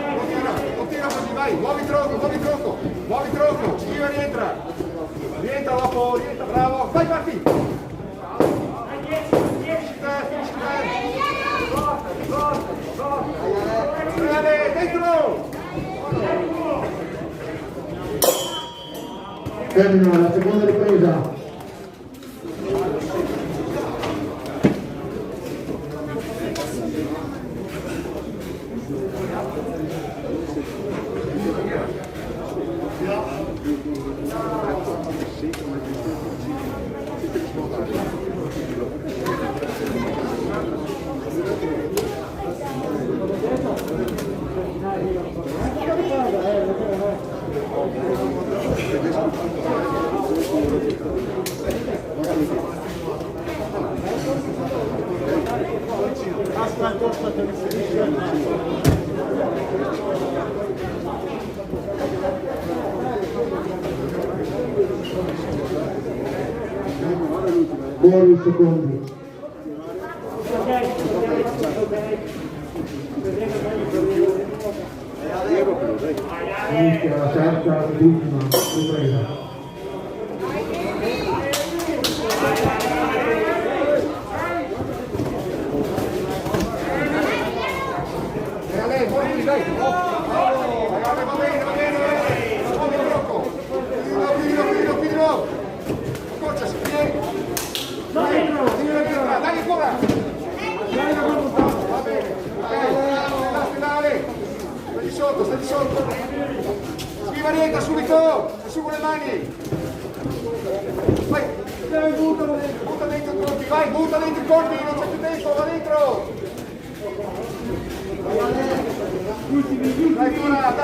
continua così, vai. Muovi tronco. Schiva, rientra dopo, bravo. Vai, parti. Finisci te. Ale, dentro. Termina la seconda ripresa. Buoni secondi. Inizia la terza ed ultima ripresa. Dai ancora! Va bene, stai di sotto! Schiva rientra subito! Su con le mani! Vai! Butta dentro i colpi, vai! Butta dentro i colpi! Non c'è più tempo, va dentro!